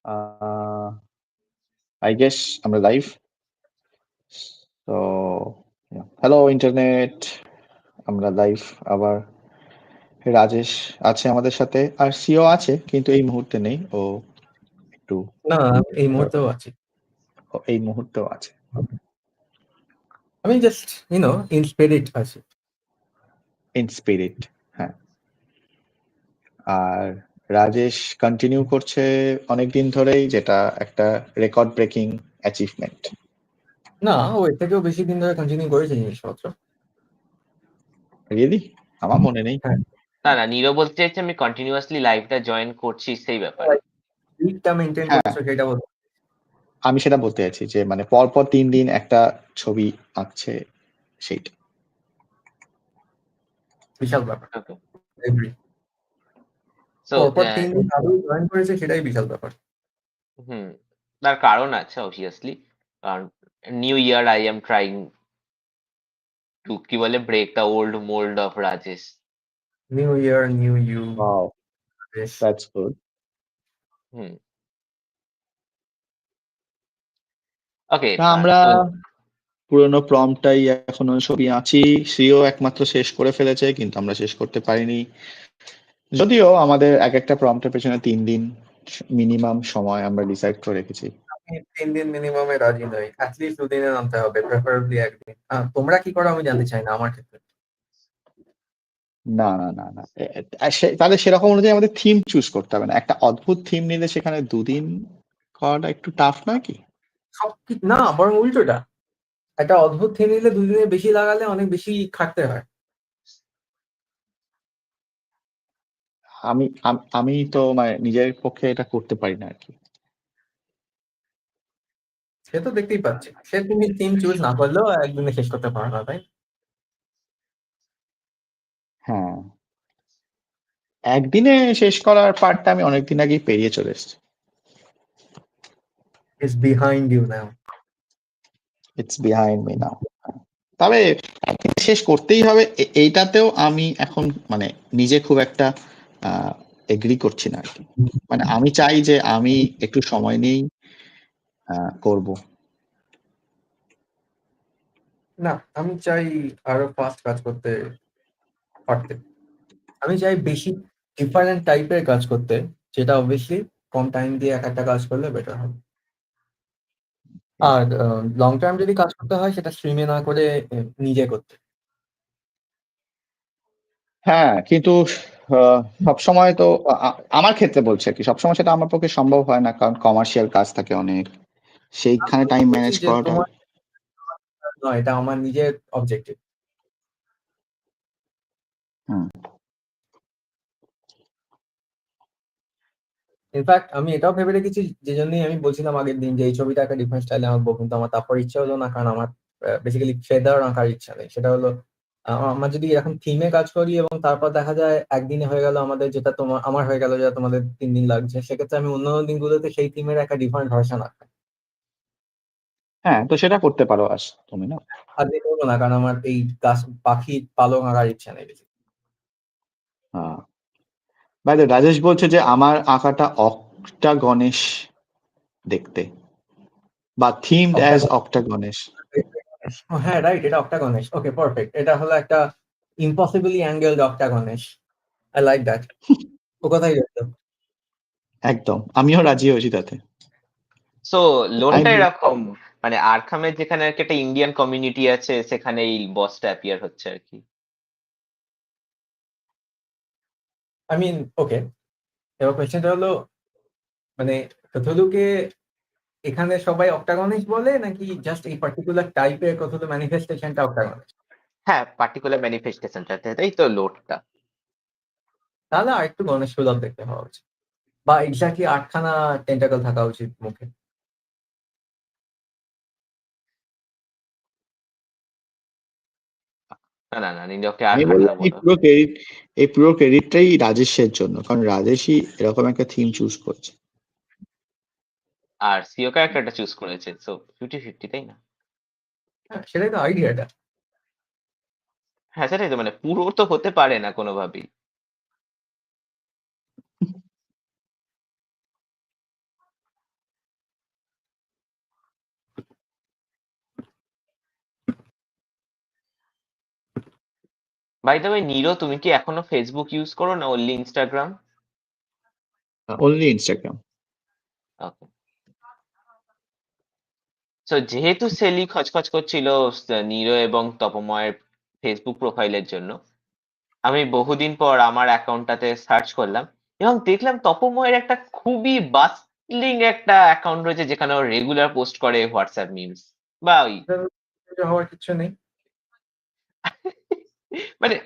Uh, I guess আমরা live. তো hello internet, আমরা লাইভ আবার। রাজেশ আছে আমাদের সাথে, আর সিও আছে কিন্তু এই মুহূর্তে নেই। ও একটু না, এই মুহূর্তেও আছি। এই মুহূর্তেও আছে। আমি জাস্ট ইন স্পিরিট আছি। ইন স্পিরিট, হ্যাঁ। আর রাজেশ কন্টিনিউ করছে অনেকদিন ধরেই, যেটা একটা রেকর্ড ব্রেকিং অ্যাচিভমেন্ট। না, ও এর থেকেও বেশি দিন ধরে কন্টিনিউ করেছে জিনিসপত্র। রিয়েলি? আমার মনে নেই। হ্যাঁ, না নীরব বলতে চাইছে আমি কন্টিনিউয়াসলি লাইভটা জয়েন করছি সেই ব্যাপারে। স্পিরিটটা মেইনটেইন হ্যাঁ, করছো সেটা বলতে। আমি সেটা বলতে চাইছি যে মানে পরপর 3 দিন একটা ছবি আঁকছে, সেইটা। বিশাল ব্যাপার। ওকে, এগ্রি। সো পরপর 3 দিন আদৌ জয়েন করেছে সেটাই বিশাল ব্যাপার। তার কারণ আছে অবভিয়াসলি, কারণ new year I am trying to কি বলে break the old mould of Rajesh. New year, new you. Wow, that's good. Okay, আমরা পুরোনো প্রম্পটাই এখনো ছবি আছি। সিও একমাত্র শেষ করে ফেলেছে, কিন্তু আমরা শেষ করতে পারিনি। যদিও আমাদের এক একটা প্রম্পটের পেছনে 3 দিন মিনিমাম সময় আমরা ডিসাইড করে রেখেছি। আমি 3 দিন মিনিমামে রাজি নই। অ্যাটলিস্ট 2 দিনে নামতে হবে, প্রেফারেবলি 1 দিন। তোমরা কি করো আমি জানতে চাই না আমার ক্ষেত্রে। না না না না, তাহলে সেরকম অনুযায়ী আমাদের থিম চুজ করতে হবে না। একটা অদ্ভুত থিম নিলে সেখানে 2 দিন করাটা একটু টাফ নয় কি? না, বরং উল্টোটা। একটা অদ্ভুত থিম নিলে 2 দিনের বেশি লাগালে অনেক বেশি খাটতে হয়। আমি তো মানে নিজের পক্ষে এটা করতে পারি না আর কি। সে তো দেখতেই পাচ্ছি। সে তুমি থিম চুজ না করলেও একদিনে শেষ করতে পারো না, তাই? হ্যাঁ, একদিনে শেষ করার পার্টটা আমি অনেকদিন আগেই পেরিয়ে চলে এসেছি। It's behind you now. It's behind me now. তবে একদিনে শেষ করতেই হবে, এইটাতেও আমি এখন মানে নিজে খুব একটা এগ্রি করছি না আর কি। মানে আমি চাই যে আমি একটু সময় নিয়েই করব। না, আমি চাই আরো ফাস্ট কাজ করতে পারতে। আমি চাই বেশি ডিফারেন্ট টাইপের কাজ করতে, যেটা অবভিয়াসলি কম টাইম দিয়ে একটা কাজ করলে বেটার হবে। আর লং টার্ম যদি কাজ করতে হয় সেটা স্ট্রিমে না করে নিজে করতে। হ্যাঁ, কিন্তু সবসময় তো আমার ক্ষেত্রে বলছি আর কি, সবসময় সেটা আমার পক্ষে সম্ভব হয় না, কারণ কমার্শিয়াল কাজ থাকে অনেক, সেইখানে আমি টাইম বলছি ম্যানেজ যে করাটা। তোমার নয়, এটা আমার নিজের অবজেক্টিভ। হুম। ইনফ্যাক্ট আমি এটাও ভেবে রেখেছি, যে জন্যই আমি বলছিলাম আগের দিন যে এই ছবিটা একটা ডিফারেন্ট স্টাইলে আঁকবো, কিন্তু আমার তারপর ইচ্ছা হলো না, কারণ আমার বেসিক্যালি ফেদার আঁকার ইচ্ছা নেই। সেটা হলো আমার যদি এখন থিমে কাজ করি এবং তারপর দেখা যায় একদিনে হয়ে গেল আমাদের, যেটা আমার হয়ে গেল যেটা তোমাদের 3 দিন লাগছে, সেক্ষেত্রে আমি অন্য দিনগুলোতে সেই থিমের একটা ডিফারেন্ট ভার্সন আঁকবো। হ্যাঁ, তো সেটা করতে পারো তুমি না। আজকে করবো না, কারণ আমার এই গাছ পাখি পালক আঁকার ইচ্ছা নেই বেশি। বাইরে রাজেশ বলছে যে আমার আঁকাটা অক্টাগনেশ দেখতে, বা থিমড অ্যাজ অক্টাগনেশ। হ্যাঁ, রাইট, এটা অক্টাগনেশ। ওকে, পারফেক্ট। এটা হলো একটা impossibly angled octagonish. I like that. ও কোথায় গেল? একদম, আমিও রাজি হয়েছি তাতে। সো লোনটা এরকম, মানে আরখামের যেখানে আর কি একটা ইন্ডিয়ান কমিউনিটি আছে, সেখানে এই বসটা অ্যাপিয়ার হচ্ছে আর কি। আই মিন, ওকে, এবার কোয়েশ্চেনটা হলো, মানে ক্যাথলিকে এখানে সবাই অক্টাগনিস বলে নাকি জাস্ট এই পার্টিকুলার টাইপের ক্যাথলিক ম্যানিফেস্টেশনটা অক্টাগনিস? হ্যাঁ, পার্টিকুলার ম্যানিফেস্টেশনটাতে, তাই তো লোডটা। তাহলে আরেকটু গণেশ সুলভ দেখতে হওয়া উচিত, বা এক্স্যাক্টলি 8খানা টেন্টাকল থাকা উচিত মুখে। না না, নীরবকে আর আমি খাটে না বললাম বলো। এই পুরো ক্রেডিটটাই রাজেশের জন্য, কারণ রাজেশই এরকম একটা থিম চুজ করেছে। আর সিও ক্যারেক্টারটা চুজ করেছে, সো 50-50, তাই না? হ্যাঁ, সেটাই তো আইডিয়াটা। হ্যাঁ সেটাই তো, মানে পুরো তো হতে পারে না কোনোভাবেই। বাই দ্য ওয়ে নীরো, তুমি কি এখনো ফেসবুক ইউজ করো না only Instagram? Only Instagram. Okay. So যেহেতু সেলি খচখচ করছিল নীরো এবং তপময়ের ফেসবুক প্রোফাইলের জন্য, আমি বহুদিন পর আমার অ্যাকাউন্টটাতে সার্চ করলাম এবং দেখলাম তপময়ের একটা খুবই বাস্টলিং একটা অ্যাকাউন্ট রয়েছে যেখানে ও রেগুলার পোস্ট করে হোয়াটসঅ্যাপ মিমস বা ওই এটা হওয়ার কিছু নেই। মানে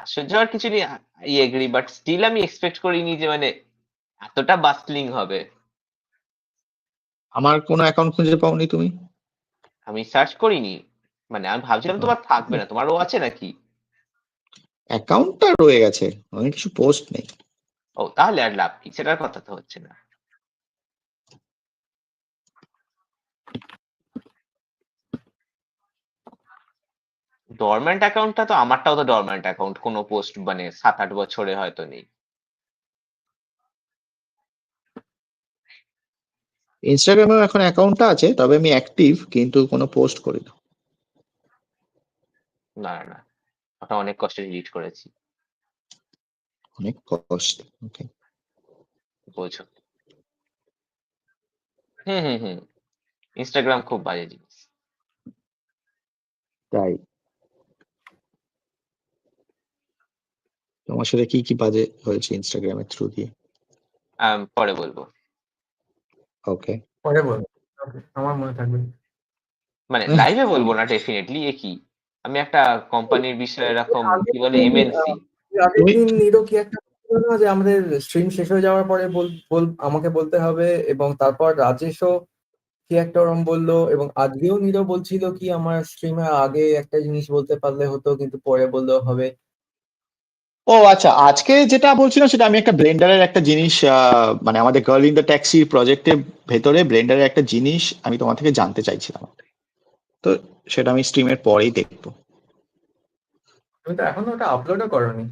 আশ্চর্য হওয়ার কিছু নেই, আই এগ্রি, বাট স্টিল আমি এক্সপেক্ট করিনি যে মানে এতটা বাস্টলিং হবে। আমার কোনো অ্যাকাউন্ট খুঁজে পাওনি তুমি? আমি সার্চ করিনি, মানে আমি ভাবছিলাম তোমার থাকবে না, তোমারও আছে নাকি? অ্যাকাউন্টটা রয়ে গেছে, অনেক কিছু পোস্ট নেই। ও তাহলে আর লাভ কি, সেটার কথা তো হচ্ছে না। ডরম্যান্ট অ্যাকাউন্টটা তো আমারটাও তো ডরম্যান্ট অ্যাকাউন্ট, কোনো পোস্ট মানে 7-8 বছরে হয়তো নেই। ইনস্টাগ্রামেও এখন অ্যাকাউন্টটা আছে, তবে আমি অ্যাক্টিভ কিন্তু কোনো পোস্ট করি না। না না না, ওটা অনেক কষ্টে ডিলিট করেছি, অনেক কষ্ট। ওকে। বোঝো। হুম। ইনস্টাগ্রাম খুব বাজে জিনিস। তাই তোমার সাথে কি কি বাজে হয়েছে ইনস্টাগ্রামের থ্রু দিয়ে? পরে বলবো। ওকে। পরে বলবো। Okay, আমার মনে থাকবে। মানে লাইভে বলবো না ডেফিনেটলি, এ কি, আমি একটা কোম্পানির বিষয়ে এরকম কি বলে এমএনসি। আগের দিন নিরো কি একটা বলছিল না যে আমাদের স্ট্রিম শেষ হয়ে যাওয়ার পরে আমাকে বলতে হবে, এবং তারপর রাজেশও কি একটা ওরম বললো, এবং আজকেও নিরো বলছিল কি আমার স্ট্রিমে আগে একটা জিনিস বলতে পারলে হতো কিন্তু পরে বললেও হবে। ও আচ্ছা, আজকে যেটা বলছিলাম সেটা আমি একটা ব্লেন্ডারের একটা জিনিস, মানে আমাদের গার্ল ইন দ্য ট্যাক্সি প্রজেক্টের ভেতরে ব্লেন্ডারের একটা জিনিস আমি তোমার থেকে জানতে চাইছিলাম, তো সেটা আমি স্ট্রিমের পরেই দেখবো। তুমি তো এখনো ওটা আপলোডও করোনি।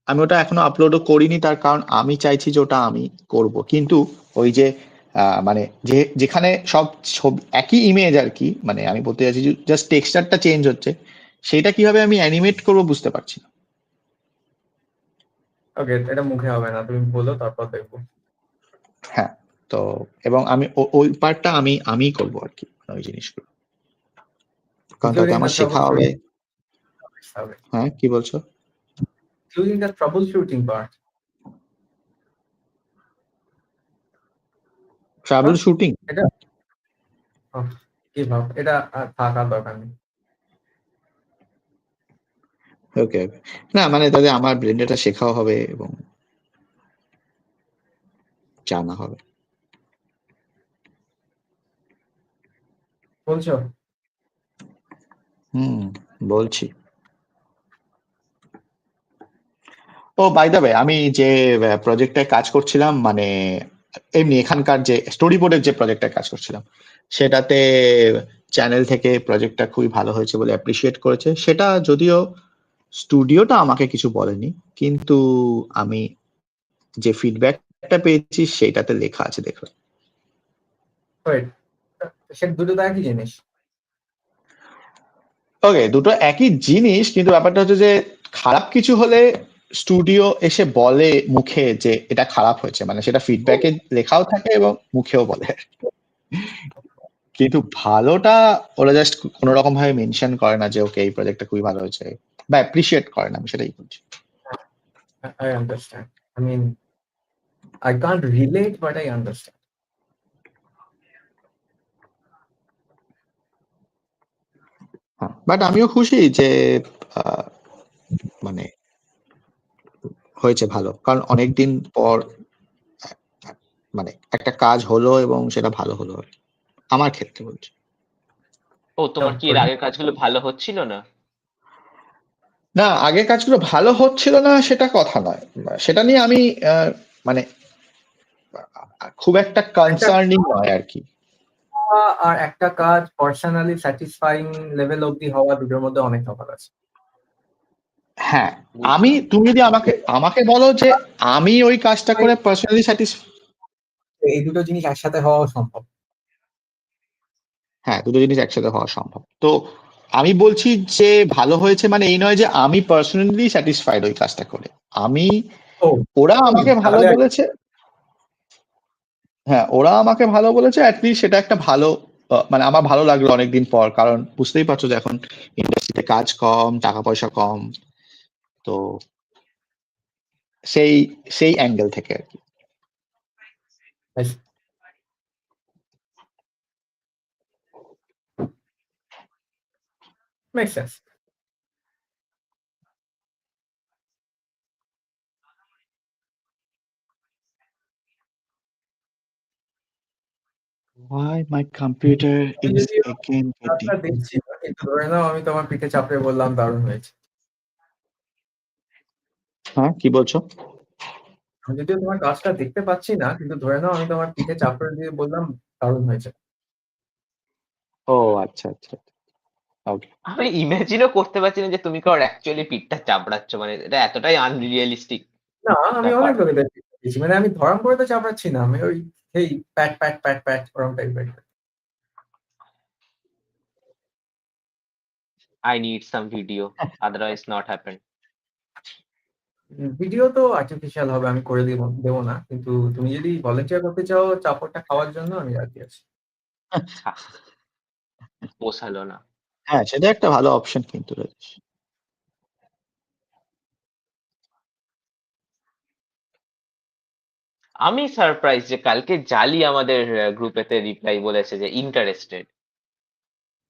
আমি ওটা এখনো আপলোডও করিনি, তার কারণ আমি চাইছি যে ওটা আমি করব, কিন্তু ওই যে মানে যেখানে সব ছবি একই ইমেজ আর কি, মানে আমি বলতে চাইছি জাস্ট টেক্সচারটা চেঞ্জ হচ্ছে, সেটা কিভাবে আমি অ্যানিমেট করবো বুঝতে পারছি না। ওকে, এটা মুখে হবে না, তুমি বলো তারপর দেখবো। হ্যাঁ, তো এবং আমি ওই পার্টটা আমি করবো আর কি, ওই জিনিসগুলো, কারণ তাতে ইনক্লুডিং দ্য আমার ট্রাবল শেখা হবে। হবে, হ্যাঁ, কি বলছো? Including the trouble shooting part. Travel shooting? এটা কি ভাব, এটা থাকার দরকার নেই। ওকে ওকে। না মানে তাতে আমার ব্লেন্ডারটা শেখাও হবে এবং জানা হবে। বলছো? বলছি। ও বাই দ্য ওয়ে, আমি যে প্রজেক্টটায় কাজ করছিলাম, মানে এমনি এখানকার যে স্টোরি বোর্ডের যে প্রজেক্টটায় কাজ করছিলাম, সেটাতে চ্যানেল থেকে প্রজেক্টটা খুবই ভালো হয়েছে বলে অ্যাপ্রিসিয়েট করেছে। সেটা যদিও স্টুডিওটা আমাকে কিছু বলেনি, কিন্তু আমি যে ফিডব্যাকটা পেয়েছি সেইটাতে লেখা আছে, দেখলাম। ওয়েট, সে দুটো তো একই জিনিস। ওকে, দুটো একই জিনিস, কিন্তু ব্যাপারটা হচ্ছে যে খারাপ কিছু হলে স্টুডিও এসে বলে মুখে যে এটা খারাপ হয়েছে, মানে সেটা ফিডব্যাকে লেখাও থাকে এবং মুখেও বলে। কিন্তু ভালোটা ওরা জাস্ট কোনো রকম ভাবে মেনশন করে না যে ওকে এই প্রজেক্টটা খুবই ভালো হয়েছে, বা অ্যাপ্রিসিয়েট করে না, আমি সেটাই বলছি। I understand. I mean, I can't relate, but I understand. But আমিও খুশি যে আহ, মানে হয়েছে ভালো, কারণ অনেকদিন পর মানে একটা কাজ হলো এবং সেটা ভালো হলো আর কি, আমার ক্ষেত্রে বলছি। ও তোমার কি এর আগের কাজগুলো ভালো হচ্ছিল না? না, আগের কাজগুলো ভালো হচ্ছিল না সেটা কথা নয়, সেটা নিয়ে আমি মানে খুব একটা কনসার্নিং নয় আর কি। আর একটা কাজ পার্সোনালি স্যাটিসফাইং লেভেল অবধি হওয়া, দুটোর মধ্যে অনেক তফাৎ আছে। হ্যাঁ, তুমি যদি আমাকে আমাকে বলো যে আমি ওই কাজটা করে পার্সোনালি স্যাটিসফাই, এই দুটো জিনিস একসাথে হওয়া সম্ভব। হ্যাঁ, দুটো জিনিস একসাথে হওয়া সম্ভব। তো আমি বলছি যে ভালো হয়েছে মানে এই নয় যে আমি পার্সোনালি স্যাটিসফাইড ওই কাজটা করে। আমি ও ওরা আমাকে ভালো তাহলে বলেছে, হ্যাঁ ওরা আমাকে ভালো বলেছে, অ্যাটলিস্ট সেটা একটা ভালো মানে আমার ভালো লাগলো অনেকদিন পর, কারণ বুঝতেই পারছো যে এখন ইন্ডাস্ট্রিতে কাজ কম, টাকা পয়সা কম, তো সেই সেই অ্যাঙ্গেল থেকে আর কি। Make sense. Why my computer আমি is যদিও again কাজটা getting... দেখছি না, কিন্তু ধরে নাও আমি তোমার পিঠে চাপড়ে বললাম দারুণ হয়েছে। হ্যাঁ কি বলছো? আমি যদিও তোমার কাজটা দেখতে পাচ্ছি না, কিন্তু ধরে নাও আমি তোমার পিঠে চাপড়ে দিয়ে বললাম দারুণ হয়েছে। ও আচ্ছা আচ্ছা, ওকে। আমি ইমাজিনও করতে পারছি না যে তুমি কারোর অ্যাকচুয়ালি পিঠটা চাপড়াচ্ছ, মানে এটা এতটাই আনরিয়ালিস্টিক না আমি ব্যাপার। অনেক লোকেদের পিঠে দিয়েছি, মানে আমি ধরাম করে তো চাপড়াচ্ছি না, আমি ওই এই প্যাট প্যাট প্যাট প্যাট ওরম টাইপের। I need some video, otherwise not happen. Video তো আর্টিফিশিয়াল হবে, আমি করে দেবো না, কিন্তু তুমি যদি ভলেন্টিয়ার করতে চাও চাপড়টা খাওয়ার জন্য আমি রাজি আছি। পোষালো না। হ্যাঁ সেটা একটা ভালো অপশন কিন্তু রাজেশ। আমি সারপ্রাইজ যে কালকে জালি আমাদের গ্রুপেতে রিপ্লাই বলেছে যে ইন্টারেস্টেড।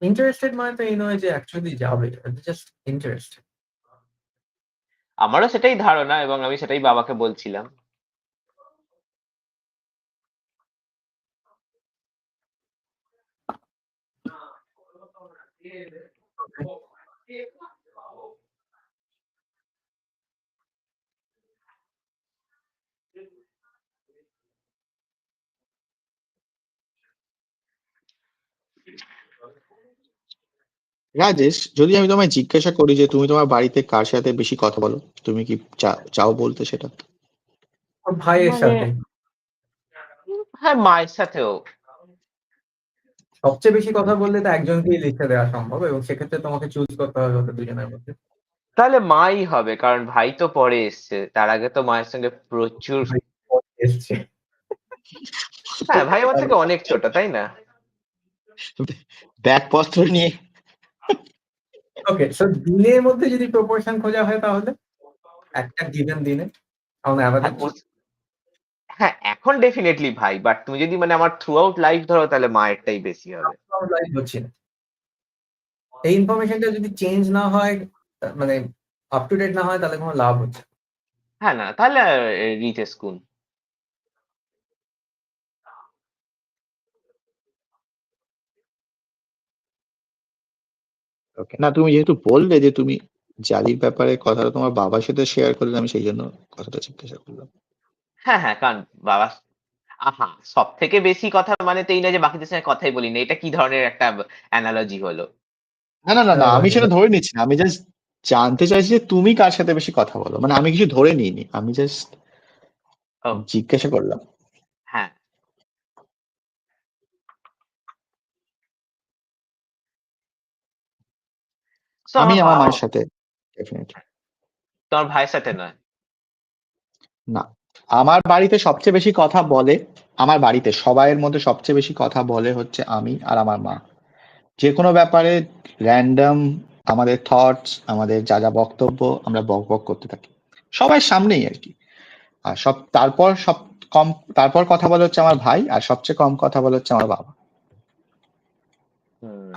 ইন্টারেস্টেড মানে তো এই নয় যে অ্যাকচুয়ালি যাবে, জাস্ট ইন্টারেস্টেড। আমারও সেটাই ধারণা এবং আমি সেটাই বাবাকে বলছিলাম। রাজেশ, যদি আমি তোমায় জিজ্ঞাসা করি যে তুমি তোমার বাড়িতে কার সাথে বেশি কথা বলো, তুমি কি চাও বলতে সেটা? ওর ভাইয়ের মানে সাথে। হ্যাঁ, মায়ের সাথেও। সবচেয়ে বেশি কথা বললে তো একজনকেই লিখে দেওয়া সম্ভব, এবং সেক্ষেত্রে তোমাকে চুজ করতে হবে ওদের দুজনের মধ্যে। তাহলে মাই হবে, কারণ ভাই তো পরে এসছে, তার আগে তো মায়ের সঙ্গে প্রচুর। ভাই পরে এসছে। হ্যাঁ, ভাই আমার থেকে অনেক ছোট, তাই না? ব্যাগপত্র নিয়ে ওকে, সো দিনের মধ্যে যদি প্রপোর্শন খোঁজা হয় তাহলে একটা গিভেন দিনে অন হ্যাঁ, অ্যাভারেজ হ্যাঁ এখন ডেফিনেটলি ভাই, বাট তুমি যদি মানে আমার থ্রু আউট লাইফ ধরো তাহলে মায়েরটাই বেশি হবে। লাইভ হচ্ছে না। এই ইনফরমেশনটা যদি চেঞ্জ না হয়, মানে আপ টু ডেট না হয়, তাহলে কোনো লাভ হচ্ছে না। হ্যাঁ না, তাহলে রিচেস কুন। ওকে, না তুমি যেহেতু বললে যে তুমি জালির ব্যাপারে কথাটা তোমার বাবার সাথে শেয়ার করলে, আমি সেই জন্য কথাটা জিজ্ঞাসা করলাম। হ্যাঁ হ্যাঁ, কারণ বাবা, আহা, সব থেকে বেশি কথা মানে তো এই না যে বাকিদের সঙ্গে কথাই বলি না, এটা কি ধরনের একটা অ্যানালজি হলো? না না না না, আমি সেটা ধরে নিচ্ছি না, আমি জাস্ট জানতে চাইছি যে তুমি কার সাথে বেশি কথা বলো, মানে আমি কিছু ধরে নিইনি, আমি জাস্ট ও জিজ্ঞাসা করলাম। হ্যাঁ, So, আমি আমার আমার মায়ের সাথে ডেফিনেটলি। তোমার ভাইয়ের সাথে নয়? না, আমার বাড়িতে সবচেয়ে বেশি কথা বলে, আমার বাড়িতে সবাইয়ের মধ্যে সবচেয়ে বেশি কথা বলে হচ্ছে আমি আর আমার মা। যে কোনো ব্যাপারে র্যান্ডম আমাদের থটস, আমাদের যা যা বক্তব্য, আমরা বক বক করতে থাকি সবার সামনেই আর কি। আর তারপর কথা বলা হচ্ছে আমার ভাই, আর সবচেয়ে কম কথা বলা হচ্ছে আমার বাবা।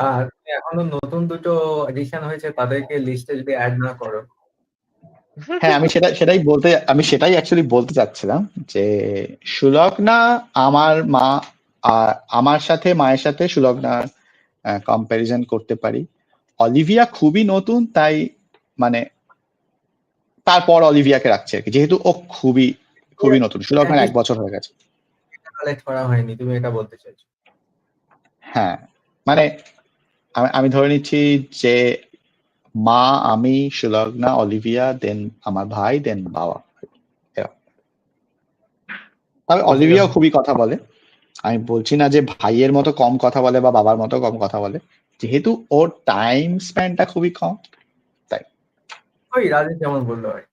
আর এখনো নতুন দুটো এডিশন হয়েছে, তাদেরকে লিস্টে যদি অ্যাড না করো। হ্যাঁ আমি সেটাই অ্যাকচুয়ালি বলতে চাচ্ছিলাম যে সুলগ্না আমার মা, আর আমার সাথে মায়ের সাথে সুলগ্নার কম্প্যারিজন করতে পারি। অলিভিয়া খুবই নতুন, তাই মানে তারপর অলিভিয়াকে রাখছে আর কি, যেহেতু ও খুবই খুবই নতুন, সুলগ্নার 1 বছর হয়ে গেছে। কালেক্ট করা হয়নি, তুমি এটা বলতে চাইছো? হ্যাঁ মানে আমি ধরে নিচ্ছি যে মা, আমি, সুলগ্না, অলিভিয়া, দেন আমার ভাই, দেন বাবা। তবে অলিভিয়াও খুবই কথা বলে, আমি বলছি না যে ভাইয়ের মতো কম কথা বলে বা বাবার মতো কম কথা বলে, যেহেতু ওর টাইম স্প্যানটা খুবই কম, তাই। ওই রাজেশ যেমন বললো আর কি।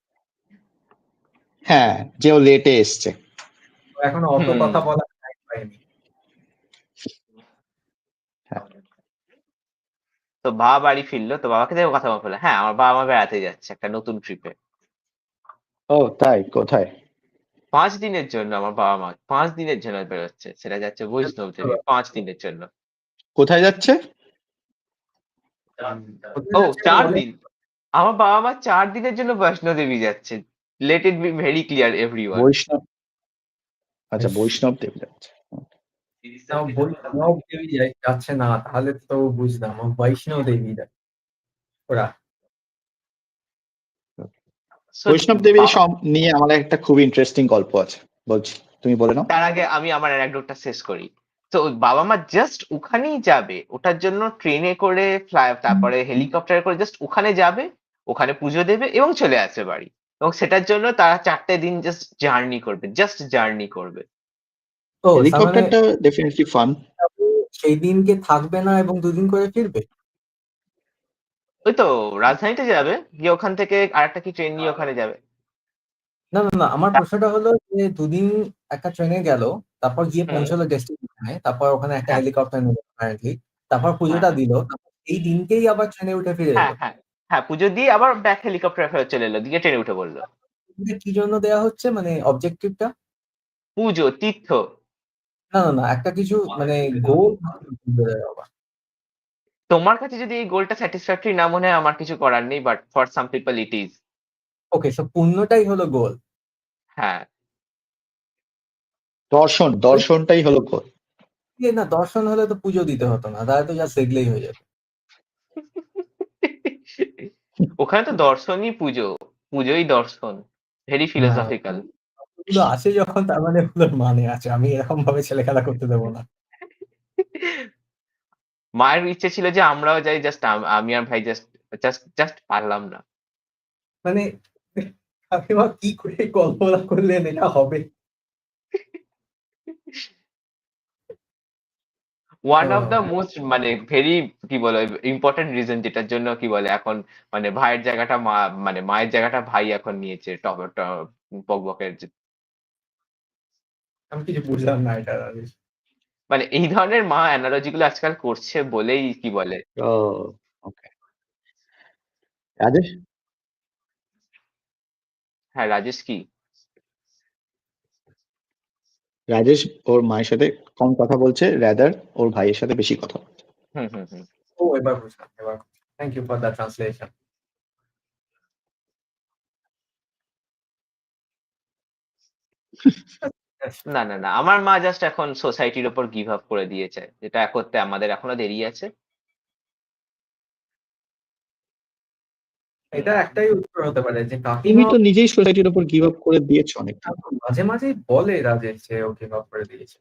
হ্যাঁ, যে ও লেটে এসছে। ও এখনো অত হুম। কথা বলার টাইম পাইনি। হ্যাঁ। তো বাবা বাড়ি ফিরলো, তো বাবাকে দেখে কথা বললো, হ্যাঁ আমার বাবা মা বেড়াতে যাচ্ছে একটা নতুন ট্রিপে। ও তাই? কোথায়? 5 দিনের জন্য আমার বাবা মা 5 দিনের জন্য বেরোচ্ছে, সেটা যাচ্ছে বৈষ্ণব দেবী 5 দিনের জন্য। কোথায় যাচ্ছে? কোথায় ও যাচ্ছে 4 বলে? দিন, আমার বাবা মা 4 দিনের জন্য বৈষ্ণব দেবী যাচ্ছে। Let it be very clear everyone. বৈষ্ণব, আচ্ছা বৈষ্ণব দেবী যাচ্ছে। তাও বৈষ্ণব দেবী যাচ্ছে না, তাহলে তো বুঝলাম ও বৈষ্ণব দেবী যাচ্ছে ওরা। So, বৈষ্ণব দেবী বাবা, নিয়ে আমার একটা খুব ইন্টারেস্টিং গল্প আছে, বলছি, তুমি বলে নাও। তার আগে আমি আমার অ্যানেকডোটটা শেষ করি। তো বাবা মা জাস্ট ওখানেই যাবে, ওটার জন্য ট্রেনে করে তারপরে হেলিকপ্টারে করে জাস্ট ওখানে যাবে, ওখানে পুজো দেবে এবং চলে আসবে বাড়ি। এবং সেটার জন্য তারা 4টে দিন জাস্ট জার্নি করবে, জাস্ট জার্নি করবে। ও তার মানে হেলিকপ্টারটা ডেফিনেটলি ফান। সেই দিনকে থাকবে না এবং দুদিন করে ফিরবে? ওই তো রাজধানীতে যাবে, গিয়ে ওখান থেকে আরেকটা কি ট্রেন নিয়ে ওখানে যাবে। না না না, আমার প্রশ্নটা হলো যে দুদিন একটা ট্রেনে গেল, তারপর গিয়ে হুম, পৌঁছলো ডেস্টিনেশনে, তারপর ওখানে একটা হ্যাঁ, হেলিকপ্টার নিল অ্যাপারেন্টলি, তারপর পুজোটা হ্যাঁ, দিল, তারপর এই দিনকেই আবার ট্রেনে উঠে ফিরে হ্যাঁ, এলো। হ্যাঁ, হ্যাঁ, পুজো দিয়ে আবার ব্যাক হেলিকপ্টারে ফেরত চলে এলো, দিয়ে ট্রেনে উঠে পড়লো। এটা কি জন্য দেয়া হচ্ছে, মানে অবজেক্টিভটা? পুজো, তীর্থ। না না না, একটা কিছু মানে গোল বাবা। তোমার কাছে যদি এই গোলটা স্যাটিসফ্যাক্টরি না মনে হয়, আমার কিছু করার নেই, but for some people it is. Okay, so পুণ্যটাই হলো গোল। হ্যাঁ। দর্শনটাই হলো গোল। না, দর্শন হলে তো পুজো দিতে হতো না, তাহলে তো জাস্ট দেখলেই হয়ে যেত। ওখানে তো দর্শনই পুজো, পুজোই দর্শন। ভেরি না, ফিলোসফিক্যাল। ওগুলো আসে যখন তার মানে ওগুলোর মানে আছে, আমি এরকম ভাবে ছেলে খেলা করতে দেবো না। মায়ের ইচ্ছে ছিল যে আমরাও যাই, জাস্ট আমি আর ভাই জাস্ট জাস্ট জাস্ট পারলাম না। মানে কাকিমা কি করে কল্পনা করলেন এটা হবে? ওয়ান অফ দ্য মোস্ট মানে ভেরি কি বলে ইম্পর্টেন্ট রিজন, যেটার জন্য কি বলে এখন মানে ভাইয়ের জায়গাটা মা, মানে মায়ের জায়গাটা ভাই এখন নিয়েছে বকবকের আমি কিছু বুঝলাম না এটা। মানে এই ধরনের মা অ্যানালজি গুলো আজকাল করছে বলেই কি বলে। ও ওকে। রাজেশ, হ্যাঁ রাজেশ কি? রাজেশ ওর মায়ের সাথে কম কথা বলছে, রাদার ওর ভাইয়ের সাথে বেশি কথা বলছে। হুম, হুম, হুম। ও এবার বুঝলাম, এবার thank you for the translation. না, না, না, আমার মা জাস্ট এখন সোসাইটির উপর গিভ আপ করে দিয়েছে, যেটা করতে আমাদের এখনো দেরি আছে। এটা একটাই উত্তর হতে পারে যে তুমি কাকিমা তো নিজেই সোসাইটির উপর গিভ আপ করে দিয়েছো অনেকটা। মাঝে মাঝেই বলে রাজেশ যে ও গিভ আপ করে দিয়েছে।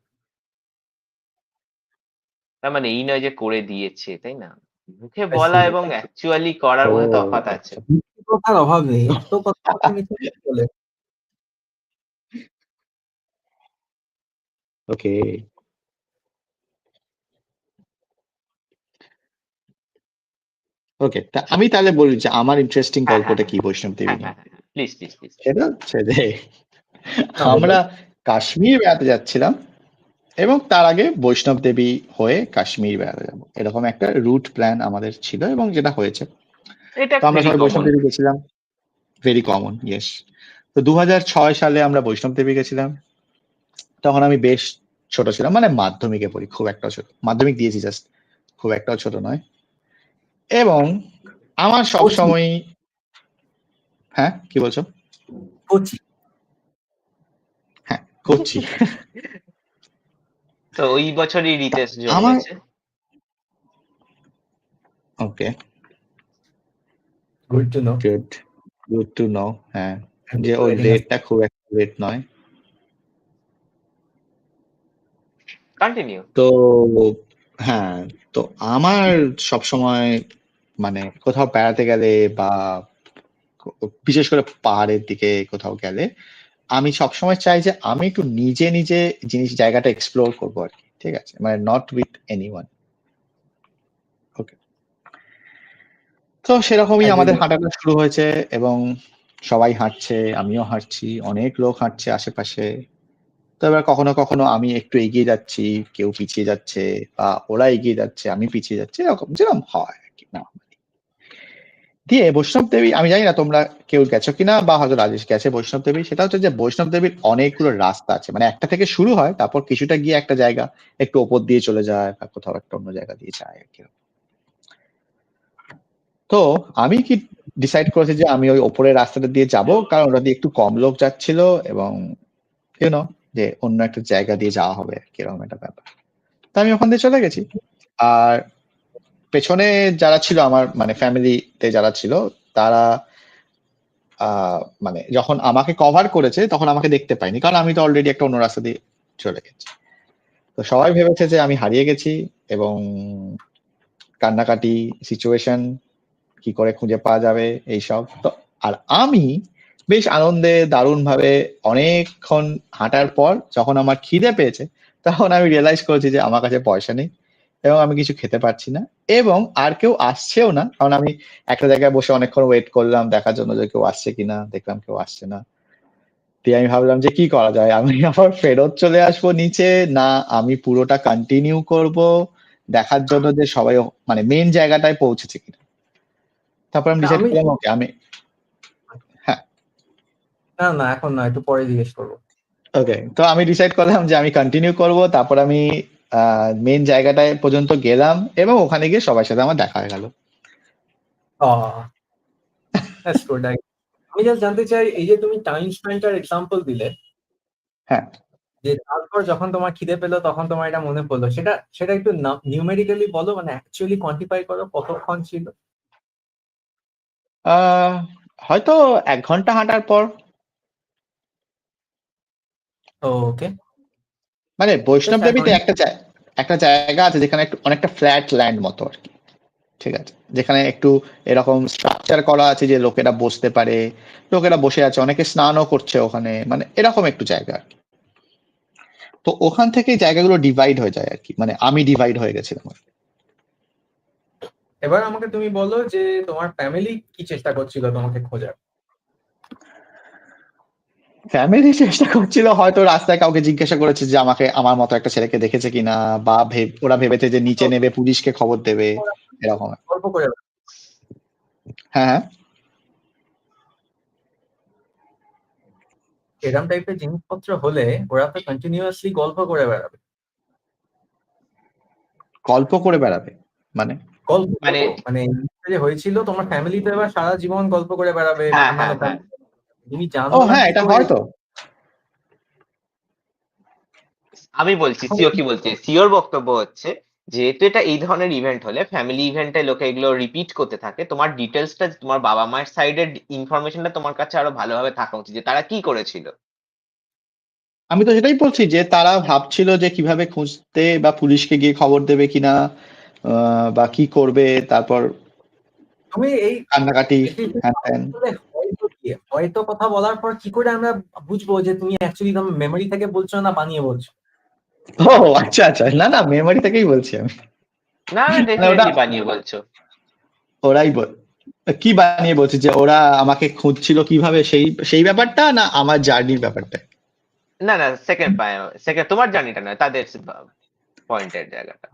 তার মানে এই নয় যে করে দিয়েছে, তাই না? মুখে আর বলা সেটা এবং অ্যাকচুয়ালি করার ও মধ্যে তফাৎ আছে। আচ্ছা, মিথ্যে কথার অভাব নেই, এত কথা আপনি মিথ্যে কথা বলে। ওকে ওকে। তা আমি তাহলে বলি যে আমার ইন্টারেস্টিং হ্যাঁ, হ্যাঁ, গল্পটা হ্যাঁ, কি বৈষ্ণব দেবী হ্যাঁ, নিয়ে। হ্যাঁ, হ্যাঁ, প্লিজ, প্লিজ, প্লিজ। সেটা হচ্ছে যে না আমরা বলুন। কাশ্মীর বেড়াতে যাচ্ছিলাম এবং তার আগে বৈষ্ণব দেবী হয়ে কাশ্মীর বেড়াতে যাবো, এরকম একটা রুট প্ল্যান আমাদের ছিল এবং যেটা হয়েছে। এটা তো আমরা ভেরি সবাই বৈষ্ণব কমন। দেবী গেছিলাম, ভেরি কমন, ইয়েস। তো 2006 সালে আমরা বৈষ্ণব দেবী গেছিলাম। তখন আমি বেশ ছোট ছিলাম, মানে মাধ্যমিকে পড়ি, খুব একটা ছোট, মাধ্যমিক দিয়েছি জাস্ট, খুব একটাও ছোট নয়। এবং আমার সব কোচি সময়, হ্যাঁ কি বলছো? কোচি। হ্যাঁ করছি। তো ওই বছরই তা রিতেশ আমার, জন্মেছে। Okay, good to know. Good, good to know. হ্যাঁ, যে ওর রেটটা খুব একটা রেট নয়। কন্টিনিউ। তো হ্যাঁ, তো আমার সবসময় মানে কোথাও বেড়াতে গেলে বা বিশেষ করে পাহাড়ের দিকে কোথাও গেলে আমি সবসময় চাই যে আমি একটু নিজে নিজে জায়গাটা এক্সপ্লোর করবো আর কি, ঠিক আছে, মানে নট উইথ এনিওয়ান। ওকে, তো সেরকমই I আমাদের really হাঁটাটা শুরু হয়েছে এবং সবাই হাঁটছে, আমিও হাঁটছি, অনেক লোক হাঁটছে আশেপাশে। তো এবার কখনো, কখনো আমি একটু এগিয়ে যাচ্ছি, কেউ পিছিয়ে যাচ্ছে বা ওরা এগিয়ে যাচ্ছে, আমি পিছিয়ে যাচ্ছি, এরকম যেরকম হয় আরকি না। দিয়ে বৈষ্ণব দেবী আমি জানি না তোমরা কেউ গেছো কিনা বা হয়তো রাজেশ গেছে বৈষ্ণব দেবী। সেটা হচ্ছে যে বৈষ্ণব দেবীর অনেকগুলো রাস্তা আছে। মানে একটা থেকে শুরু হয়, তারপর কিছুটা গিয়ে একটা জায়গা একটু ওপর দিয়ে চলে যায় বা কোথাও একটা অন্য জায়গা দিয়ে যায় আরকি। তো আমি কি ডিসাইড করেছি যে আমি ওই ওপরের রাস্তাটা দিয়ে যাব, কারণ ওটা দিয়ে একটু কম লোক যাচ্ছিল এবং ইউনো যে অন্য একটা জায়গা দিয়ে যাওয়া হবে আরকি, এরকম একটা ব্যাপার। তো আমি ওখান দিয়ে চলে গেছি। আর পেছনে যারা ছিল আমার মানে ফ্যামিলিতে যারা ছিল তারা মানে যখন আমাকে কভার করেছে তখন আমাকে দেখতে পাইনি, কারণ আমি তো অলরেডি একটা অন্য রাস্তা দিয়ে চলে গেছি। তো সবাই ভেবেছে যে আমি হারিয়ে গেছি এবং কান্নাকাটি সিচুয়েশন, কি করে খুঁজে পাওয়া যাবে এইসব। তো আর আমি বেশ আনন্দে দারুণভাবে অনেকক্ষণ হাঁটার পর যখন আমার খিদে পেয়েছে তখন আমি রিয়েলাইজ করেছি যে আমার কাছে পয়সা নেই এবং আমি কিছু খেতে পারছি না এবং আর কেউ আসছেও না, কারণ আমি একটা জায়গায় বসে অনেকক্ষণ ওয়েট করলাম দেখার জন্য যে কেউ আসছে কিনা, দেখলাম কেউ আসছে না। দিয়ে আমি ভাবলাম যে কি করা যায়, আমি আবার ফেরত চলে আসবো নিচে, না আমি পুরোটা কন্টিনিউ করব দেখার জন্য যে সবাই মানে মেন জায়গাটায় পৌঁছেছে কিনা। তারপর আমি ডিসাইড আমি করলাম ওকে আমি হ্যাঁ না এখন না, একটু পরে জিজ্ঞেস করবো। ওকে। তো আমি ডিসাইড করলাম যে আমি কন্টিনিউ করব। তারপর আমি মেন জায়গাটায় পর্যন্ত গেলাম এবং ওখানে গিয়ে সবার সাথে আমার দেখা হয়ে গেল। That's good. আমি জাস্ট জানতে চাই, এই যে তুমি টাইম স্পেন্টার এক্সাম্পল দিলে, হ্যাঁ, যে তারপর যখন তোমার খিদে পেলো তখন তোমার এটা মনে পড়লো, সেটা সেটা একটু নিউমেরিক্যালি বলো, মানে অ্যাকচুয়ালি কোয়ান্টিফাই করো কতক্ষণ ছিল। হয়তো 1 ঘন্টা হাঁটার পর। ওকে, মানে বৈষ্ণব জাস্ট 1 দেবীতে ঘন্টা। একটা জায়গা আছে যেখানে একটু অনেকটা ফ্ল্যাট ল্যান্ড মতো আর কি, ঠিক আছে, যেখানে একটু এরকম স্ট্রাকচার করা আছে যে লোকেরা বসতে পারে, লোকেরা বসে আছে, অনেকে স্নানও করছে ওখানে, মানে এরকম একটু জায়গা আর কি। তো ওখান থেকে জায়গাগুলো ডিভাইড হয়ে যায় আর কি, মানে আমি ডিভাইড হয়ে গেছিলাম। এবার আমাকে তুমি বলো যে তোমার ফ্যামিলি কি চেষ্টা করছিল তোমাকে খোঁজার। ফ্যামিলি চেষ্টা করছিল, হয়তো রাস্তায় কাউকে জিজ্ঞাসা করেছে যে আমাকে আমার মতো একটা ছেলেকে দেখেছে কিনা, বা ওরা ভেবেছে যে নিচে নেবে পুলিশকে খবর দেবে, এরকম। গল্প করে হ্যাঁ হ্যাঁ, এরম টাইপের জিনিসপত্র হলে ওরা তো কন্টিনিউয়াসলি গল্প করে বেড়াবে। গল্প করে বেড়াবে মানে গল্প মানে মানে যে হয়েছিল তোমার ফ্যামিলি তো এবার সারা জীবন গল্প করে বেড়াবে, হ্যাঁ অন্যান্য হ্যাঁ হ্যাঁ তুমি ও জানো না হ্যাঁ, কি এটা করে। হয়তো। আমি বলছি সিও কি বলছে, সিওর বক্তব্য হচ্ছে যেহেতু এটা এই ধরনের ইভেন্ট হলে ফ্যামিলি ইভেন্টে লোকে এগুলো রিপিট করতে থাকে, তোমার ডিটেলসটা তোমার বাবা মায়ের সাইডের ইনফরমেশনটা তোমার কাছে আরো ভালোভাবে থাকা উচিত যে তারা কি করেছিল। আমি তো সেটাই বলছি যে তারা ভাবছিল যে কিভাবে খুঁজতে বা পুলিশকে গিয়ে খবর দেবে কিনা, বা কি করবে, তারপর তুমি এই কান্নাকাটি হ্যান ত্যান। হয়তো কি, হয়তো কথা বলার পর কি করে আমরা বুঝবো যে তুমি অ্যাকচুয়ালি তোমার মেমরি থেকে বলছো না বানিয়ে বলছো। ও আচ্ছা আচ্ছা, না না, মেমোরি থেকেই বলছি আমি। না না, মানে ওটা ডেফিনেটলি বানিয়ে বলছো। ওরাই কি বানিয়ে বলছে যে ওরা আমাকে খুঁজছিল কিভাবে, সেই সেই ব্যাপারটা না আমার জার্নির ব্যাপারটা। না না, সেকেন্ড তোমার জার্নিটা নয়, তাদের পয়েন্টের জায়গাটা।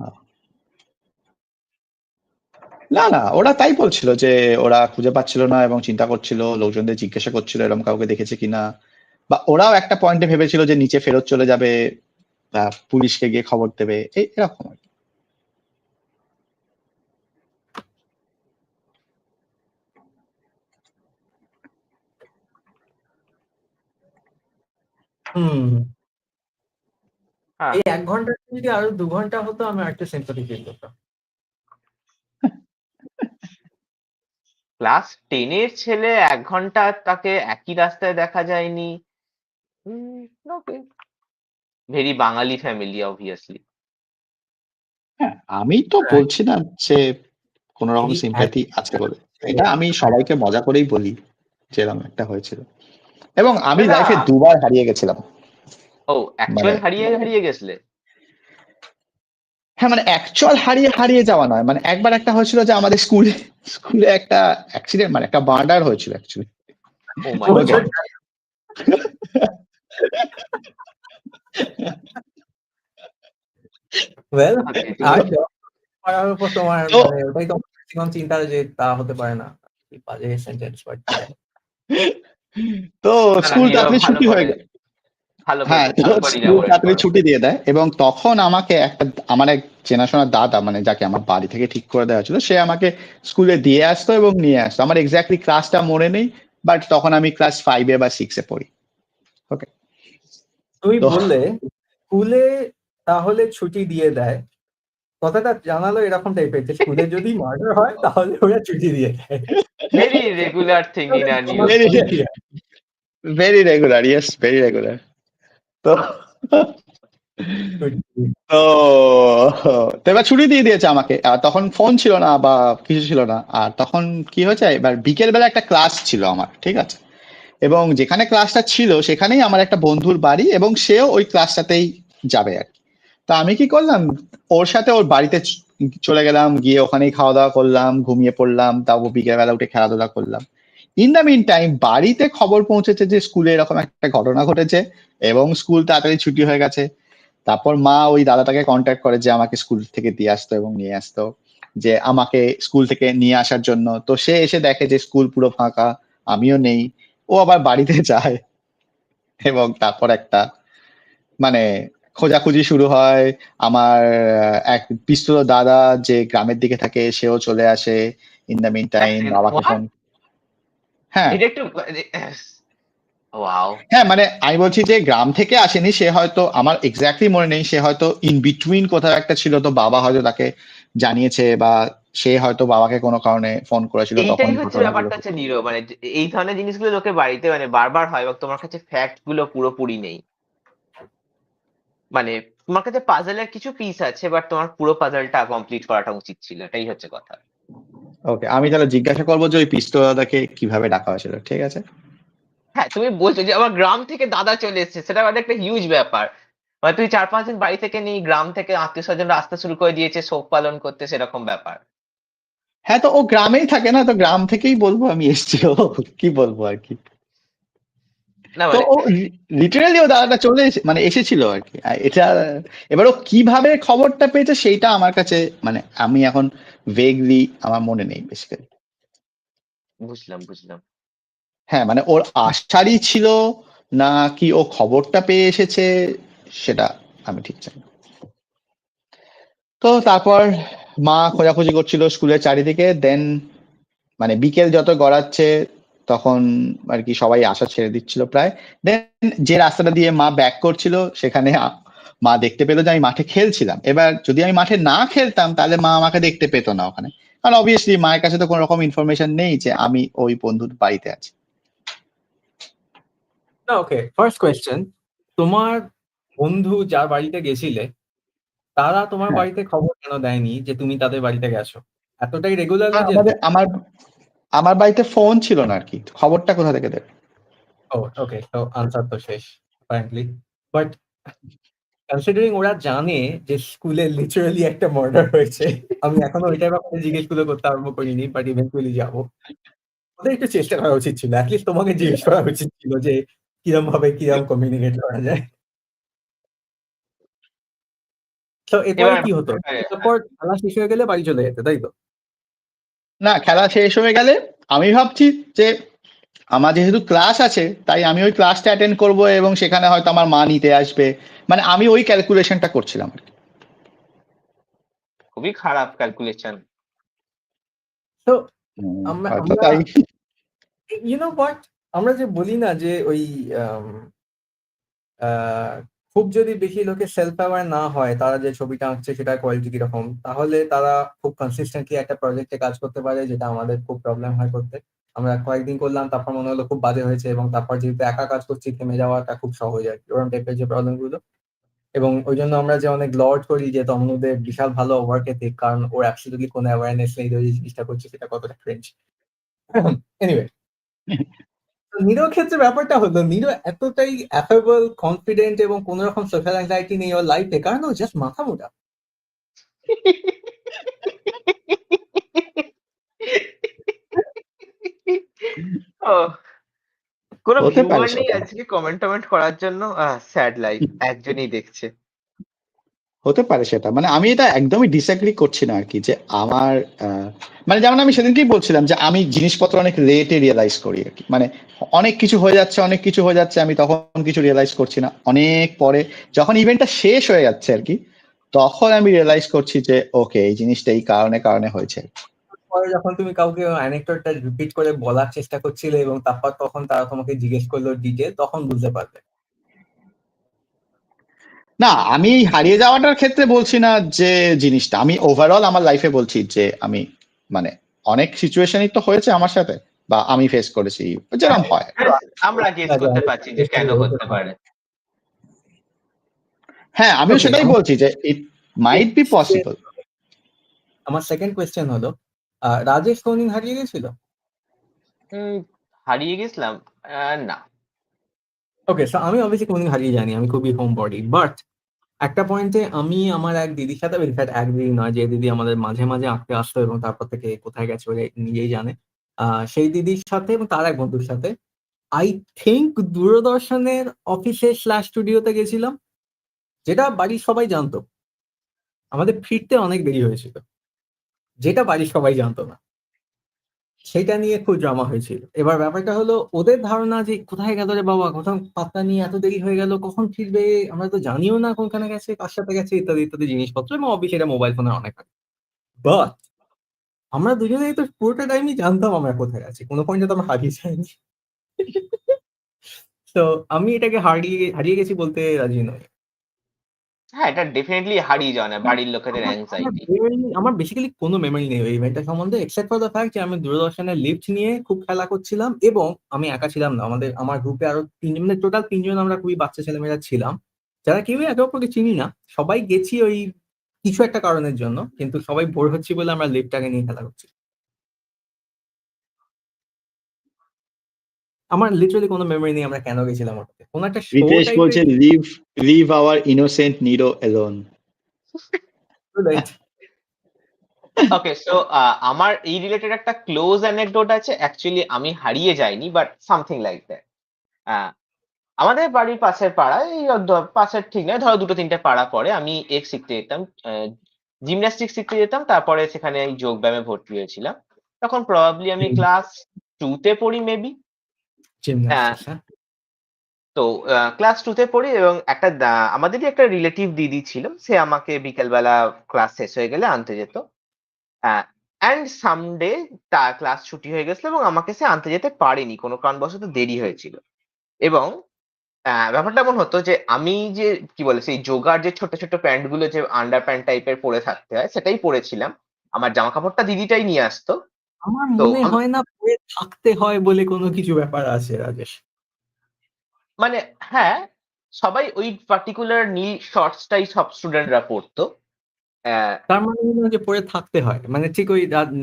না না, ওরা তাই বলছিল যে ওরা খুঁজে পাচ্ছিল না এবং চিন্তা করছিল, লোকজনদের জিজ্ঞাসা করছিল এরকম কাউকে দেখেছে কিনা, বা ওরাও একটা পয়েন্টে ভেবেছিল যে নিচে ফেরত চলে যাবে বা পুলিশকে গিয়ে খবর দেবে, এরকম আর কি। হুম, হ্যাঁ, এই 1 ঘন্টা যদি আরো 2 ঘন্টা হতো আমি আরেকটু সিম্পথি ফিল করতাম। ক্লাস 10-এর ছেলে 1 ঘন্টা তাকে একই রাস্তায় দেখা যায়নি। ওকে, ভেরি বাঙালি ফ্যামিলি অবভিয়াসলি। হ্যাঁ, আমি তো বলছি না যে কোন রকম এই সিম্প্যাথি আছে বলে, এটা আমি সবাইকে মজা করেই বলি যে এরকম একটা হয়েছিল এবং আমি না না, লাইফে 2 বার হারিয়ে গেছিলাম। ও মানে অ্যাকচুয়াল হারিয়ে হারিয়ে গেছলে? হ্যাঁ মানে অ্যাকচুয়াল হারিয়ে যাওয়া নয়, মানে একবার একটা হয়েছিল যে আমাদের স্কুলে একটা অ্যাক্সিডেন্ট, মানে একটা মার্ডার হয়েছিল অ্যাকচুয়ালি। ও মাই Okay. গড। ওয়েল, ওকে, আর job করার উপর তোমার তো মানে ওটাই তোমার maximum চিন্তা যে তা হতে পারে না। কি বাজে সেন্টেন্স, বাট তো না না, স্কুল নীরব তাড়াতাড়ি ভালো ছুটি হয়ে করে, গেল। ভালো হ্যাঁ, করেছো, তো তারপর স্কুল ইলাবোরেট তাড়াতাড়ি করো। ছুটি দিয়ে দেয় এবং তখন আমাকে আমার এক চেনাশোনা দাদা, মানে যাকে আমার বাড়ি থেকে ঠিক করে দেওয়া ছিল, সে আমাকে স্কুলে দিয়ে আসতো এবং নিয়ে আসতো। আমার এক্স্যাক্টলি ক্লাসটা মনে নেই, বাট তখন আমি ক্লাস 5 বা 6 এ পড়ি। ওকে। তুমি তো বললে স্কুলে তাহলে ছুটি দিয়ে দেয়, কথাটা জানালো এরকম টাইপের যে স্কুলে যদি মার্ডার হয় তাহলে ওরা ছুটি দিয়ে দেয়। Very regular thing in a new তোমার ভেরি স্কুল। পরিচয়। Very regular, yes, very regular. তো তো তো এবার ছুটি দিয়ে দিয়েছে আমাকে। আর তখন ফোন ছিল না বা কিছু ছিল না। আর তখন কি হয়েছে, এবার বিকেল বেলা একটা ক্লাস ছিল আমার, ঠিক আছে, এবং যেখানে ক্লাসটা ছিল সেখানেই আমার একটা বন্ধুর বাড়ি এবং সেও ওই ক্লাসটাতেই যাবে আর কি। তো আমি কি করলাম, ওর সাথে ওর বাড়িতে চলে গেলাম, গিয়ে ওখানেই খাওয়া দাওয়া করলাম, ঘুমিয়ে পড়লাম, তাও বিকেল বেলা উঠে খেলাধুলা করলাম। ইন দ্য মিন টাইম বাড়িতে খবর পৌঁছেছে যে স্কুলে এরকম একটা ঘটনা ঘটেছে এবং স্কুল তাড়াতাড়ি ছুটি হয়ে গেছে। তারপর মা ওই দাদাটাকে কন্ট্যাক্ট করে যে আমাকে স্কুল থেকে দিয়ে আসতো এবং নিয়ে আসতো, যে আমাকে স্কুল থেকে নিয়ে আসার জন্য। তো সে এসে দেখে যে স্কুল পুরো ফাঁকা, আমিও নেই। ও আবার বাড়িতে যায় এবং তারপর একটা মানে খোঁজাখুঁজি শুরু হয়। আমার এক পিস্তল দাদা যে গ্রামের দিকে থাকে সেও চলে আসে। ইন দ্য মিন টাইম বাবাকে হোয়াট? ফোন। হ্যাঁ, এটা একটু, ওয়াও। হ্যাঁ, মানে আমি বলছি যে গ্রাম থেকে আসেনি সে, হয়তো আমার এক্স্যাক্টলি মনে নেই, সে হয়তো ইন বিটুইন কোথাও একটা ছিল, তো বাবা হয়তো তাকে জানিয়েছে বা সে হয়তো বাবাকে কোনো কারণে ফোন করেছিল তখন এইটাই হচ্ছে ঘটনাগুলো। ব্যাপারটা, হচ্ছে নীরব, মানে এই ধরনের জিনিসগুলো লোকে বাড়িতে মানে বারবার হয় এবং তোমার কাছে ফ্যাক্ট গুলো পুরোপুরি নেই। মানে তোমার কাছে পাজলের কিছু পিস আছে, বাট তোমার পুরো পাজলটা কমপ্লিট করাটা উচিত ছিল, এটাই হচ্ছে কথা। ওকে, আমি তাহলে জিজ্ঞাসা করবো যে ওই পিস্তল দাদাকে কিভাবে ডাকা হয়েছিল, ঠিক আছে? হ্যাঁ, তুমি বলছো যে আমার গ্রাম থেকে দাদা চলে এসেছে, সেটা মানে একটা হিউজ ব্যাপার। মানে তুই 4-5 দিন বাড়ি থেকে নেই, গ্রাম থেকে আত্মীয় স্বজনরা আসতে শুরু করে দিয়েছে শোক পালন করতে, সেরকম ব্যাপার। হ্যাঁ, তো ও গ্রামেই থাকে না, তো গ্রাম থেকেই বলবো আমি এসেছি, ও কি বলবো আর কি। না তো মানে, ও লিটারালি ও দাদাটা মানে এসেছিল আর কি। এটা এবার ও কিভাবে খবরটা পেয়েছে সেইটা আমার কাছে, মানে আমি এখন ভেগলি আমার মনে নেই বেসিক্যালি। বুঝলাম বুঝলাম। হ্যাঁ, মানে ওর আশারই ছিল না কি ও খবরটা পেয়ে এসেছে, সেটা আমি ঠিক জানি না। তো তারপর মা খোঁজাখুঁজি করছিল স্কুলের চারিদিকে। দেন মানে বিকেল যত গড়াচ্ছে তখন আর কি সবাই আশা ছেড়ে দিচ্ছিল প্রায়। দেন যে রাস্তাটা দিয়ে মা ব্যাক করছিল সেখানে মা দেখতে পেলো যে আমি মাঠে খেলছিলাম। এবার যদি আমি মাঠে না খেলতাম তাহলে মা আমাকে দেখতে পেতো না ওখানে, কারণ অবভিয়াসলি মায়ের কাছে তো কোনো রকম ইনফরমেশন নেই যে আমি ওই বন্ধুর বাড়িতে আছি। না, ওকে, ফার্স্ট কোয়েশ্চেন, তোমার বন্ধু যার বাড়িতে গেছিলে তারা তোমার হ্যাঁ, বাড়িতে খবর কেন দেয়নি যে তুমি তাদের বাড়িতে গেছো? এতটাই রেগুলারলি যেত? আমার আমার বাড়িতে ফোন ছিল না আর কি, খবরটা কোথা থেকে দেবে? ও, ওকে, তো আনসার তো শেষ অ্যাপারেন্টলি। বাট কনসিডারিং ওরা জানে যে স্কুলে লিটারালি একটা মার্ডার হয়েছে, আমি এখনো ওইটার ব্যাপারে জিজ্ঞেস করতে আরম্ভ করিনি, বাট ইভেন্টুয়ালি যাবো। ওদের একটু চেষ্টা করা উচিত ছিল, অ্যাটলিস্ট তোমাকে জিজ্ঞেস করা উচিত ছিল যে কিরম কমিউনিকেট করা যায়। তো এরপরে এবার কি হতো? তারপর খেলা শেষ হয়ে গেলে বাড়ি চলে যেতে, তাই তো? না, খেলা শেষ হয়ে গেলে আমি ভাবছি যে আমার যেহেতু ক্লাস আছে তাই আমি ওই ক্লাসটা অ্যাটেন্ড করব এবং সেখানে হয়তো আমার মা নিতে আসবে। মানে আমি ওই ক্যালকুলেশনটা করছিলাম আর কি। খুবই খারাপ ক্যালকুলেশন। তো আমরা হয়তো আমরা তাই। ইউ নো হোয়াট, আমরা যে বলি না যে ওই আম, আহ, খুব যদি বেশি লোকে সেলফ অ্যাওয়ার না হয় তারা যে ছবিটা আঁকছে সেটার কোয়ালিটি কিরকম, তাহলে তারা খুব কনসিস্টেন্টলি একটা প্রজেক্টে কাজ করতে পারে, যেটা আমাদের খুব প্রবলেম হয় করতে। আমরা কয়েকদিন করলাম, তারপর মনে হলো খুব বাজে হয়েছে, এবং তারপর যেহেতু একা কাজ করছি থেমে যাওয়াটা খুব সহজ আর কি, ওরকম টাইপের যে প্রবলেম গুলো। এবং ওই জন্য আমরা যে অনেক লর্ড করি যে তমনুদের বিশাল ভালো ওয়ার্ক এথিক, কারণ ওর অ্যাবসলিউটলি কোনো অ্যাওয়ারনেস নেই যে ওই জিনিসটা করছে সেটা কতটা ক্রেঞ্জ। এনিওয়ে, নিরোর ক্ষেত্রে ব্যাপারটা হলো নিরো এতটাই অ্যাফেবল, কনফিডেন্ট এবং কোন রকম সোশ্যাল অ্যাংজাইটি নেই ওর লাইফে, কারণ ও জাস্ট মাথা মোটা। ও, কোনো হতে পারে ভিউয়ার নেই সেটা। আজকে কমেন্ট করার জন্য? স্যাড লাইফ, একজনই দেখছে। হতে পারে সেটা। মানে আমি এটা একদমই ডিসএগ্রি করছি না আরকি যে আমার মানে যেমন আমি সেদিনকেই বলছিলাম যে আমি জিনিসপত্র অনেক লেটে রিয়ালাইজ করি আরকি। মানে অনেক কিছু হয়ে যাচ্ছে আমি তখন কিছু রিয়ালাইজ করছি না। অনেক পরে যখন ইভেন্টটা শেষ হয়ে যাচ্ছে আরকি, তখন আমি রিয়ালাইজ করছি যে ওকে এই জিনিসটা এই কারণে হয়েছে। পরে যখন তুমি কাউকে অ্যানেকডোটটা রিপিট করে বলার চেষ্টা করছিলে এবং তারপর তখন তারা তোমাকে জিজ্ঞেস করলো ডিটেল, তখন বুঝতে পারবে। না, আমি এই হারিয়ে যাওয়াটার ক্ষেত্রে বলছি না যে জিনিসটা। আমি ওভারঅল আমার লাইফে বলছি যে আমি মানে অনেক সিচুয়েশনই তো হয়েছে আমার সাথে বা আমি ফেস করেছি। যেরকম হয়। আমরা গেস করতে পারছি যে কেন হতে পারে। হ্যাঁ, আমিও ওকে, সেটাই বলছি যে ইট মাইট বি পসিবল। আমার সেকেন্ড কোয়েশ্চেন হলো, রাজেশ কোনদিন হারিয়ে গেছিল? উম, হারিয়ে গেছিলাম? না। ওকে, সো আমি অবভিয়াসলি কোনদিন হারিয়ে যাইনি, আমি খুবই হোম বডি। বাট একটা পয়েন্টে আমি আমার এক দিদির সাথে, ইনফ্যাক্ট এক দিদি নয়, যে দিদি আমাদের মাঝে মাঝে আঁকতে আসতো এবং তারপর থেকে কোথায় গেছে ওরা নিজেই জানে, সেই দিদির সাথে এবং তার এক বন্ধুর সাথে আই থিঙ্ক দূরদর্শনের অফিসে স্ল্যাশ স্টুডিওতে গেছিলাম, যেটা বাড়ির সবাই জানতো। আমাদের ফিরতে অনেক দেরি হয়েছিল, যেটা বাড়ির সবাই জানতো না। সেটা নিয়ে খুব ড্রামা হয়েছিল। এবার ব্যাপারটা হলো, ওদের ধারণা যে কোথায় গেল রে বাবা, কোথাও পাত্তা নিয়ে এত দেরি হয়ে গেল, কখন ফিরবে, আমরা তো জানিও না কোনখানে গেছে, কার সাথে গেছে, ইত্যাদি ইত্যাদি জিনিসপত্র, এবং অবশ্যই এটা মোবাইল ফোনের অনেক আগে। বাট আমরা দুজনেই তো পুরোটা টাইমই জানতাম আমরা কোথায় আছি, কোনো পয়েন্টে তো আমরা হারিয়ে যাইনি। তো আমি এটাকে হারিয়ে হারিয়ে গেছি বলতে রাজি নই। হ্যাঁ, এটা ডেফিনেটলি হারিয়ে যাওয়া না, বাড়ির লোকেদের অ্যাংজাইটি। আমার বেসিক্যালি কোনো মেমোরি নেই ওই ইভেন্টটা সম্বন্ধে, এক্সেপ্ট ফর দ্য ফ্যাক্ট যে আমি দূরদর্শনের লিফট নিয়ে খুব খেলা করছিলাম, এবং আমি একা ছিলাম না, আমার গ্রুপে আরো তিনজন, মানে টোটাল তিনজন আমরা খুবই বাচ্চা ছেলেমেয়েরা ছিলাম, যারা কেউই একে অপরকে চিনি না। সবাই গেছি ওই কিছু একটা কারণের জন্য, কিন্তু সবাই বোর হচ্ছি বলে আমরা লিফটটাকে নিয়ে খেলা করছি। আমার লিটারালি কোনো মেমোরি নেই আমরা কেন গেছিলাম ওটাতে, কোনো একটা শো রিতেশ টাইপের। বলছে leave our innocent Nero alone. Okay, so আমার এই রিলেটেড একটা ক্লোজ অ্যানেকডোট আছে। অ্যাকচুয়ালি আমি হারিয়ে যাইনি, বাট সামথিং লাইক দ্যাট। আমাদের বাড়ির পাশের পাড়ায়, এই পাশের ঠিক নয়, ধরো ২-৩টে পাড়া পরে আমি শিখতে যেতাম। জিমন্যাস্টিক্স শিখতে যেতাম। তারপরে সেখানে এই যোগব্যায়ামে ভর্তি হয়েছিলাম। তখন প্রবাবলি আমি ক্লাস 2 তে পড়ি মেবি। হ্যাঁ, জিমন্যাস্টিক্স, হ্যাঁ। তো ক্লাস 2 তে পড়ি এবং আমাদেরই একটা রিলেটিভ দিদি ছিল। সে আমাকে বিকেলবেলা ক্লাস শেষ হয়ে গেলে আনতে যেত। অ্যান্ড সামডে তার ক্লাস ছুটি হয়ে গেছিল এবং আমাকে সে আনতে যেতে পারেনি। কোনো কারণবশত দেরি হয়েছিল। এবং ব্যাপারটা এমন হতো যে আমি যে কি বলে সেই যোগার যে ছোট, ছোট প্যান্ট গুলো যে আন্ডার প্যান্ট টাইপের পরে থাকতে হয় সেটাই পরেছিলাম। আমার জামাকাপড়টা দিদিটাই নিয়ে আসতো। আমার তো মনে হয় না পড়ে থাকতে হয় বলে কোনো কিছু ব্যাপার আছে, রাজেশ। মানে হ্যাঁ, সবাই ওই পার্টিকুলার নীল শর্টস টাই সব স্টুডেন্টরা পড়তো। অ্যা তার মানে মনে হয় যে পড়ে থাকতে হয়, মানে ঠিক ওই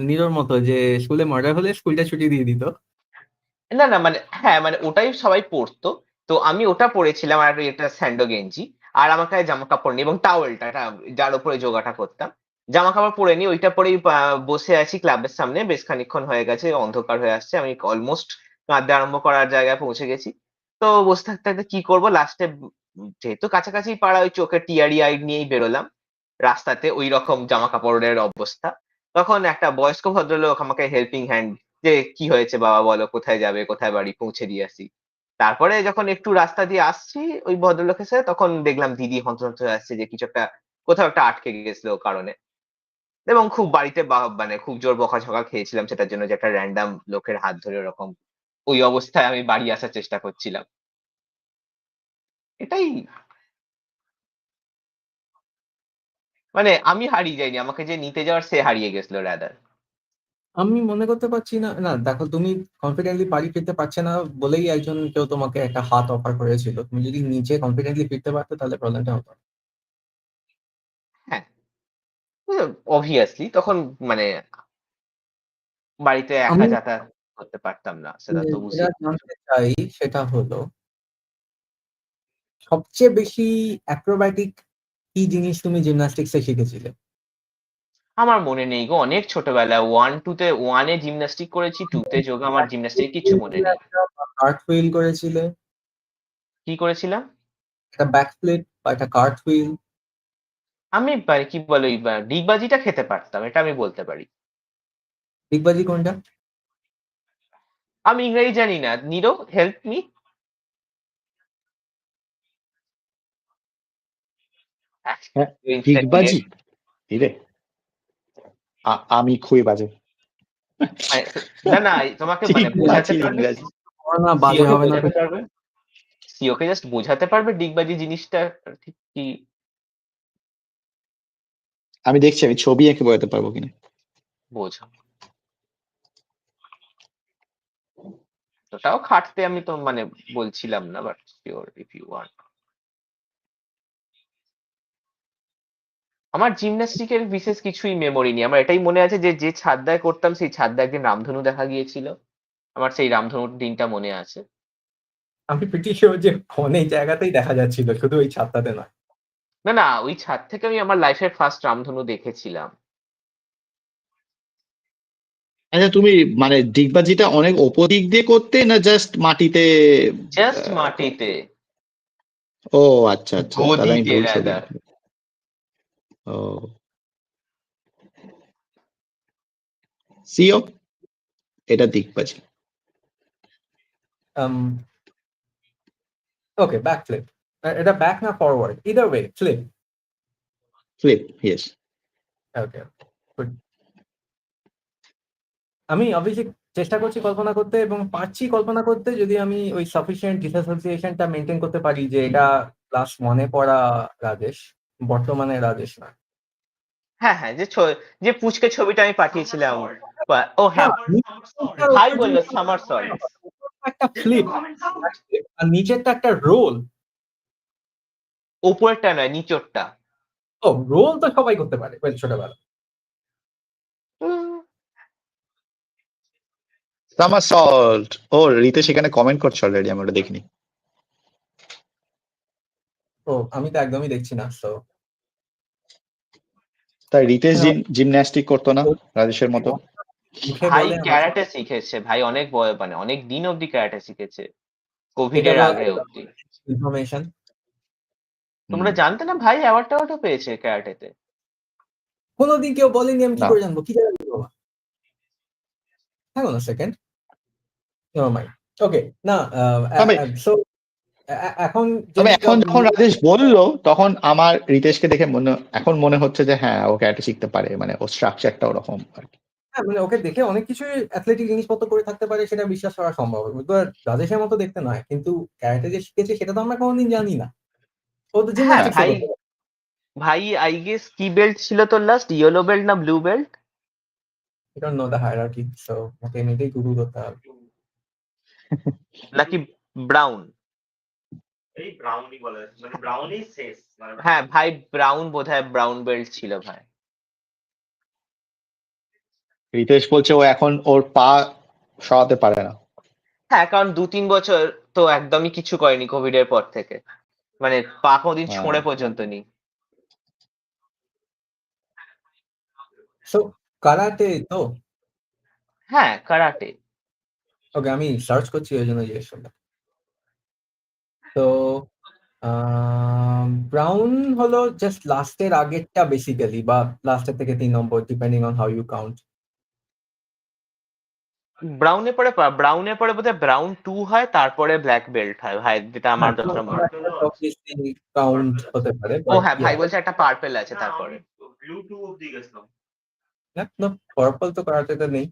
নিরোর মতো, যে স্কুলে মার্ডার হলে স্কুলটা ছুটি দিয়ে দিত। না, না, মানে হ্যাঁ, মানে ওটাই সবাই পড়তো। তো আমি ওটা পড়েছিলাম আর একটা স্যান্ডো গেঞ্জি। আর আমার গায়ে জামাকাপড় নেই এবং টাওয়েলটা যার উপরে যোগাটা করতাম। জামাকাপড় পরিনি, ওইটা পরেই বসে আছি ক্লাবের সামনে। বেশ খানিকক্ষণ হয়ে গেছে, অন্ধকার হয়ে আসছে। আমি অলমোস্ট কাঁদতে আরম্ভ করার জায়গায় পৌঁছে গেছি। তো বসে থাকতে কি করব? লাস্টে যেহেতু কাছাকাছি পাড়া, ওই চোখে টিয়ারি আই নিয়েই বেরোলাম। রাস্তাতে ঐরকম জামাকাপড়ের অবস্থা। তখন একটা বয়স্ক ভদ্রলোক আমাকে হেল্পিং হ্যান্ড, যে কি হয়েছে বাবা বলো, কোথায় যাবে, কোথায় বাড়ি, পৌঁছে দিয়ে আসি। তারপরে যখন একটু রাস্তা দিয়ে আসছি ওই ভদ্রলোকের সাথে, তখন দেখলাম দিদি হন্তদন্ত হয়ে আসছে যে কিছু একটা, কোথাও একটা আটকে গেছিল ও কারণে। এবং খুব বাড়িতে মানে খুব জোর বকাঝকা খেয়েছিলাম সেটার জন্য, যে একটা র‍্যান্ডম লোকের হাত ধরে ওরকম ওই অবস্থায় আমি বাড়ি আসার চেষ্টা করছিলাম। এটাই, মানে আমি হারিয়ে যাইনি। আমাকে যে নিতে যাওয়ার সে হারিয়ে গেছিল রাদার। আমি মনে করতে পারছি না, না দেখো, তুমি কনফিডেন্টলি বাড়ি ফিরতে পারছে না বলেই একজন কেউ তোমাকে একটা হাত অফার করেছিল। তুমি যদি নিচে কনফিডেন্টলি ফিরতে পারতে তাহলে প্রবলেমটা হতো না। হ্যাঁ, অবভিয়াসলি তখন মানে বাড়িতে একা আমি যাতায়াত করতে পারতাম না। সেটা তো যেটা বুঝতেই পারছো। জানতে চাই সেটা হলো, সবচেয়ে বেশি অ্যাক্রোব্যাটিক কি জিনিস তুমি জিমন্যাস্টিক্সে শিখেছিলে? আমার মনে নেই গো, অনেক ছোটবেলায় 1 এ জিমন্যাস্টিক করেছি, 2 তে যোগা, আমার জিমন্যাস্টিক কিছু মনে নেই। কার্টহুইল করেছিলে, কি করেছিলাম? একটা ব্যাকফ্লিপ বা একটা কার্টহুইল। আমি কি বলে ওই ডিগবাজিটা খেতে পারতাম, এটা আমি বলতে পারি। ডিগবাজি কোনটা? আমি ইংরেজি জানি না। Nero, help me. হ্যাঁ, ডিগবাজি রে, আমি খুবই বাজে। না না, তোমাকে মানে বোঝাতে ডিগবাজির পারবে, ইংরাজি না বাজে সিওকে হবে না তো। বোঝাতে পারবে, সিওকে জাস্ট বোঝাতে পারবে ডিগবাজি জিনিসটা ঠিক কি? আমি দেখছি, আমি ছবি এঁকে বোঝাতে পারবো কিনা। বোঝো, ওটাও খাটতে আমি তো মানে বলছিলাম না, but sure if you want. আমার জিমন্যাস্টিকের বিশেষ কিছুই মেমোরি নেই। আমার এটাই মনে আছে যে যে ছাদটায় করতাম সেই ছাদটায় একদিন রামধনু দেখা গিয়েছিল। আমার সেই রামধনুর দিনটা মনে আছে। আমি প্রিটি শিওর যে অনেক জায়গাতেই দেখা যাচ্ছিল, শুধু ওই ছাদটাতে না। না না, ওই ছাদ থেকে আমি আমার লাইফের ফার্স্ট রামধনু দেখেছিলাম। আচ্ছা, তুমি মানে ডিগবাজিটা অনেক ওপর দিক দিয়ে করতে না জাস্ট মাটিতে? জাস্ট আহ, মাটিতে, ও আচ্ছা আচ্ছা, তাহলে আমি গদিতে ভুল ছবি। রাদার। ও, সিও, এটা দিগবাজি। Okay, backflip. এটা ব্যাক না forward, either way flip. Flip, yes. Okay, আমি অবভিয়াসলি চেষ্টা করছি কল্পনা করতে এবং পারছি কল্পনা করতে, যদি আমি ওই সাফিসিয়েন্ট ডিসঅ্যাসোসিয়েশনটা মেনটেন করতে পারি যে এটা ক্লাস 1-এ পড়া রাজেশ, বর্তমানে রাজেশ না। হ্যাঁ হ্যাঁ, যে পুচকে ছবিটা আমি পাঠিয়েছিলাম। ও না, হ্যাঁ, নিচেরটার ভাই উপর বললো যে- সামার সল্ট। একটা ফ্লিপ আর নিচেরটা একটা রোল। উপরেরটা নয়, নিচেরটা। ও, রোল তো সবাই করতে পারে ছোটবেলা। সামারসল্ট। ও, রিতেশ এখানে কমেন্ট করছে অলরেডি, আমি ওটা দেখিনি। ও, আমি তো একদমই দেখছি না। তো তাই রিতেশ জিমন্যাস্টিক করতো না রাজেশের মতো? মুখে ভাই বলে আমার ক্যারাটে শিখেছে, ভাই অনেক মানে অনেক দিন অব্দি ক্যারাটে শিখেছে, কোভিড এটা এর তো আগে অব্দি। ইনফরমেশন। তোমরা জানতে না ভাই অ্যাওয়ার্ড ট্যাওয়ার্ডও পেয়েছে ক্যারাটেতে। কোনোদিন কেউ বলেনি, আমি কি না, করে জানবো? কি করে জানবো? হ্যাঁ, না সেকেন্ড, নেভার মাইন্ড। ওকে, না। তবে সো এখন তবে জেনিকা এখন যখন রাজেশ বললো, তখন আমার রিতেশকে দেখে এখন মনে হচ্ছে যে হ্যাঁ, ও ক্যারাটে শিখতে পারে, মানে ওর স্ট্রাকচারটা ওরকম আর কি। হ্যাঁ, মানে ওকে দেখে অনেক কিছুই অ্যাথলেটিক জিনিসপত্র করে থাকতে পারে, সেটা বিশ্বাস করা সম্ভব। এবার রাজেশের মতো দেখতে নয়, কিন্তু ক্যারাটে যে শিখেছে সেটা তো আমরা কোনোদিন জানি না। ও তো হ্যাঁ জিমন্যাস্টিক্স ভাই, করতে পারে। ভাই আই গেস কি বেল্ট ছিল তোর লাস্ট, ইয়েলো বেল্ট না blue belt? I don't know the hierarchy, so ওকে এমনিতেই গুগল করতে হবে। নাকি ব্রাউন? হ্যাঁ ভাই, ব্রাউন বোধহয় ব্রাউন বেল্ট ছিল ভাই। রিতেশ বলছে ও এখন ওর পা সরাতে পারে না। হ্যাঁ, কারণ 2-3 বছর তো একদমই কিছু করেনি কোভিড এর পর থেকে, মানে পা কোনদিন হ্যাঁ, ছোঁড়ে পর্যন্ত নি। সো কারাতে তো। হ্যাঁ কারাটে। ওকে, আমি সার্চ করছি ওই জন্য জিজ্ঞেস করলাম। তো ব্রাউন হলো জাস্ট লাস্টের আগেরটা বেসিক্যালি, বা লাস্টের থেকে 3 নম্বর, depending on how you count. ব্রাউনের পরে বোধহয় ব্রাউন 2 হয়, তারপরে ব্ল্যাক বেল্ট হয় ভাই, যেটা আমার যতটা মনে হয়। অবভিয়াসলি কাউন্ট হতে পারে, ও বাট হ্যাঁ, ভাই বলছে একটা পার্পেল আছে তারপরে। না, পার্পল তো কারাতেতে নেই।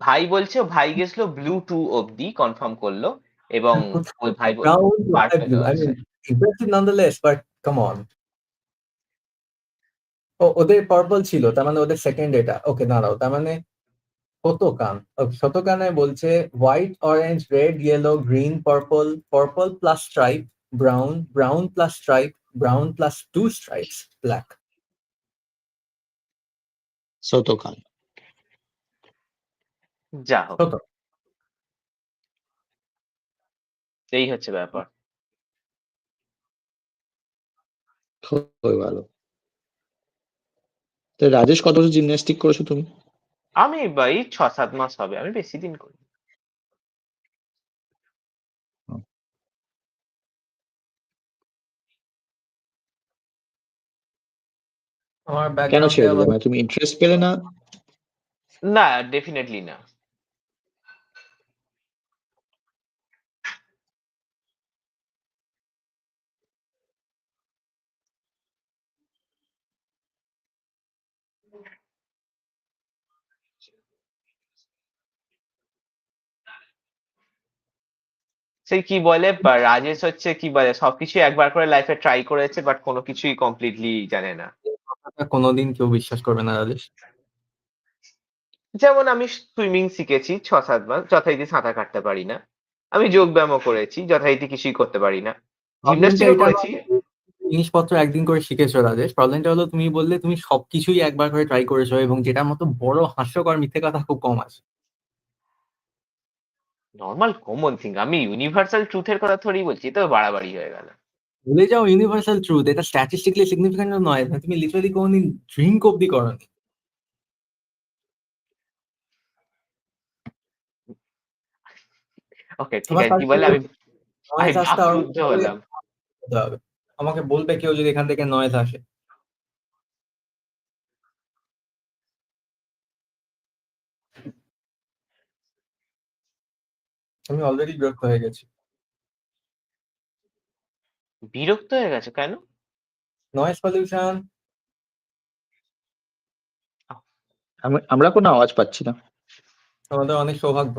ভাই বলছে ভাই গেছিল ব্লু 2 অব্দি, কনফার্ম করলো, এবং ওই ভাই ব্রাউন, ব্লু, পার্পেলও আই আছে। মিন ইমপ্রেসিভ ননদলেস, বাট কাম অন। ওদের পার্পল ছিল, তার মানে ওদের সেকেন্ড এটা। ওকে, দাঁড়াও, তার মানে শতকান। শতকানে বলছে white, orange, red, yellow, green, purple, purple plus stripe, brown, brown plus stripe, brown plus 2 stripes, black. Shotokan. যা হোক, শত। এই হচ্ছে ব্যাপার। খুবই ভালো। তো রাজেশ, কত বছর জিমন্যাস্টিক করেছো তুমি? আমি এই 6-7 মাস হবে, আমি বেশি দিন করি। আমার কেন ব্যাকগ্রাউন্ডে ছেড়ে দিলে? আবার মানে তুমি ইন্টারেস্ট পেলে না? না, ডেফিনেটলি না। সেই কি বলে, রাজেশ হচ্ছে কি বলে, সবকিছু একবার করে লাইফে ট্রাই করেছে, বাট কোনো কিছুই কমপ্লিটলি জানে না। কথাটা কোনোদিন কেউ বিশ্বাস করবে না রাজেশ। যেমন আমি সুইমিং শিখেছি 6-7 মাস, যথারীতি সাঁতার কাটতে পারি না। আমি যোগ ব্যায়ামও করেছি, যথারীতি কিছুই করতে পারি না। প্রবলেমটা জিমন্যাস্টিকও এটা করেছি। নয় যে জিনিসপত্র একদিন করে শিখেছো রাজেশ, প্রবলেমটা হলো তুমি বললে তুমি সবকিছুই একবার করে ট্রাই করেছো, এবং যেটার মতো বড় হাস্যকর মিথ্যে কথা খুব কম আছে। নর্মাল কমন থিং, আমি ইউনিভার্সাল ট্রুথের কথা থোড়ি বলছি, তো বাড়াবাড়ি হয়ে গেল। ভুলে যাও ইউনিভার্সাল ট্রুথ, এটা স্ট্যাটিস্টিক্যালি সিগনিফিকেন্ট নয়, তুমি লিটারালি কোনোদিন ড্রিঙ্ক অব্দি করোনি। ওকে, ঠিক তোমার আছে, কি কাছে বলে, আমি নয়েজ আসতে আরম্ভ ভাবরুদ্ধ করলে হলাম। হতে হবে। আমাকে বলবে কেউ যদি এখান থেকে নয়েজ আসে। আমি অলরেডি বিরক্ত হয়ে গেছি। বিরক্ত হয়ে গেছে কেন? Noise pollution. আমরা কোনো আওয়াজ পাচ্ছি না। তোমাদের অনেক সৌভাগ্য।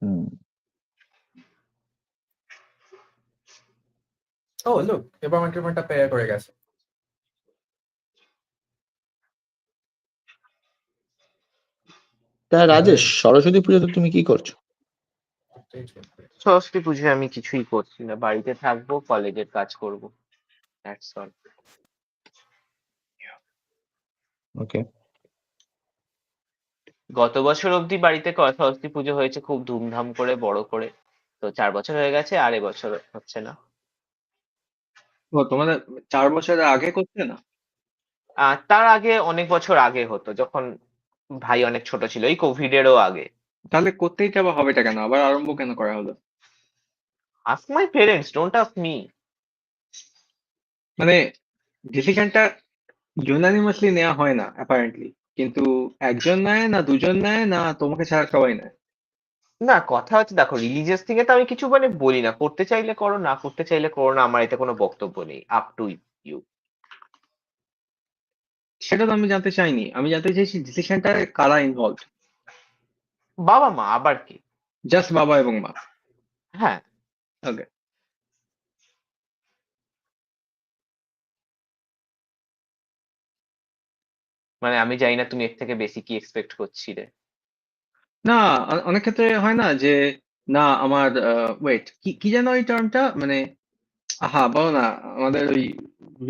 হুম। ও লুক, এবার মাইক্রোফোনটা পেয়ার করে গেছে। তা রাজেশ, সরস্বতী পুজোতে তুমি কি করছো? সরস্বতী পুজোয় আমি কিছুই করছি না, বাড়িতে থাকবো, কলেজের কাজ করবো, দ্যাটস অল। ওকে। গত বছর অবধি বাড়িতে সরস্বতী পুজো হয়েছে খুব ধুমধাম করে, বড় করে। তো 4 বছর হয়ে গেছে, আর এবছর হচ্ছে না। ও তোমাদের 4 বছরের আগে করতে না? তার আগে অনেক বছর আগে হতো, যখন ভাই অনেক ছোট ছিল, এই কোভিড এরও আগে। তাহলে করতেই যাবো, হবেটা কেন, আবার আরম্ভ কেন করা হলো? Ask my parents, don't ask me. মানে ডিসিশনটা ইউনানিমাসলি নেওয়া হয় না অ্যাপারেন্টলি, কিন্তু একজন নেয় না, দুজন নেয় না, তোমাকে ছাড়া সবাই নেয়। না, কথা হচ্ছে, দেখো, রিলিজিয়াস থেকে তো আমি কিছু বলি না, করতে চাইলে করো, না করতে চাইলে করো না, আমার এতে কোনো বক্তব্য নেই, আপ টু ইউ। সেটা তো আমি জানতে চাইনি, আমি জানতে চাইছি ডিসিশনটা কারা ইনভলভ। বাবা মা, আবার কি? জাস্ট বাবা এবং মা? হ্যাঁ। ওকে। মানে আমি জানি না তুমি এর থেকে বেশি কি এক্সপেক্ট করছিলে। না, অনেক ক্ষেত্রে হয় না যে, না আমার ওয়েট কি কি যেন ওই টার্মটা, মানে বলো না, আমাদের ওই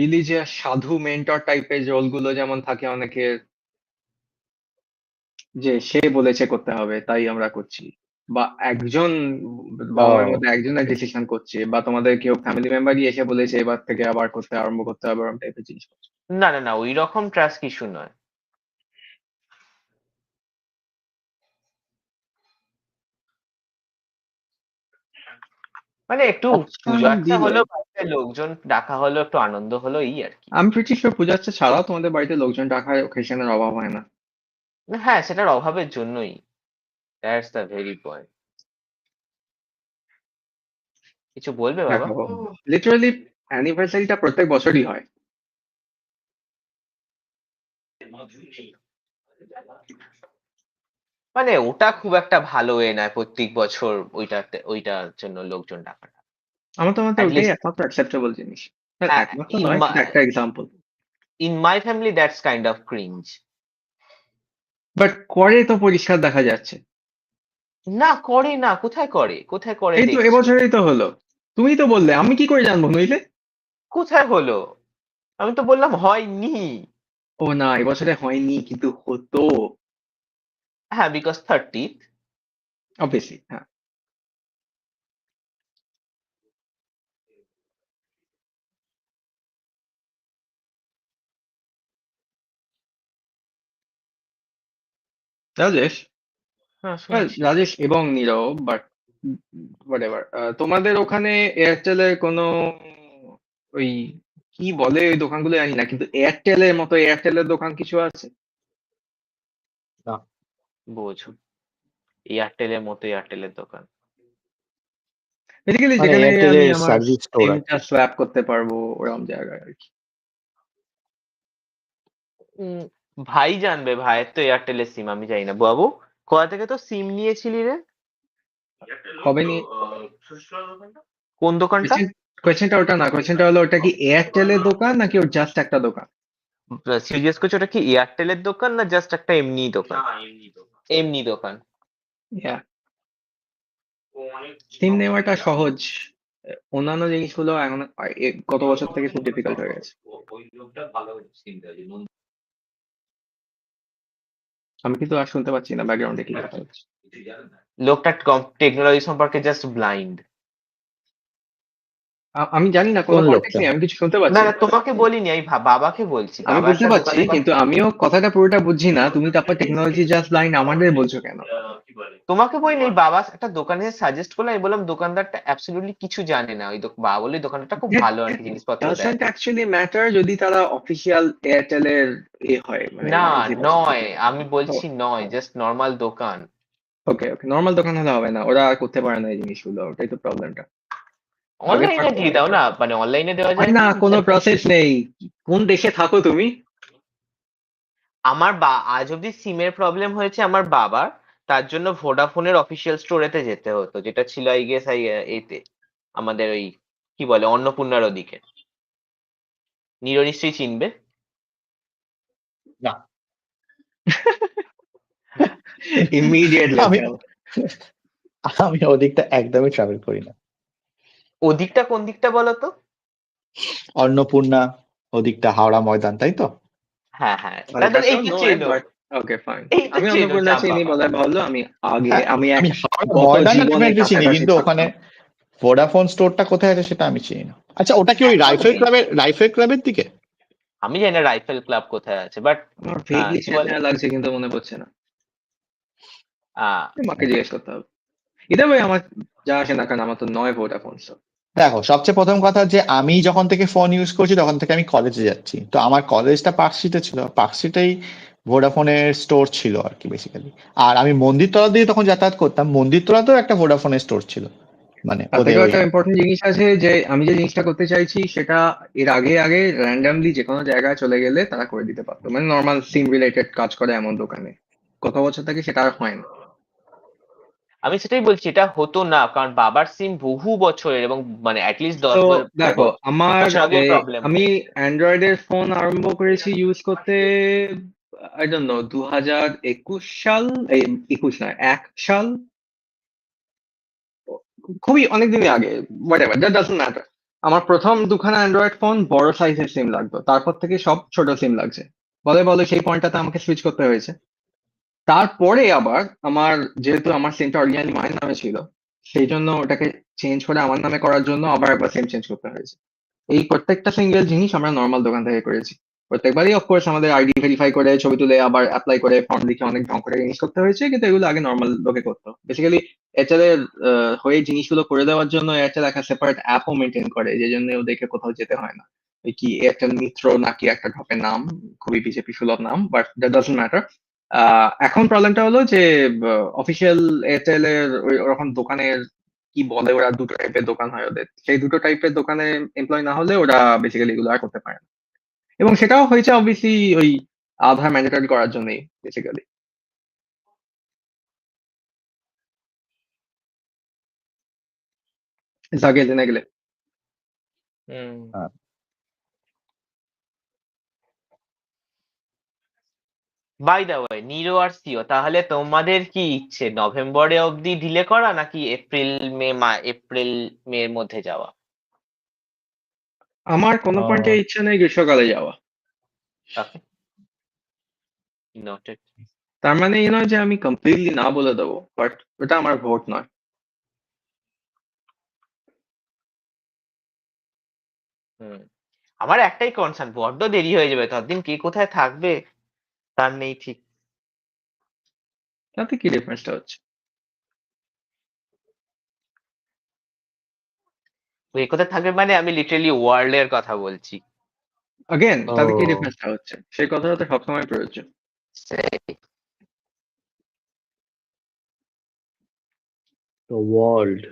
রিলিজিয়াস সাধু মেন্টর টাইপের রোল গুলো যেমন থাকে অনেকের, যে সে বলেছে করতে হবে তাই আমরা করছি, বা একজন বাবা মায়ের ও, মধ্যে একজন এক ডিসিশন করছে, বা তোমাদের কেউ ফ্যামিলি মেম্বারই এসে বলেছে এবার থেকে আবার করতে আরম্ভ করতে হবে, এরকম টাইপের জিনিস। না না না, ওই রকম ট্রাস্ট ইস্যু নয়। মানে একটু পুজো অপশন আচ্ছা দিলে হলো, বাড়িতে লোকজন ডাকা হলো, একটু আনন্দ হলো, এই আর কি। আমি প্রিটি শিওর পূজা আচ্ছা ছাড়াও তোমাদের বাড়িতে লোকজন ডাকার ওকেশনের অভাব হয় না। হ্যাঁ, সেটার অভাবের জন্যই। That's the very point. কিছু বলবে বাবা? দেখো, লিটারালি অ্যানিভার্সারিটা প্রত্যেক বছরই হয়। মানে ওটা খুব একটা ভালো এ নয়, প্রত্যেক বছর ওইটার জন্য লোকজন ডাকাটা। আমার তো মতে ওটাই অ্যাটলিস্ট একমাত্র অ্যাকসেপ্টেবল জিনিস। একমাত্র ইন নয়, মাই সেটা একটা example. In my family that's kind of cringe. But করে তো পরিষ্কার দেখা যাচ্ছে। না করে না, কোথায় করে, কোথায় করে এই তো দেখছি? এবছরেই তো হলো। তুমিই তো বললে, আমি কি করে জানবো নইলে? কোথায় হলো? আমি তো বললাম হয়নি। ও না, এবছরে হয়নি কিন্তু হতো। হ্যাঁ, বিকজ 30th। অবভিয়াসলি হ্যাঁ। রাজেশ, হ্যাঁ, শুনছি। রাজেশ এবং নীরব, বাট হোয়াটএভার, তোমাদের ওখানে এয়ারটেলের কোনো ওই কি বলে ওই দোকানগুলো জানি না, কিন্তু এয়ারটেলের মতো এয়ারটেলের দোকান কিছু আছে? না, বোঝো, এয়ারটেলের মতো এয়ারটেলের দোকান। বেসিক্যালি মানে যেখানে আমি এয়ারটেলের আমার সার্ভিস স্টোর আর সিমটা কি। সোয়াপ করতে পারবো, ওরকম জায়গায় আর কি। উম, ভাই জানবে, ভাইয়ের তো এয়ারটেলের সিম, আমি জানি না। বাবু, কোথা থেকে তো সিম নিয়েছিলি রে? কবে নিয়ে? কোন দোকানটা? কোয়েশ্চেনটা ওটা না, কোয়েশ্চেনটা হলো ওটা কি এয়ারটেলের দোকান নাকি ওর জাস্ট একটা দোকান? জিজ্ঞেস করছো ওটা কি এয়ারটেলের দোকান না জাস্ট একটা এমনি দোকান? এমনি দোকান। ইয়া, সিম নেওয়াটা সহজ, অন্যান্য জিনিসগুলো এখন গত বছর থেকে খুব ডিফিকাল্ট হয়ে গেছে। আমি কিন্তু আর শুনতে পাচ্ছি না ব্যাকগ্রাউন্ডে কি কথা হচ্ছে। লোকটা টেকনোলজি সম্পর্কে জাস্ট ব্লাইন্ড। আমি জানি না, কোনো কোন কন্টেক্ট লোকটা? নেই, আমি কিছু শুনতে না পাচ্ছি না, না। তোমাকে বলিনি, আমি বাবাকে বলছি। আমি বাবা বুঝতে একটা পারছি, দোকানে কিন্তু আমিও কথাটা পুরোটা বুঝছি না, তুমি তারপর টেকনোলজি জাস্ট লাইন আমাদের বলছো কেন? তোমাকে বলিনি, বাবা একটা দোকানে সাজেস্ট করলো, আমি বললাম দোকানদারটা অ্যাবসলিউটলি কিছু জানে না। ওই বাবা বললি দোকানটা খুব ভালো আর কি, জিনিসপত্র দেয়। ডাজন্ট অ্যাকচুয়ালি ম্যাটার যদি তারা অফিসিয়াল এয়ারটেলের হয়, মানে না, যেভাবে। নয়, আমি বলছি নয়, জাস্ট নর্মাল দোকান। ওকে ওকে, নর্মাল দোকান হলে হবে না, ওরা আর করতে পারে না এই জিনিসগুলো, ওটাই তো প্রবলেমটা। আগে অনলাইনে থাকতো, দিয়ে দাও না, মানে অনলাইনে দেওয়া হয় যায় না, না? কোনো প্রসেস নেই। কোন দেশে থাকো তুমি? আমার আজ অব্দি সিমের প্রবলেম হয়েছে আমার বাবার, তার জন্য ভোডাফোনের অফিসিয়াল স্টোরেতে যেতে হতো, যেটা ছিল আই গেস এতে আমাদের ওই কি বলে অন্নপূর্ণার ওদিকে। নিরো নিশ্চয়ই চিনবে। না, ইমিডিয়েট আমি লোকাল। আমি ওদিকটা একদমই ট্রাভেল করি না। ওদিকটা কোন দিকটা বলো তো? অন্নপূর্ণা, ওদিকটা হাওড়া ময়দান, তাই তো? হ্যাঁ হ্যাঁ, তাহলে হালকা সো এই তো নয়, চেনো, বাট ওকে ফাইন। এই তো আমি চেনো, অন্নপূর্ণা যা চিনি বাবা। বলে ভালো। আমি আগে, হ্যাঁ, আমি এক আমি হাওড়া গত ময়দানটা জীবনে ডেফিনেটলি চিনি, কাছাকাছি কিন্তু ওখানে থাকতাম। ভোডাফোন স্টোরটা কোথায় আছে সেটা আমি চিনি না। আচ্ছা, ওটা কি ওই এখনো নেই। রাইফেল ক্লাবের দিকে? আমি জানি না রাইফেল ক্লাব কোথায় আছে, বাট আমার ভেগলি কি বলে, চেনা লাগছে, কিন্তু মনে পড়ছে না। আহ মাকে জিজ্ঞেস করতে হবে। ইদার ভাই আমার যা আসে না, কারণ আমার তো নয় ভোডাফোন। দেখো, সবচেয়ে প্রথম কথা যে আমি যখন থেকে ফোন ইউজ করছি তখন থেকে আমি কলেজে যাচ্ছি, তো আমার কলেজটা পার্কস্ট্রিটে ছিল, পার্কস্ট্রিটেই ভোডাফোনের স্টোর ছিল আর কি বেসিক্যালি। আর আমি মন্দিরতলা দিয়ে তখন যাতায়াত করতাম, মন্দিরতলাতেও একটা ভোডাফোনের স্টোর ছিল, মানে তার ওদের থেকেও ওই। একটা ইম্পর্টেন্ট জিনিস আছে যে আমি যে জিনিসটা করতে চাইছি সেটা এর আগে আগে র্যান্ডামলি যে কোনো জায়গায় চলে গেলে তারা করে দিতে পারতো, মানে নর্মাল সিম রিলেটেড কাজ করে এমন দোকানে। গত বছর থেকে সেটা আর হয় না। আমি সেটাই বলছি, এটা হতো না, কারণ বাবার সিম বহু বছরের, এবং মানে অ্যাটলিস্ট তো 10 দেখো, আমার বছর আগে প্রবলেম আমি হয়। অ্যান্ড্রয়েডের ফোন আরম্ভ করেছি ইউজ করতে, আই ডোন্ট নো, 2021 সাল, এই 21 নয় 1 সাল, খুবই অনেকদিনই আগে। Whatever, that doesn't matter. আমার প্রথম দুখানা অ্যান্ড্রয়েড ফোন বড় সাইজের সিম লাগতো, তারপর থেকে সব ছোট সিম লাগছে। বলে বলে সেই পয়েন্টটাতে আমাকে সুইচ করতে হয়েছে। তারপরে আবার আমার, যেহেতু আমার সিমটা অরিজিনালি মায়ের নামে ছিল, সেই জন্য ওটাকে চেঞ্জ করে আমার নামে করার জন্য আবার একবার সিম চেঞ্জ করতে হয়েছে। এই প্রত্যেকটা সিঙ্গেল জিনিস আমরা নর্মাল দোকান থেকে করেছি। প্রত্যেকবারই অফকোর্স আমাদের আইডি ভেরিফাই করে ছবি তুলে আবার অ্যাপ্লাই করে ফর্ম লিখে অনেক ঢং করে জিনিস করতে হয়েছে, কিন্তু এগুলো আগে নর্মাল লোকে করতো। বেসিক্যালি এয়ারটেল এর হয়ে জিনিসগুলো করে দেওয়ার জন্য এয়ারটেল একটা সেপারেট অ্যাপও মেনটেন করে, যে জন্য ওদেরকে কোথাও যেতে হয় না। ওই কি এয়ারটেল মিত্র নাকি একটা ঢপের নাম, খুবই বিজেপি সুলভ নাম, বাট দ্যাট ডাজন্ট ম্যাটার। এখন প্রবলেমটা হলো যে অফিসিয়াল এয়ারটেল এর ওরকম দোকানের কি বলে, ওরা দুটো টাইপের দোকান হয় ওদের, সেই দুটো টাইপের দোকানে এমপ্লয় না হলে ওরা বেসিক্যালি এগুলো আর করতে পারে না। এবং সেটাও হয়েছে অবভিয়াসলি ওই আধার ম্যান্ডেটরি করার জন্যই বেসিক্যালি। জাগে জেনে গেলে। হুম। হ্যাঁ। বাই দা ওয়ে, নিরো আর সিও, তাহলে তোমাদের কি ইচ্ছে নভেম্বরে অবধি ডিলে করা নাকি এপ্রিল মের মধ্যে যাওয়া? আমার কোনো পয়েন্টে ইচ্ছা নেই গ্রীষ্মকালে যাওয়া। ওকে, নোটেড। তার মানে এই নয় যে আমি কমপ্লিটলি না বলে দেবো, বাট ওটা আমার ভোট নয়। হুম, আমার একটাই কনসার্ন, বড্ড দেরি হয়ে যাবে, ততদিন কে কোথায় থাকবে তার নেই ঠিক। তাতে কি ডিফারেন্সটা হচ্ছে? ওই কথা থাকবে মানে আমি লিটারালি ওয়ার্ল্ড এর কথা বলছি। আগেন ও তাতে কি ডিফারেন্সটা হচ্ছে? সেই কথাটা তো সবসময় প্রযোজ্য। তো ওয়ার্ল্ড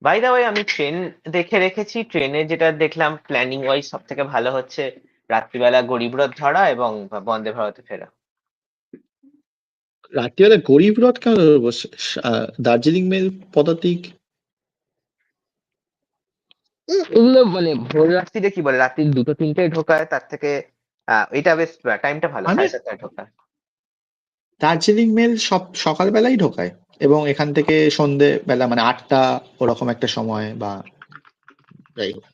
বাই দা ওয়ে আমি ট্রেন দেখে রেখেছি। ট্রেনে যেটা দেখলাম প্ল্যানিং ওয়াইজ সব থেকে ভালো হচ্ছে রাত্রিবেলা গরিব রথ ধরা এবং বন্দে ভারতে ফেরা। রাত্রিবেলা গরিব রথ কেন ধরবো? দার্জিলিং মেল পদাতিক এগুলো মানে ভোর রাত্রিরে কি বলে রাত্রি 2-3টায় ঢোকায়, তার থেকে এটা বেশ টাইমটা ভালো, মানে 7:30টায় ঢোকায়। দার্জিলিং মেল সব সকালবেলাই ঢোকায় এবং এখান থেকে সন্ধে বেলা মানে 8টা ওরকম একটা সময় বা যাই হোক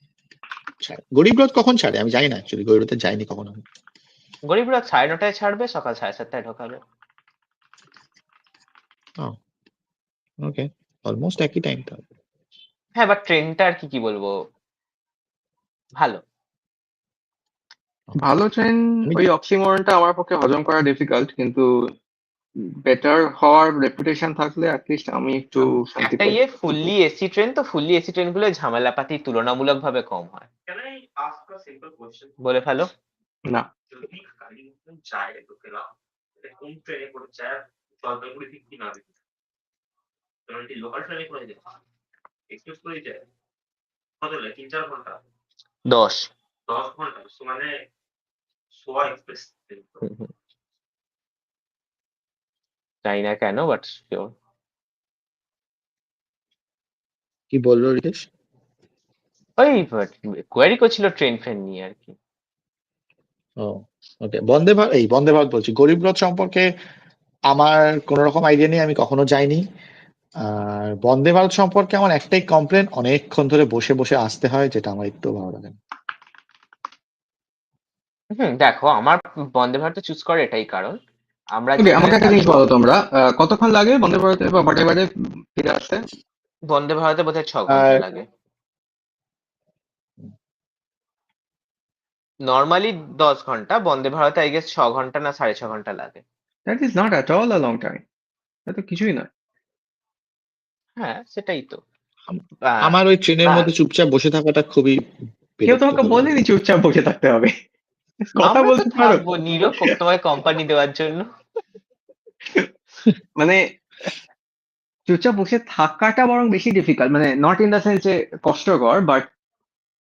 ছাড়ে। গরিব রথ কখন ছাড়ে আমি জানি না, অ্যাকচুয়ালি গরিব রথে যাইনি কখনো আমি। গরিব রথ 9:30টায় ছাড়বে, সকাল 7:30টায় ঢোকাবে। ওকে, অলমোস্ট একই টাইম তো। হ্যাঁ, বাট ট্রেনটা আর কি বলবো, ভালো। ভালো ট্রেন, আমি ওই অক্সিমোরনটা আমার পক্ষে হজম করা ডিফিকাল্ট, কিন্তু বেটার হওয়ার রেপুটেশন থাকলে অ্যাটলিস্ট আমি একটু শান্তি একটা পাই। ফুললি এসি ট্রেন, তো ফুললি এসি ট্রেন গুলো ঝামেলাপাতি তুলনামূলকভাবে কম হয়। বলে ফেলো। না, দশ। জানি না কেন, বাট কি বললো রিতেশ? ওই কোয়ারি করছিল ট্রেন ফ্রেন নিয়ে আর কি। ও ওকে, বন্দে ভারত বলছি, গরিব রথ সম্পর্কে আমার কোনো রকম আইডিয়া নেই, আমি কখনো যাইনি। আর বন্দে ভারত সম্পর্কে আমার একটাই কমপ্লেন, অনেকক্ষণ ধরে বসে বসে আসতে হয়, যেটা আমার একটু ভালো লাগে না। দেখো আমার বন্দে ভারত চুজ করে এটাই কারণ আমরা ওকে, যেখানে আমাকে একটা জিনিস থাকবো। বলো তোমরা, কতক্ষণ লাগে বন্দে ভারতে বা হোয়াটএভারে ফিরে আসতে? বন্দে ভারতে বোধহয় 6 ঘন্টা আর লাগে। নর্মালি 10 ঘন্টা, বন্দে ভারতে আই গেস 6 ঘন্টা না 6.5 ঘন্টা লাগে। That is not at all a long time. এটা কিছুই নয়। হ্যাঁ, সেটাই তো। আমার ওই ট্রেনের আর মধ্যে চুপচাপ বসে থাকাটা খুবই কেউ তোমাকে বিরক্তকর লাগে। বলেনি চুপচাপ বসে থাকতে হবে, কথা আমরা তো বলতে পারো। থাকবো নিরো তোমায় কোম্পানি দেওয়ার জন্য। মানে চুপচাপ বসে থাকাটা বরং বেশি ডিফিকাল্ট, মানে নট ইন দা সেন্স যে কষ্টকর, বাট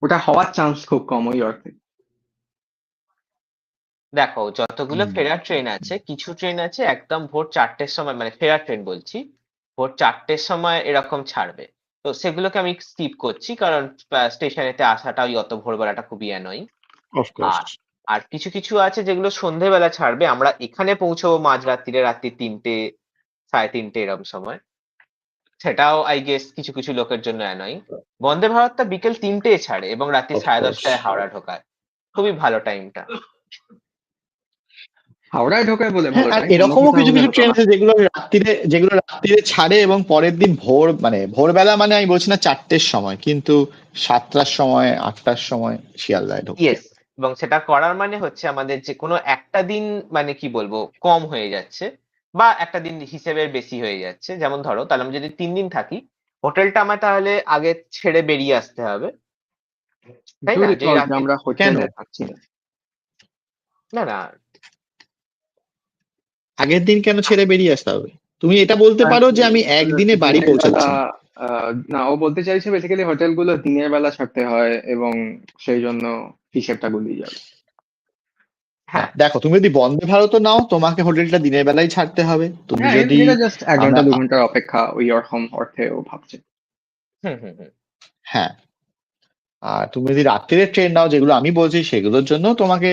ওটা হওয়ার চান্স খুব কম ওই অর্থে। দেখো যতগুলো হুম। ফেরার ট্রেন আছে, কিছু ট্রেন আছে একদম ভোর 4টের সময়, মানে ফেরার ট্রেন বলছি, ভোর 4টের সময় এরকম ছাড়বে। তো সেগুলোকে আমি স্কিপ করছি, কারণ স্টেশনেতে আসাটা ওই অত ভোরবেলাটা খুবই অ্যানোয়িং। অফকোর্স। আর আর কিছু কিছু আছে যেগুলো সন্ধেবেলা ছাড়বে, আমরা এখানে পৌঁছবো মাঝরাত্রিরে, রাত্রি 3টে 3:30 এরকম সময়। সেটাও আই গেস কিছু কিছু লোকের জন্য অ্যানোয়িং। বন্দে ভারতটা বিকেল 3টেয় ছাড়ে এবং রাত্রি অফকোর্স। 10:30টায় হাওড়া ঢোকায়। খুবই ভালো টাইমটা। হাওড়ায় ঢোকায় বলে হ্যাঁ, ভালো আর টাইম, অন্য এরকমও কোথাও কিছু হলে কিছু হতো ট্রেন না। আছে যেগুলো রাত্রিরে ছাড়ে এবং পরের দিন ভোরবেলা মানে আমি বলছি না 4টের সময়, কিন্তু 7টার সময় 8টার সময় শিয়ালদায় ঢুকতে ইয়েস, হবে। এবং সেটা করার মানে হচ্ছে আমাদের যে কোনো একটা দিন মানে কি বলবো কম হয়ে যাচ্ছে, বা একটা দিন হিসেবের বেশি হয়ে যাচ্ছে। যেমন ধরো তাহলে আমি যদি 3 দিন থাকি, হোটেলটা আমার তাহলে আগে ছেড়ে বেরিয়ে আসতে হবে, তাই না? জোরে যে চল যে রাতে আমরা কেন? হোটেলে থাকছি না। না না আগের দিন কেন ছেড়ে বেরিয়ে আসতে হবে? তুমি এটা বলতে আর পারো যে আমি একদিনে বাড়ি দিনের বেলা, পৌঁছাচ্ছি। না, ও বলতে চাইছে বেসিক্যালি হোটেলগুলো দিনের বেলা ছাড়তে হয় এবং সেই জন্য হিসেবটা গুলিয়ে যাবে। না হ্যাঁ। দেখো, তুমি যদি বন্দে ভারত নাও তোমাকে হোটেলটা দিনের বেলায় ছাড়তে হবে। তুমি হ্যাঁ, যদি এটা জাস্ট 1 ঘন্টা আমরা 2 ঘন্টার অপেক্ষা ওই রকম অর্থে ও ভাবছে। হুম হুম হুম হ্যাঁ, আর তুমি যদি রাত্রিরের ট্রেন নাও যেগুলো আমি বলছি, সেগুলোর জন্য তোমাকে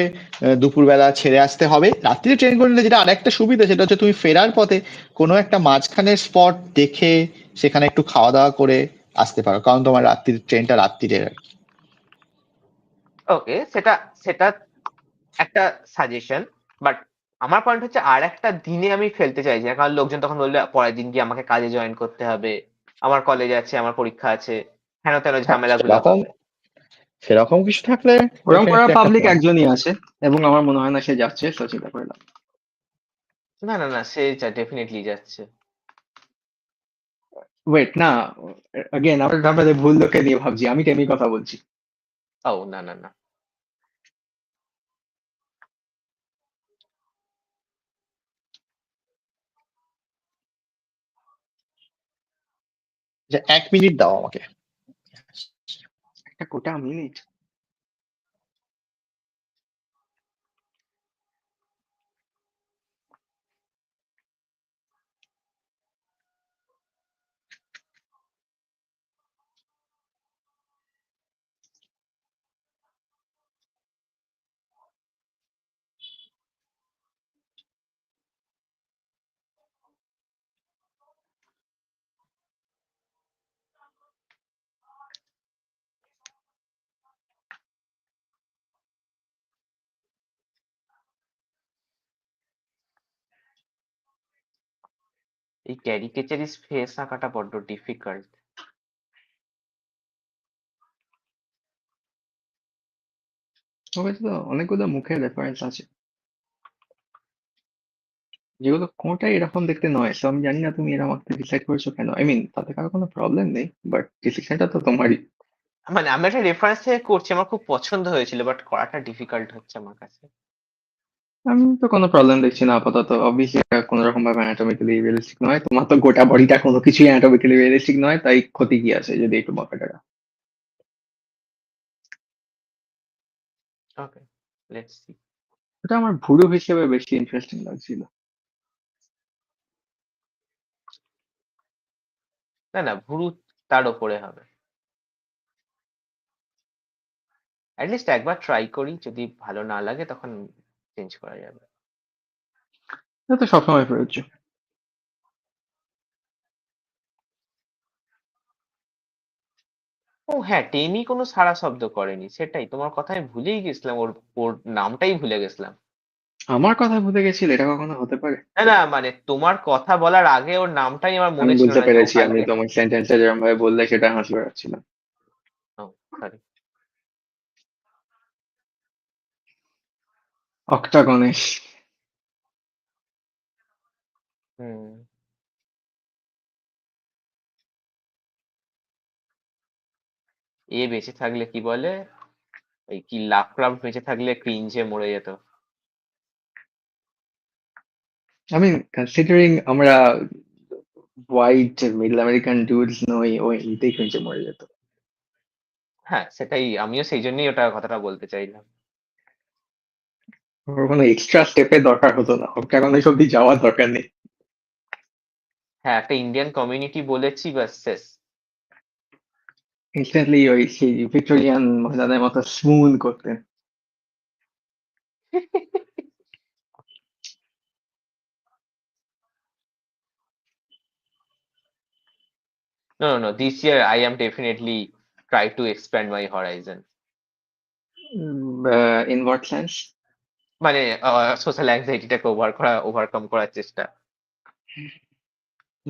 দুপুরবেলা ছেড়ে আসতে হবে। রাত্রিরে ট্রেন করলে যেটা আরেকটা সুবিধা, সেটা হচ্ছে তুমি ফেরার পথে কোনো একটা মাঝখানের স্পট দেখে সেখানে একটু খাওয়া দাওয়া করে আসতে পারো, কারণ তোমার রাত্রির ট্রেনটা রাত্রিরের আর কি। ওকে, সেটা সেটা একটা সাজেশন, বাট আমার পয়েন্ট হচ্ছে আর একটা দিনে আমি ফেলতে চাইছি না, কারণ লোকজন তখন বলবে পরের দিন গিয়ে আমাকে কাজে জয়েন করতে হবে, আমার কলেজ আছে, আমার পরীক্ষা আছে, হেন তেন হ্যাঁ, ঝামেলাগুলো হবে। সেরকম কিছু থাকলে ওরকম করা ডেফিনেটলি একটা পাবলিক পয়েন্ট। একজনই আছে এবং আমার মনে হয় না সে যাচ্ছে, তো চিন্তা করে লাভ নেই। না না না, সে ডেফিনেটলি যাচ্ছে। ওয়েট না, अगेन আমরা ভুল লোকে নিয়ে ভাবছি, আমি টেমির কথা বলছি। ও না না না, যে 1 মিনিট দাও আমাকে। একটা গোটা মিনিট? এই ক্যারিকেচারিস ফেস আঁকাটা বড্ড ডিফিকাল্ট। ওর তো অনেকগুলো মুখের রেফারেন্স আছে যেগুলো কোনটাই এরকম দেখতে নয়, তো আমি জানি না তুমি এরকম একটা ডিসাইড করেছো কেন। আই মিন তাতে কারো কোনো প্রবলেম নেই, বাট ডিসিশনটা তো তোমারই। মানে আমি একটা রেফারেন্স থেকে করছি, আমার খুব পছন্দ হয়েছিল, বাট করাটা ডিফিকাল্ট হচ্ছে আমার কাছে। আমি তো কোনো প্রবলেম দেখছি না আপাতত। অবভিয়াসলি এটা কোনো রকম ভাবে অ্যানাটমিক্যালি রিয়েলিস্টিক নয়, তোমার তো গোটা বডিটা কোনো কিছুই অ্যানাটমিক্যালি রিয়েলিস্টিক নয়, তাই ক্ষতি কি আছে যদি একটু বকাটা। ওকে, লেটস সি। এটা আমার ভুরু হিসেবে বেশি ইন্টারেস্টিং লাগছিল। না না, ভুরু তার ওপরে হবে। অ্যাটলিস্ট একবার ট্রাই করি, যদি ভালো না লাগে তখন চেঞ্জ করা যাবে। এটা তো সবসময় প্রযোজ্য। ও হ্যাঁ, টেমি কোনো সাড়া শব্দ করেনি, সেটাই তোমার কথা আমি ভুলেই গেছিলাম, ওর ওর নামটাই ভুলে গেছিলাম। আমার কথা ভুলে গেছিল, এটা কখনো হতে পারে? না না, মানে তোমার কথা বলার আগে ওর নামটাই আমার আমি মনে ছিল বুঝতে না যে ও পেরেছি, আমি কালকে। তোমার সেন্টেন্সটা যেরকম ভাবে বললে সেটা হাসি পাচ্ছিলাম। সরি। অক্টাগনেশ। হুম। এ বেঁচে থাকলে কি বলে, এই কি লাভক্রাফট বেঁচে থাকলে ক্রিঞ্জে মরে যেত। আই মিন কনসিডারিং আমরা হোয়াইট মিডল আমেরিকান ডুডস নই, ও এমনিতেই ক্রিঞ্চে মরে যেত। হ্যাঁ সেটাই, আমিও সেই জন্যই ওটা কথাটা বলতে চাইলাম। ওর কোনো এক্সট্রা স্টেপের দরকার হতো না, অক্টাগনেশ অব্দি যাওয়ার দরকার নেই। হ্যাঁ, একটা ইন্ডিয়ান কমিউনিটি বলেছি, বাস শেষ। ইনস্ট্যান্টলি ওই সেই ভিক্টোরিয়ান মহিলাদের মতো স্মুথ করতেন। No, no, no. This year I am definitely try to expand my horizon. In what sense? মানে সোশ্যাল অ্যাংজাইটিটাকে ওভারকাম করার চেষ্টা।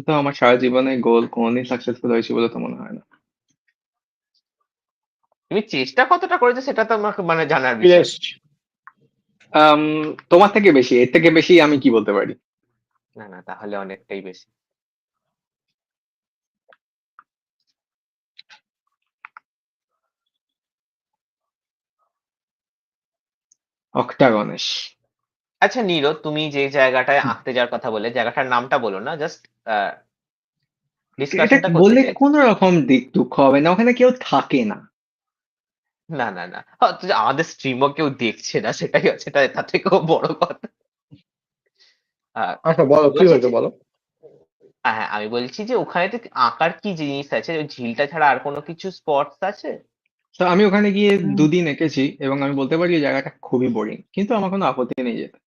তো আমার সারা জীবনে গোল কোনদিন সাকসেসফুল হয়েছে বলে তো মনে হয় না। তুমি চেষ্টা কতটা করেছো সেটা তো আমাকে মানে জানার ফিরে বিষয়। এসছি। আম, তোমার থেকে বেশি, এর থেকে বেশি আমি কি বলতে পারি? না না, তাহলে অনেকটাই বেশি। অক্টাগনেশ। আচ্ছা নীরো, তুমি যে জায়গাটায় আঁকতে যাওয়ার কথা বলে, জায়গাটার নামটা বলো না, জাস্ট এটা ডিসকাশনটা করতে বললে চাই। কোন রকম দিক দুঃখ হবে না, ওখানে কেউ থাকে না। না না না, হয়তো যে আমাদের স্ট্রিমও কেউ দেখছে না, সেটাই হচ্ছে তার থেকেও বড় কথা। আহ, আচ্ছা বলো কি বলছি হয়েছে যে বলো। হ্যাঁ, আমি বলছি যে ওখানে তো আঁকার কি জিনিস আছে, ওই ঝিলটা ছাড়া আর কোনো কিছু স্পটস আছে? তো আমি ওখানে গিয়ে হুম, 2 দিন এঁকেছি এবং আমি বলতে পারি এই জায়গাটা খুবই বোরিং, কিন্তু আমার কোনো আপত্তি নেই যেতে।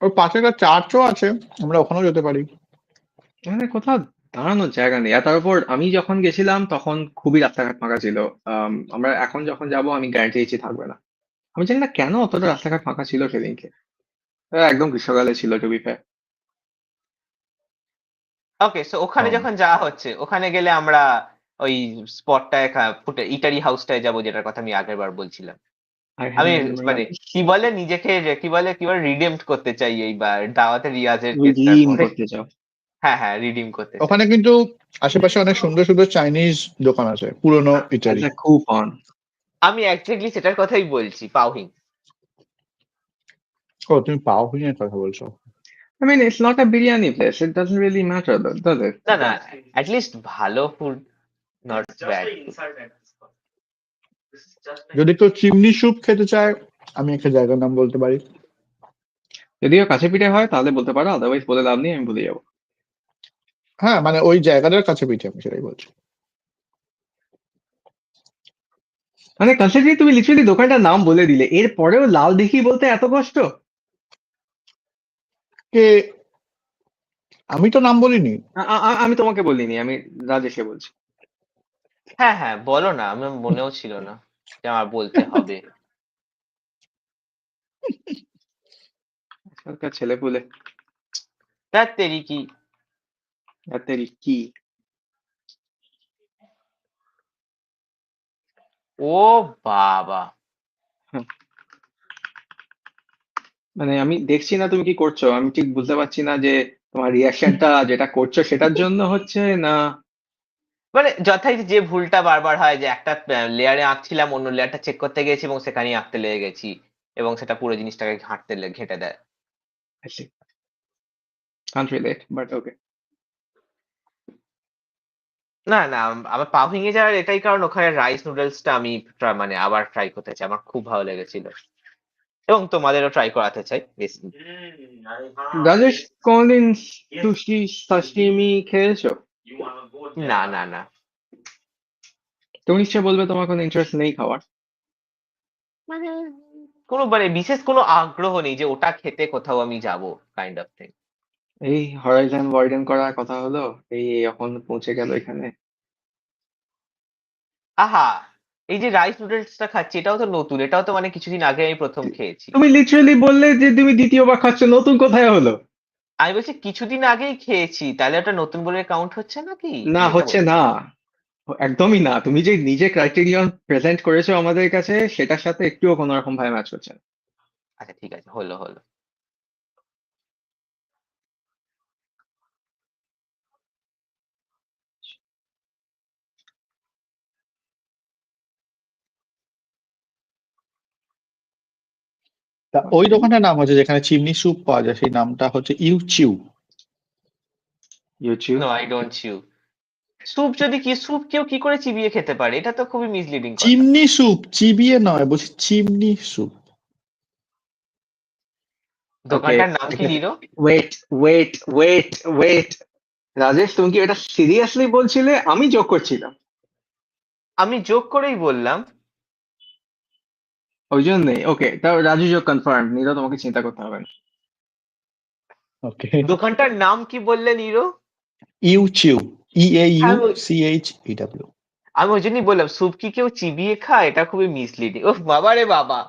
ওর পাশে একটা চার্চও আছে, আমরা ওখানেও যেতে পারি। এখানে কোথাও দাঁড়ানোর জায়গা নেই, আর তার উপর আমি যখন গেছিলাম তখন খুবই রাস্তাঘাট ফাঁকা ছিল। আমরা এখন যখন যাব আমি গ্যারান্টি দিচ্ছি থাকবে না। আমি জানি না কেন অতটা রাস্তাঘাট ফাঁকা ছিল সেদিনকে। একদম গ্রীষ্মকালে ছিল to be fair. Okay, so ওখানে যখন যাওয়া হচ্ছে, ওখানে গেলে আমরা ওই স্পটটায় ফুটে ইটারি হাউসটায় যাবো, যেটার কথা আমি আগের বার বলছিলাম। I আমি have remember মানে কি বলে নিজেকে কি বলে রিডেমড করতে চাই এইবার দাওয়াতে রিয়াজের কেসটার redeem পরে। করতে চাও। হ্যাঁ হ্যাঁ, রিডিম করতে চাই। ওখানে কিন্তু আশেপাশে অনেক সুন্দর সুন্দর চাইনিজ দোকান আছে, পুরনো ইটালি। As a coupon. আমি এক্স্যাক্টলি সেটার কথাই বলছি, পাওহিং। ও, তুমি পাও হুইয়ের কথা বলছো? I mean, it's not a biryani place. It doesn't really matter, though, does it? না না, অ্যাটলিস্ট ভালো ফুড, নট ব্যাড। যদি কেউ চিমনি স্যুপ খেতে চায়, আমি একটা জায়গার নাম বলতে পারি। যদিও কাছে পিঠে হয় তাহলে বলতে পারো, আদারওয়াইজ বলে লাভ নেই, আমি ভুলে যাবো। হ্যাঁ, মানে ওই জায়গাটার কাছে পিঠে, আমি সেটাই বলছি। মানে কনসিডারিং তুমি লিটারালি দোকানটার নাম বলে দিলে, এর পরেও লাল দেখি বলতে এত কষ্ট? কে? আমি তো নাম বলিনি। আমি তোমাকে বলিনি, আমি রাজেশকে বলছি। হ্যাঁ হ্যাঁ, বলো না, আমার মনেও ছিল না যে আমার বলতে হবে। আজকালকার ছেলে পুলে ধ্যাৎ তেরি কি। রাতেরই কি। ও বাবা, মানে আমি দেখছি না তুমি কি করছো, আমি ঠিক বুঝতে পারছি না যে তোমার রিয়াকশনটা যেটা করছো সেটার জন্য হচ্ছে না। মানে যথারীতি যে ভুলটা বারবার হয়, যে একটা লেয়ারে আঁকছিলাম, অন্য লেয়ারটা চেক করতে গেছি এবং সেখানেই আঁকতে লেগে গেছি, এবং সেটা পুরো জিনিসটাকে ঘেঁটে দেয়। I see. Can't relate, but okay. না না, আমার পা ভেঙে যাওয়ার এটাই কারণ, ওখানে রাইস নুডলসটা আমি মানে আবার ট্রাই করতে চাই, আমার খুব ভালো লেগেছিল, এবং তোমাদেরও ট্রাই করাতে চাই বেশি। রাজেশ, কোনদিন সুশি সাশিমি খেয়েছো? না না না, তুমি নিশ্চয় বলবে তোমার কোনো ইন্টারেস্ট নেই খাওয়ার। মানে কোনো মানে বিশেষ কোনো আগ্রহ নেই যে ওটা খেতে কোথাও আমি যাব, কাইন্ড অফ থিং। এই হরাইজন ওয়াইডেন করার কথা হলো, এই এখন পৌঁছে গেল এখানে। আহা, এই যে রাইস নুডলসটা খাচ্ছি, এটাও তো নতুন, এটাও তো মানে কিছুদিন আগে আমি প্রথম খেয়েছি। তুমি লিটারালি বললে যে তুমি দ্বিতীয়বার খাচ্ছ, নতুন কোথায় হলো? আমি বলছি কিছুদিন আগেই খেয়েছি, তাহলে ওটা নতুন বলে কাউন্ট হচ্ছে নাকি, না, আমি এটা হচ্ছে বলছি। না, একদমই না। তুমি যে নিজে ক্রাইটেরিয়ন প্রেজেন্ট করেছো আমাদের কাছে, সেটার সাথে একটুও কোনো রকম ভাবে ম্যাচ করছে না। আচ্ছা ঠিক আছে, হলো হলো। তা ওই দোকানটার নাম হচ্ছে, যেখানে চিমনি স্যুপ পাওয়া যায়, সেই নামটা হচ্ছে you chew. YouTube. No, I don't chew. Soup যদি কি, স্যুপ কেউ কি করে চিবিয়ে খেতে পারে? এটা তো খুবই মিসলিডিং কথা। চিমনি স্যুপ, চিবিয়ে নয়, বলছি চিমনি স্যুপ। ওকে, দোকানটার নাম কি Nero? Wait wait wait wait, Rajesh তুমি কি এটা সিরিয়াসলি বলছিলে? আমি জোক করছিলাম। আমি যোগ করেই বললাম। ওই জন্যই ওকে, তাও রাজু জোক কনফার্ম, নিরো তোমাকে চিন্তা করতে হবে না। ওকে। দোকানটার নাম কি বললে নিরো? ইউচিউ, ইএইউ আমি সিএইচ ইডব্লিউ। আমি ওই জন্যই বললাম, স্যুপ কি কেউ চিবিয়ে খায়? এটা খুবই মিসলিডিং। ও বাবা রে বাবা।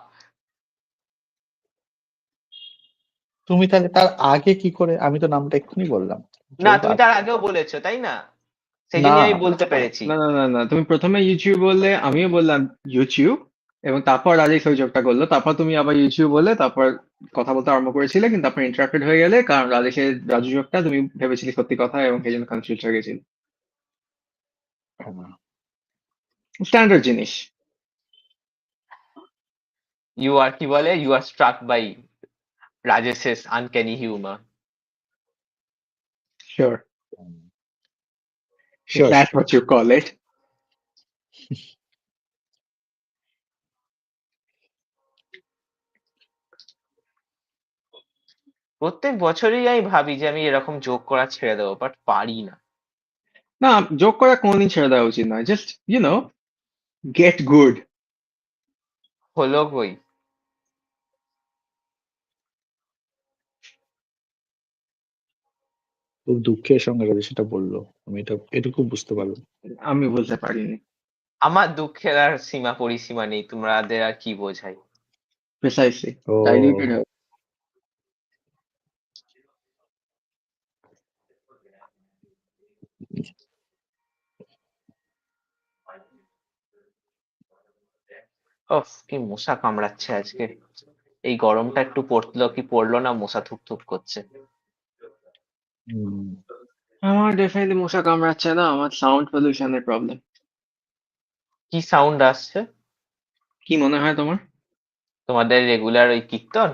তুমি তাহলে তার আগে কি করে? আমি তো নামটা এক্ষুনি বললাম। না, কেউ তো তুমি তার আগেও বলেছো তাই না? সেই না। জন্যই আমি বলতে পেরেছি। না না না না, তুমি প্রথমে ইউটিউব বললে, আমিও বললাম ইউটিউব, এবং তারপর রাজেশ ওই জোকটা করলো, তারপর তুমি আবার ইউটিউব বললে, তারপর কথা বলতে আরম্ভ করেছিলে, কিন্তু তারপর ইন্টারাপ্টেড হয়ে গেলে, কারণ রাজেশের রাজু জোকটা তুমি ভেবেছিলে সত্যি কথা, এবং সেই জন্য কনফিউজ হয়ে গেছিল। স্ট্যান্ডার্ড জিনিস। ইউ আর কি বলে, ইউ আর স্ট্রাক বাই রাজেশের uncanny humour. Sure, sure that's sure. What you call it. প্রত্যেক বছরই আমি ভাবি যে আমি এরকম যোগ করা ছেড়ে দেবো, বাট পারি না। না, জোক করা কোনদিন ছেড়ে দেওয়া উচিত নয়, জাস্ট গেট গুড। হলো কই। খুব দুঃখের সঙ্গে রাজেশ সেটা বললো, আমি এটুকু বুঝতে পারলাম। আমি বলতে পারিনি। আমার দুঃখের আর সীমা পরিসীমা নেই, তোমাদের আর কি বোঝাই। প্রিসাইসলি, ও, ডাইলিউটেড। ওফ, কি মশা কামড়াচ্ছে আজকে! এই গরমটা একটু পড়লো কি পড়লো না, মশা থুক করছে। হুম। আমার ডেফিনেটলি মশা কামড়াচ্ছে না, আমার সাউন্ড পলিউশনের প্রবলেম। কি সাউন্ড আসছে? কি মনে হয় তোমার? তোমাদের রেগুলার ওই কীর্তন?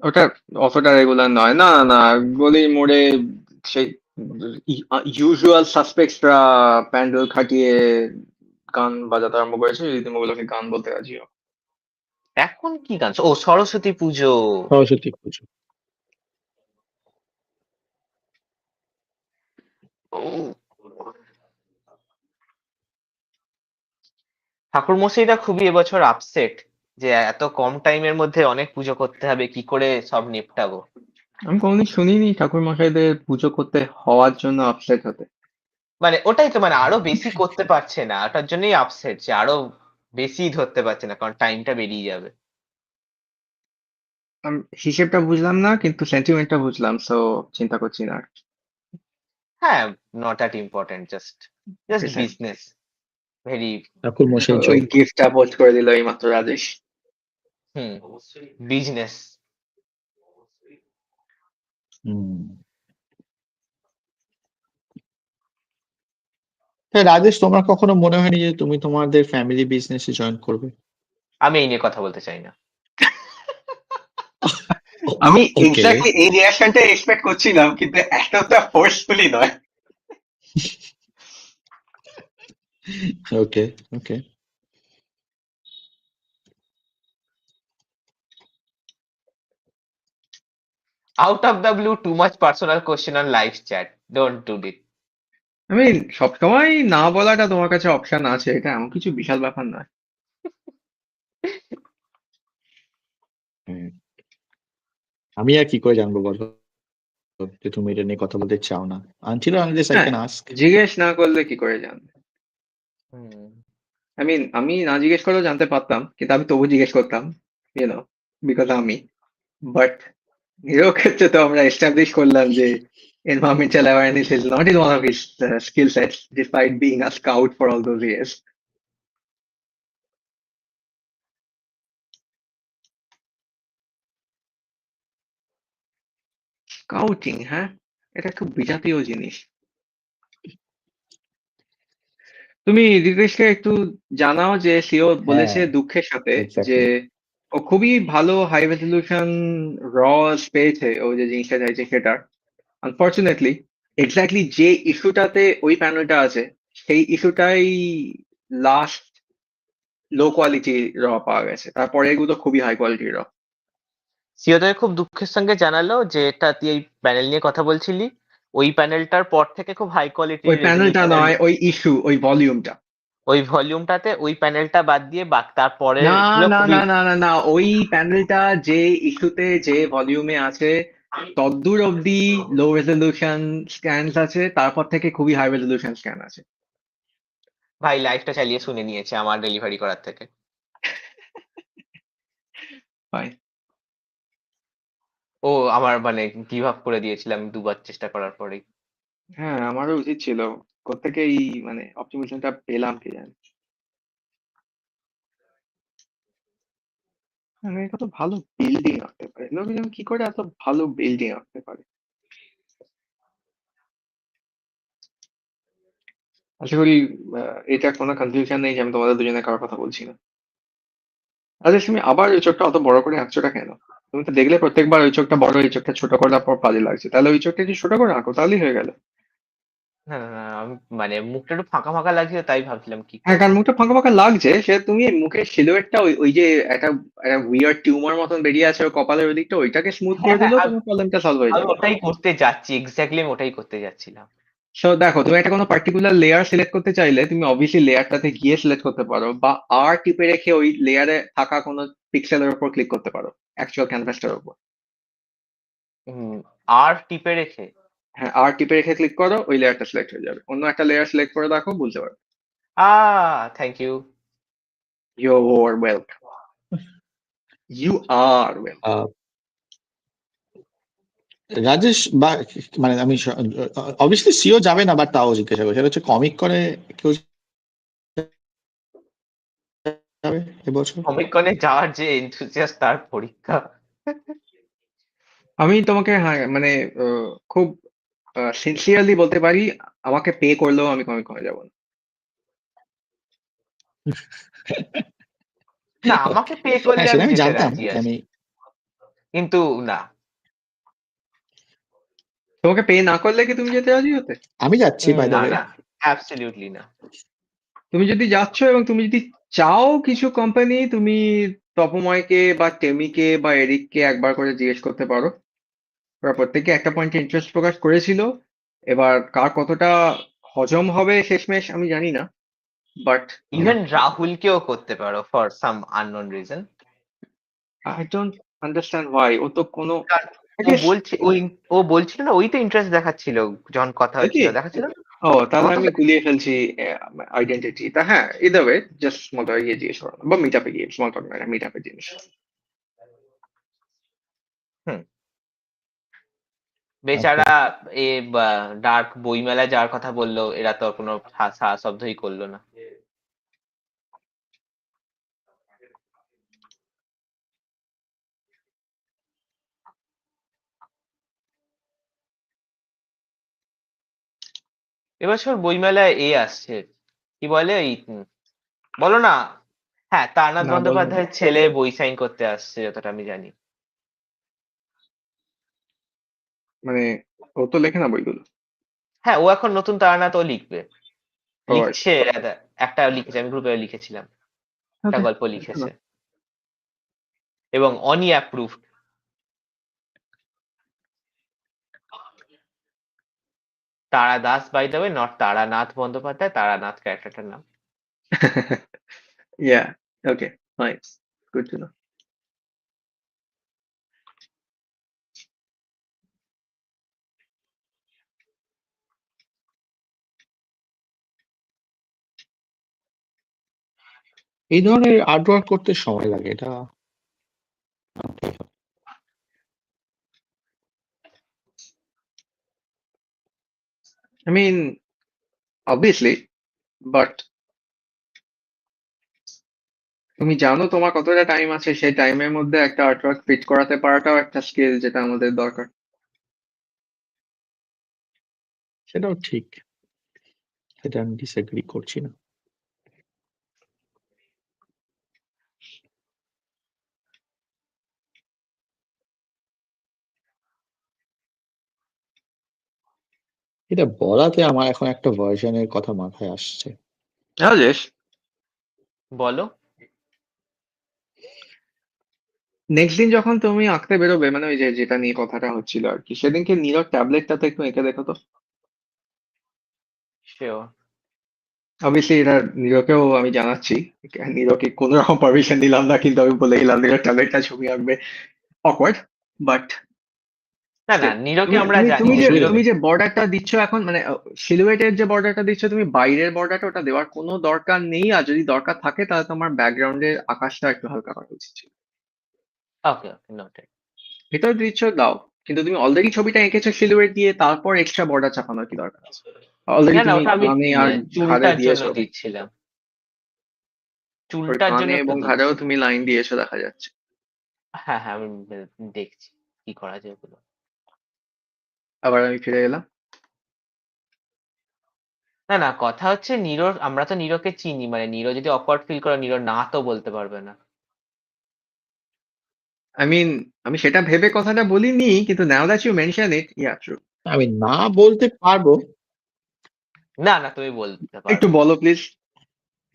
ওটা অতটা রেগুলার নয়, না না না, গলির মোড়ে সেই ইউজুয়াল সাসপেক্টসরা প্যান্ডেল খাটিয়ে গান বাজাতে আরম্ভ করেছে, যদি তুমি ওগুলোকে গান বলতে রাজিও। এখন কি গান? ও, সরস্বতী পুজো। সরস্বতী পুজো। ও, ঠাকুরমশাইরা খুবই এবছর আপসেট যে এত কম টাইমের মধ্যে অনেক পুজো করতে হবে, কি করে সব নিপটাবো। আমি কোনোদিন শুনিনি ঠাকুর মশাইদের পুজো করতে হওয়ার জন্য আপসেট হতে। মানে ওটাই তো, মানে আরো বেশি করতে পারছে না, ওটার জন্যই আপসেট যে আরো বেশি ধরতে পারছে না, কারণ টাইমটা বেরিয়ে যাবে। আমি হিসেবটা বুঝলাম না, কিন্তু সেন্টিমেন্টটা বুঝলাম, সো চিন্তা করছি না আর। হ্যাঁ, not that important, just Precisely. Business. Very. ঠাকুর মশাই ওই যোগ। গিফটটা পোস্ট করে দিল এই মাত্র রাজেশ। হুম। বিজনেস। হুম। হ্যাঁ, রাজেশ, তোমার কখনো মনে হয়নি যে তুমি তোমাদের ফ্যামিলি বিজনেসে জয়েন করবে? আমি এই নিয়ে কথা বলতে চাই না। আমি ওকে। এক্স্যাক্টলি এই রিয়াকশনটা এক্সপেক্ট করছিলাম, কিন্তু এতটা ফোর্সফুলি নয়। ওকে, ওকে। Out of the blue, too much personal question on live chat. Don't do it. আমি সবসময় না বলাটা তোমার কাছে অপশন আছে, এটা এমন কিছু বিশাল ব্যাপার নয়। হ্যাঁ, আমি আর কি করে জানবো বলো যে তুমি এটা নিয়ে কথা বলতে চাও না? Until or unless I হ্যাঁ, can ask. জিজ্ঞেস না করলে কি করে জানবে? হুম। আমি না জিজ্ঞেস করেও জানতে পারতাম, কিন্তু আমি তবু জিজ্ঞেস করতাম, ইউনো, বিকজ আমি। বাট এরও ক্ষেত্রে তো আমরা এস্টাবলিশ করলাম যে environmental awareness is not in one of his skill sets, despite being a scout for all those years. Scouting, হ্যাঁ, এটা খুব বিজাতীয় জিনিস। তুমি রিতেশকে একটু জানাও যে সিও বলেছে হ্যাঁ, দুঃখের সাথে যে এক্স্যাক্টলি। ও খুবই ভালো হাই রেজলিউশন র পেয়েছে, ও যে জিনিসটা চাইছে সেটার। আনফর্চুনেটলি এক্স্যাক্টলি যে ইস্যুটাতে ওই প্যানেলটা আছে, সেই ইস্যুটাই লাস্ট লো কোয়ালিটি র পাওয়া গেছে, তারপরে এগুলো খুবই হাই কোয়ালিটির র। সিওদের খুব দুঃখের সঙ্গে জানালো যে এটা তুই এই প্যানেল নিয়ে কথা বলছিলি, ওই প্যানেলটার পর থেকে খুব হাই ওই কোয়ালিটির প্যানেলটা রেজলিউশনের নয়, ওই ইস্যু, ওই ভলিউমটা। ওই ভলিউমটাতে ওই প্যানেলটা বাদ দিয়ে তারপরে না গুলো না খুবই। না না না না, ওই প্যানেলটা যে ইস্যুতে যে ভলিউমে আছে তদ্দূর অব্দি লো রেজলিউশন স্ক্যানস আছে, তারপর থেকে খুবই হাই রেজলিউশন স্ক্যান আছে। ভাই লাইভটা চালিয়ে শুনে নিয়েছে আমার ডেলিভারি করার থেকে। Fine. ও আমার মানে গিভ আপ করে দিয়েছিলাম দুবার চেষ্টা করার পরেই। হ্যাঁ, আমারও উচিত ছিল। কোত্থেকে এই মানে অপটিমিজমটা পেলাম কে জানে। মানে কত ভালো বিল্ডিং আঁকতে পারে লোকজন, কি করে এত ভালো বিল্ডিং আঁকতে পারে? আশা করি এটা কোনো কনফিউশন নেই যে আমি তোমাদের দুজনে কারোর কথা বলছি না। আচ্ছা, তুমি আবার ওই চোখটা অত বড় করে আঁকছোটা কেন? তুমি তো দেখলে প্রত্যেকবার ওই চোখটা বড়, এই চোখটা ছোট করার পর কাজে লাগছে, তাহলে ওই চোখটা একটু ছোট করে আঁকো, তাহলেই হয়ে গেল। না না না, আমি মানে মুখটা একটু ফাঁকা ফাঁকা লাগছিল, তাই ভাবছিলাম কি হ্যাঁ, করবো। কারণ মুখটা ফাঁকা ফাঁকা লাগছে, সে তুমি মুখের সিলুয়েটটা ওই ওই যে একটা একটা উইয়ার্ড টিউমার মতন বেরিয়ে আছে ওর কপালের ওই দিকটা, ওইটাকে স্মুথ হ্যাঁ করে হ্যাঁ, দিলেও আমি তোমার প্রবলেমটা সলভ হয়ে আমি যাবে। ওটাই করতে যাচ্ছি, এক্স্যাক্টলি আমি ওটাই করতে যাচ্ছিলাম। সো দেখো, তুমি একটা কোনো পার্টিকুলার লেয়ার সিলেক্ট করতে চাইলে তুমি অবভিয়াসলি লেয়ারটাতে গিয়ে সিলেক্ট করতে পারো, বা আর টিপে রেখে ওই লেয়ারে থাকা কোনো পিক্সেলের উপর ক্লিক করতে পারো, অ্যাকচুয়াল ক্যানভাসটার উপর। আর টিপে রেখে। হ্যাঁ, আর টিপে রেখে ক্লিক করো, ওই লেয়ারটা সিলেক্ট হয়ে যাবে। অন্য একটা লেয়ার সিলেক্ট করে দেখো, বুঝতে পারবে। Thank you. You are welcome. You are welcome. Rajesh বা মানে আমি অবভিয়াসলি সিও যাবে না, বাট তাও জিজ্ঞাসা করছি, সেটা হচ্ছে কমিক করে কেউ যাবে? এবছর? কমিক-কনে যাওয়ার যে enthusiast তার পরীক্ষা। আমি তোমাকে মানে খুব সিনসিয়ারলি বলতে পারি, আমাকে পে করলেও আমি কমিক-কনে যাব না। না, আমাকে ওকে। পে করলে হ্যাঁ, সেটা আমি আমি যেতে জানতাম। রাজি আমি আছি। কিন্তু না। তোমাকে পে না করলে কি তুমি যেতে রাজি হতে? আমি যাচ্ছি বাই দ্য না, ওয়ে। না। অ্যাবসোলিউটলি না। তুমি যদি যাচ্ছ এবং তুমি যদি চাও কিছু কোম্পানি, তুমি তপময়কে বা টেমিকে বা এরিককে একবার করে জিজ্ঞেস করতে পারো। ওরা প্রত্যেকে একটা পয়েন্টে ইন্টারেস্ট প্রকাশ করেছিল। এবার কার কতটা হজম হবে শেষমেশ আমি জানি না, বাট ইভেন রাহুলকেও করতে পারো for some unknown reason. I don't understand why. ও তো কোনো কারণ I ও guess- বলছে ও বলছিল না, ওই তো ইন্টারেস্ট দেখাচ্ছিল যখন কথা নাকি? হচ্ছিল, দেখাচ্ছিল না? ও তাহলে আমার তো আমি গুলিয়ে ফেলছি আইডেন্টিটি। তা হ্যাঁ, ইদার ওয়ে জাস্ট স্মল টকে গিয়ে জিজ্ঞেস করো, বা মিট আপে গিয়ে, স্মল টক নয়, মিট আপে জিনিস। হুম, ওকে। বেচারা এ ডার্ক বইমেলায় যাওয়ার কথা বললো, এরা তো কোনো শব্দই করলো না। এবছর বইমেলায় আসছে, কি বলে এই বলো না, হ্যাঁ, তারানাথ না, বলো না। বন্দ্যোপাধ্যায়ের ছেলে বই সাইন করতে আসছে যতটা আমি জানি। মানে ও তো লেখে না বইগুলো। হ্যাঁ, ও এখন নতুন তারানাথ ও লিখবে, ও লিখছে। একটা লিখেছে, আমি গ্রুপে লিখেছিলাম, একটা ওকে। গল্প লিখেছে এবং অনি approved. Tara Das, by the way, not Taranath Bandyopadhyay, Taranath ক্যারেক্টারটার নাম। Yeah, okay, nice, good to know. এই ধরনের আর্ট ওয়ার্ক করতে সময় লাগে, এটা মানতেই হবে। I mean, obviously, but তুমি জানো তোমার কতটা টাইম আছে, সেই টাইমের মধ্যে একটা আর্টওয়ার্ক ফিট করাতে পারাটাও একটা স্কিল যেটা আমাদের দরকার। সেটাও ঠিক, সেটা আমি ডিসএগ্রি করছি না। এটা বলাতে আমার এখন একটা ভার্সনের কথা মাথায় আসছে। রাজেশ, বলো। নেক্সট দিন যখন তুমি আঁকতে বেরোবে, মানে ওই যে যেটা নিয়ে কথাটা হচ্ছিল আর কি, সেদিনকে নীরব ট্যাবলেটটা তো একটু এঁকে দেখো তো। শিওর। অবভিয়াসলি এটা নীরকেও আমি জানাচ্ছি, নীরকে কোনো রকম পারমিশন দিলাম না, কিন্তু আমি বলে দিলাম নীরব ট্যাবলেটটা ছবি আঁকবে। অকওয়ার্ড, বাট না, না, নীরকে আমরা তুমি জানি তুমি যে যে অসুবিধা তুমি নেই। যে বর্ডারটা দিচ্ছ এখন, মানে সিলুয়েটের যে বর্ডারটা দিচ্ছ, তুমি বাইরের বর্ডারটা ওটা দেওয়ার কোনো দরকার নেই। আর যদি দরকার থাকে তাহলে তোমার ব্যাকগ্রাউন্ডের আকাশটা একটু হালকা করা উচিত ছিল। ওকে, ওকে, নোটেড। ভেতর দিচ্ছ দাও, কিন্তু তুমি অলরেডি ছবিটা এঁকেছো সিলুয়েট দিয়ে, তারপর এক্সট্রা বর্ডার চাপানোর কি দরকার আছে? অলরেডি না, না, তুমি ওটা আমি কানে আর ঘাড়ে চুলটার জন্য দিয়েছো। দিচ্ছিলাম, ওর চুলটার জন্য কানে একটু এবং ঘাড়েও দিচ্ছি। তুমি লাইন দিয়েছো দেখা যাচ্ছে। হ্যাঁ, হ্যাঁ, আমি দেখছি কি করা যায় ওগুলো। আবার আমি ফিরে এলাম। না, না, কথা হচ্ছে আমরা তো নীরকে চিনি, মানে নীর যদি অকওয়ার্ড ফিল করে, নীর না তো বলতে পারবে না। আই মিন, আমি সেটা ভেবে কথাটা বলিনি, কিন্তু now that you mention it, yeah true. আমি না বলতে পারবো, না, না, তুমি বলতে একটু পারবে। বলো প্লিজ।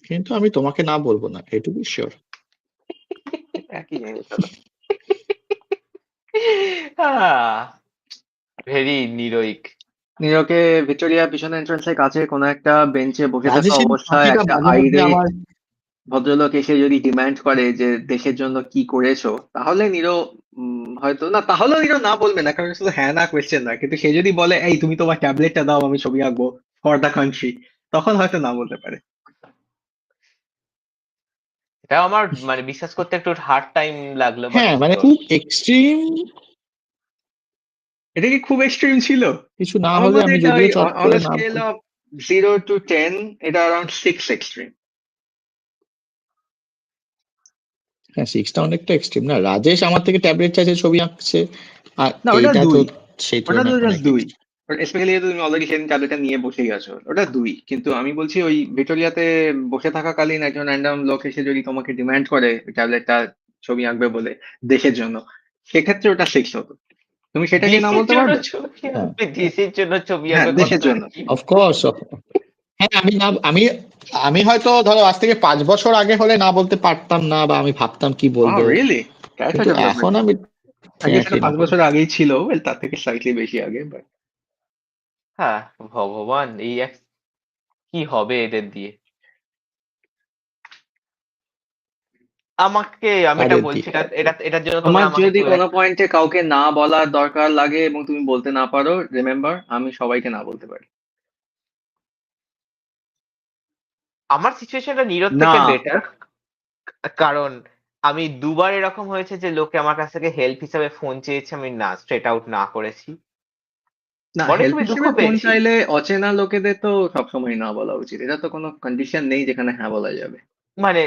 কিন্তু আমি তোমাকে না বলবো না, এটুকু শিওর। একই জিনিস হলো। ভেরি নিরোইক। নীরকে ভিক্টোরিয়া পিছনে এন্ট্রান্সের কাছে কোনো একটা বেঞ্চে বসে থাকা রাজেশের অবস্থায় পাখিটা একটা মাঝে মধ্যে আইরে আমার ভদ্রলোক এসে যদি ডিমান্ড করে যে দেশের জন্য কি করেছো, তাহলে নীরো হয়তো না, তাহলেও নীরো না বলবে না, কারণ শুধু হ্যাঁ না কোয়েশ্চেন না। কিন্তু সে যদি বলে এই তুমি তোমার ট্যাবলেটটা দাও আমি ছবি আঁকবো ফর দ্য কান্ট্রি, তখন হয়তো না বলতে পারে। এটা আমার মানে বিশ্বাস করতে একটু হার্ড টাইম লাগলো, বাট হ্যাঁ, মানে শিওর। খুব এক্সট্রিম এটা কি খুব এক্সট্রিম ছিল? কিছু না আমার হলে মতে আমি এটা যদিও চট অন করে না স্কেল অফ 0 to 10, এটা অ্যারাউন্ড 6 এক্সট্রিম। হ্যাঁ 6টা অনেকটা এক্সট্রিম না। রাজেশ আমার থেকে ট্যাবলেট চাইছে, ছবি আঁকছে, আর না ওটা এইটা তো 2, সেই ওটা তো তুলনায় জাস্ট অনেক 2, এক্সট্রিম। স্পেশালি যেহেতু তুমি অলরেডি সেদিন ট্যাবলেটটা নিয়ে বসে গেছো, ওটা 2। কিন্তু আমি বলছি ওই ভিক্টোরিয়াতে বসে থাকাকালীন একজন র্যান্ডম লোক এসে যদি তোমাকে ডিমান্ড করে ট্যাবলেটটা ছবি আঁকবে বলে দেশের জন্য, সেক্ষেত্রে ওটা 6 হতো। তুমি সেটা কি না দেশের বলতে জন্য পারবে? ছবি হ্যাঁ আঁকবে, দেশের জন্য ছবি হ্যাঁ, আঁকবে, দেশের কথাটা জন্য। কি? অফকোর্স। হ্যাঁ আমি না, আমি হয়তো ধরো আজ থেকে 5 বছর আগে হলে না বলতে পারতাম না, বা আমি ভাবতাম কি ওয়াও, বলবো, রিয়েলি? ক্যারেক্টার কিন্তু এখন ডেভেলপমেন্ট। আমি আই গেস এটা ডিফিনেটলি না 5 বলবো। বছর আগেই ছিল, well, তার থেকে স্লাইটলি বেশি আগে, বাট হ্যাঁ, ভগবান, কি হবে এদের দিয়ে? আমি এটা কাদের বলছি দিয়ে? না, এটার জন্য তোমরা তোমার আমাকে যদি কেউ কোনো পয়েন্টে কাউকে না বলার দরকার লাগে এবং তুমি বলতে না পারো, রিমেম্বার আমি সবাইকে না বলতে পারি। আমার সিচুয়েশনটা নীরব না, থেকে বেটার, কারণ আমি 2বার এরকম হয়েছে যে লোকে আমার কাছ থেকে হেল্প হিসাবে ফোন চেয়েছে, আমি না স্ট্রেট আউট না করেছি। না মনে হেল্প খুবই দুঃখ হিসেবে ফোন পেয়েছি। চাইলে অচেনা লোকেদের তো সবসময় না বলা উচিত। এটা তো কোনো কন্ডিশন নেই যেখানে হ্যাঁ বলা যাবে।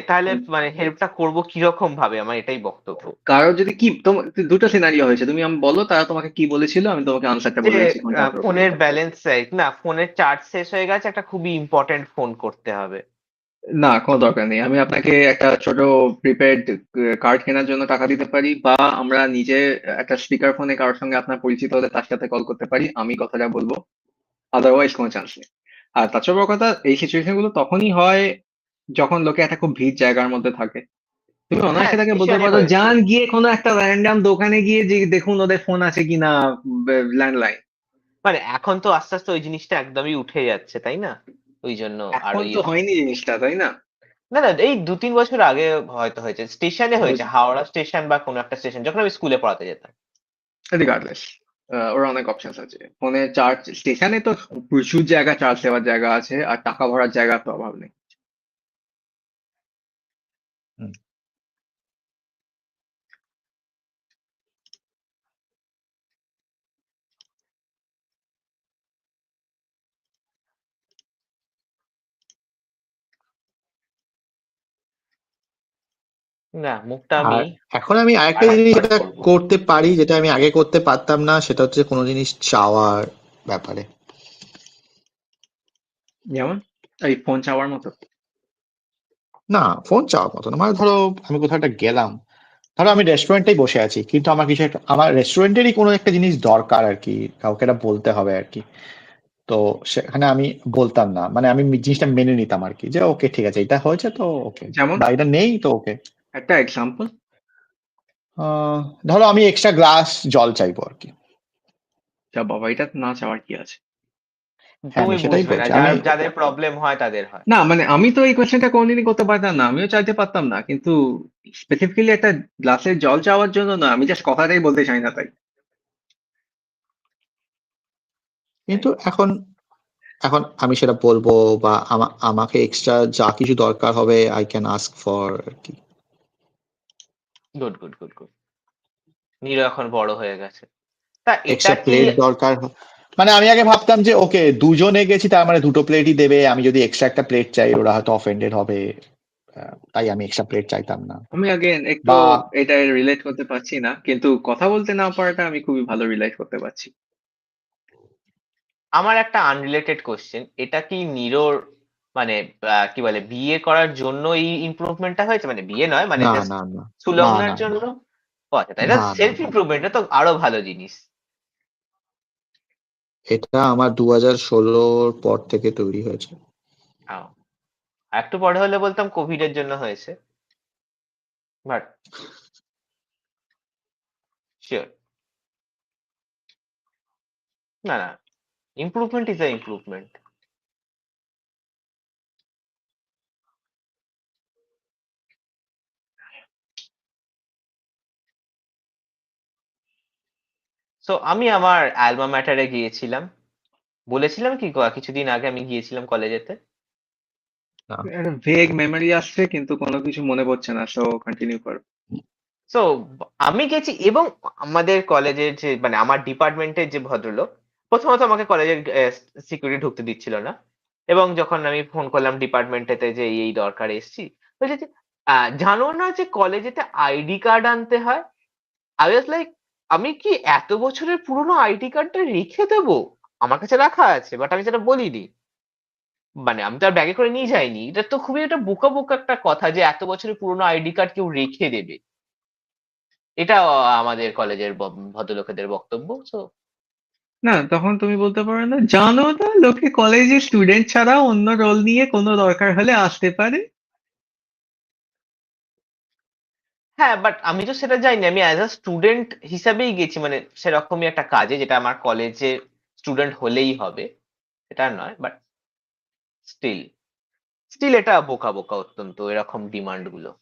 তাহলে হেল্পটা করবো কিরকম ভাবে, আমার এটাই বক্তব্য। কারো যদি কি তোমার দুটো সিনারিও হয়েছে, তুমি আমি বলো তারা তোমাকে কি বলেছিল, আমি তোমাকে আনসারটা যে বলে দিচ্ছি কোনটা ফোনের অ্যাপ্রোপ্রিয়েট। ব্যালেন্স চাই না, ফোনের চার্জ শেষ হয়ে গেছে, একটা খুবই ইম্পর্টেন্ট ফোন করতে হবে। না কোনো দরকার নেই, আমি আপনাকে একটা ছোট প্রিপেড কার্ড কেনার জন্য টাকা দিতে পারি, বা আমরা নিজে একটা স্পিকার ফোনে কারোর সঙ্গে আপনার পরিচিত হলে তার সাথে কল করতে পারি, আমি কথাটা বলবো, আদারওয়াইজ কোনো চান্স নেই। আর তার চেয়ে বড় কথা, এই সিচুয়েশন গুলো তখনই হয় যখন লোকে একটা খুব ভিড় জায়গার মধ্যে থাকে। তুমি হ্যাঁ, অনায়াসে তাকে বলতে স্টেশনে পারো, হয়েছে। যান গিয়ে কোনো একটা র্যান্ডাম দোকানে গিয়ে যে দেখুন ওদের ফোন আছে কিনা, ল্যান্ডলাইন। এখন তো আস্তে আস্তে ওই জিনিসটা একদমই উঠে যাচ্ছে, তাই না? ওই জন্য এখন আরো তো হয়নি জিনিসটা, তাই না? না না, এই 2-3 বছর আগে হয়তো হয়েছে, স্টেশনে হয়েছে, হাওড়া স্টেশন বা কোনো একটা স্টেশন, যখন আমি স্কুলে পড়াতে যেতাম। রিগার্ডলেস, ওর অনেক অপশন আছে ফোনে চার্জ। স্টেশনে তো প্রচুর জায়গা চার্জ দেওয়ার জায়গা আছে, আর টাকা ভরার জায়গা তো অভাব নেই। হুম। না, মুখটা আমি আর এখন আমি আর আরেকটা জিনিস একবার যেটা করবো। করতে পারি, যেটা আমি আগে করতে পারতাম না, সেটা হচ্ছে কোনো জিনিস চাওয়ার ব্যাপারে। যেমন এই ফোন চাওয়ার মতো। না, ফোন চাওয়ার মতো না, মানে ধরো আমি কোথাও একটা গেলাম, ধরো আমি রেস্টুরেন্টেই বসে আছি, কিন্তু আমার কিছু একটা, আমার রেস্টুরেন্টেরই কোনো একটা জিনিস দরকার আর কি, কাউকে এটা বলতে হবে আর কি। তো সেখানে আমি বলতাম না, মানে আমি জিনিসটা মেনে নিতাম আর কি, যে ওকে ঠিক আছে, এটা হয়েছে তো ওকে, যেমন বা এটা নেই তো ওকে। একটা এক্সাম্পল। ধরো আমি এক্সট্রা গ্লাস জল চাইবো আর কি। যা বাবা, এটা না চাওয়ার কি আছে? হ্যাঁ আমি তুমি সেটাই বুঝবে না, বলছি আমি। যাদের প্রবলেম হয় তাদের হয়। না মানে আমি তো এই কোয়েশ্চেনটা কোনোদিনই করতে পারতাম না, আমিও চাইতে পারতাম না, কিন্তু স্পেসিফিক্যালি একটা গ্লাসের জল চাওয়ার জন্য না, আমি জাস্ট কথাটাই বলতে চাই না তাই। কিন্তু এখন এখন আমি সেটা বলবো, বা আমাকে এক্সট্রা যা কিছু দরকার হবে আই ক্যান আস্ক ফর আর কি। Good good good good. Niru এখন বড় হয়ে গেছে। তা এটা এক্সট্রা কি? প্লেট দরকার মানে আমি আগে ভাবতাম যে ওকে দুজনে গেছি, তার মানে দুটো প্লেটই দেবে, আমি যদি এক্সট্রা একটা প্লেট চাই ওরা হয়তো অফেন্ডেড হবে, তাই আমি এক্সট্রা প্লেট চাইতাম না। আমি আগে একটু বা এটা রিলেট করতে পারছি না, কিন্তু কথা বলতে না পারাটা আমি খুবই ভালো রিলেট করতে পারছি। আমার একটা আনরিলেটেড কোশ্চেন, এটা কি নীরোর কি বলে, বিয়ে করার জন্য এই ইমপ্রুভমেন্টটা হয়েছে? বিয়ে নয়, না জাস্ট না না না সুলগ্নার না জন্য? ও আচ্ছা, তাই, এটা না না সেলফ না, ইমপ্রুভমেন্ট, এটা তো আরো ভালো জিনিস। এটা আমার 2016 পর থেকে তৈরি হয়েছে। আও, একটু পরে হলে বলতাম কোভিড এর জন্য হয়েছে, বাট শিওর। না না, improvement is a improvement. So আমি আমার অ্যালমা ম্যাটারে গিয়েছিলাম, বলেছিলাম কি কিছুদিন আগে আমি গিয়েছিলাম কলেজেতে। না। একটা ভেগ মেমরি আসছে কিন্তু কোনো কিছু মনে পড়ছে না, সো কন্টিনিউ করো। সো আমি গেছি, এবং আমাদের কলেজের যে আমার ডিপার্টমেন্টের যে ভদ্রলোক, প্রথমত আমাকে কলেজের সিকিউরিটি ঢুকতে দিচ্ছিল না, এবং যখন আমি ফোন করলাম ডিপার্টমেন্টেতে যে এই দরকার এসছি, বলছে যে জানো না যে কলেজেতে আইডি কার্ড আনতে হয়? আই ওয়াজ লাইক, আমি কি এত বছরের পুরনো আইডি কার্ডটা রেখে দেবো? আমার কাছে রাখা আছে, বাট আমি সেটা বলিনি। মানে আমি তো আর ব্যাগে করে নিয়ে যাইনি। এটা তো খুবই একটা বোকা বোকা একটা কথা যে এত বছরের পুরনো আইডি কার্ড কেউ রেখে দেবে। এটা আমাদের কলেজের ভদ্রলোকেদের বক্তব্য। সো না, তখন তুমি বলতে পারো না, জানো না লোকে কলেজে স্টুডেন্ট ছাড়াও অন্য রোল নিয়ে কোনো দরকার হলে আসতে পারে। হ্যাঁ, বাট আমি তো সেটা জানি না। আমি অ্যাজ আ স্টুডেন্ট হিসাবেই গেছি, মানে সেরকমই একটা কাজে যেটা আমার কলেজে স্টুডেন্ট হলেই হবে, সেটা নয়। বাট স্টিল স্টিল এটা বোকা বোকা অত্যন্ত এরকম ডিমান্ড গুলো।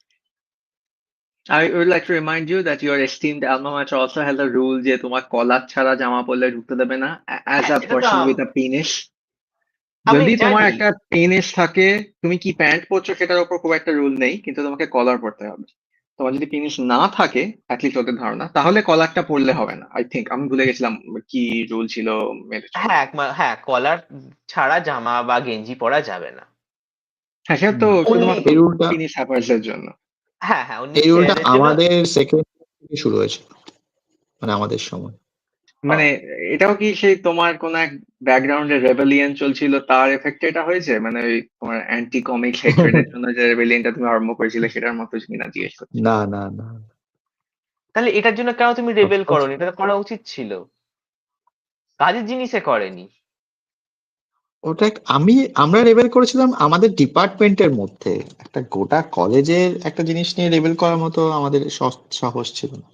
I would like to remind you that your esteemed alma mater also has a rule যে তোমার কলার ছাড়া জামা পরলে ঢুকতে দেবে না, as হ্যাঁ, a সেটা তো person with a penis. আমি যদি তোমার জানি। একটা পেনিস থাকে, তুমি কি প্যান্ট পরছো সেটার উপর খুব একটা রুল নেই, কিন্তু তোমাকে কলার পরতে হবে। তোমার যদি পেনিস না থাকে, অ্যাটলিস্ট ওদের ধারণা, তাহলে কলারটা পরলে হবে না। আই থিঙ্ক আমি ভুলে গেছিলাম কি রুল ছিল মেয়েদের জন্য। হ্যাঁ, হ্যাঁ, কলার ছাড়া জামা বা গেঞ্জি পরা যাবে না। হ্যাঁ, সেটা তো অনলি শুধুমাত্র এই রুলটা পেনিস হ্যাপার্স এর জন্য। হ্যাঁ, হ্যাঁ, অনলি এই রুলটা ছেলেদের জন্য। আমাদের সেকেন্ড থেকে শুরু হয়েছিল, মানে আমাদের সময়। ও, মানে এটাও কি সেই তোমার কোন এক ব্যাকগ্রাউন্ডে রেবেলিয়ন চলছিল তার এফেক্টে এটা হয়েছে, মানে ওই তোমার অ্যান্টি কমিক হেট্রেড এর জন্য যে রেবেলিয়নটা তুমি আরম্ভ করেছিলে সেটার মতো কিনা জিজ্ঞেস করছি। না না না, তাহলে এটার জন্য কেন তুমি রেবেল Of course. করোনি? এটা তো করা উচিত ছিল। কাজের জিনিসে করেনি। ওটা আমরা রেবেল করেছিলাম আমাদের ডিপার্টমেন্টের মধ্যে, একটা গোটা কলেজের একটা জিনিস নিয়ে রেবেল করার মতো আমাদের সাহস ছিল না।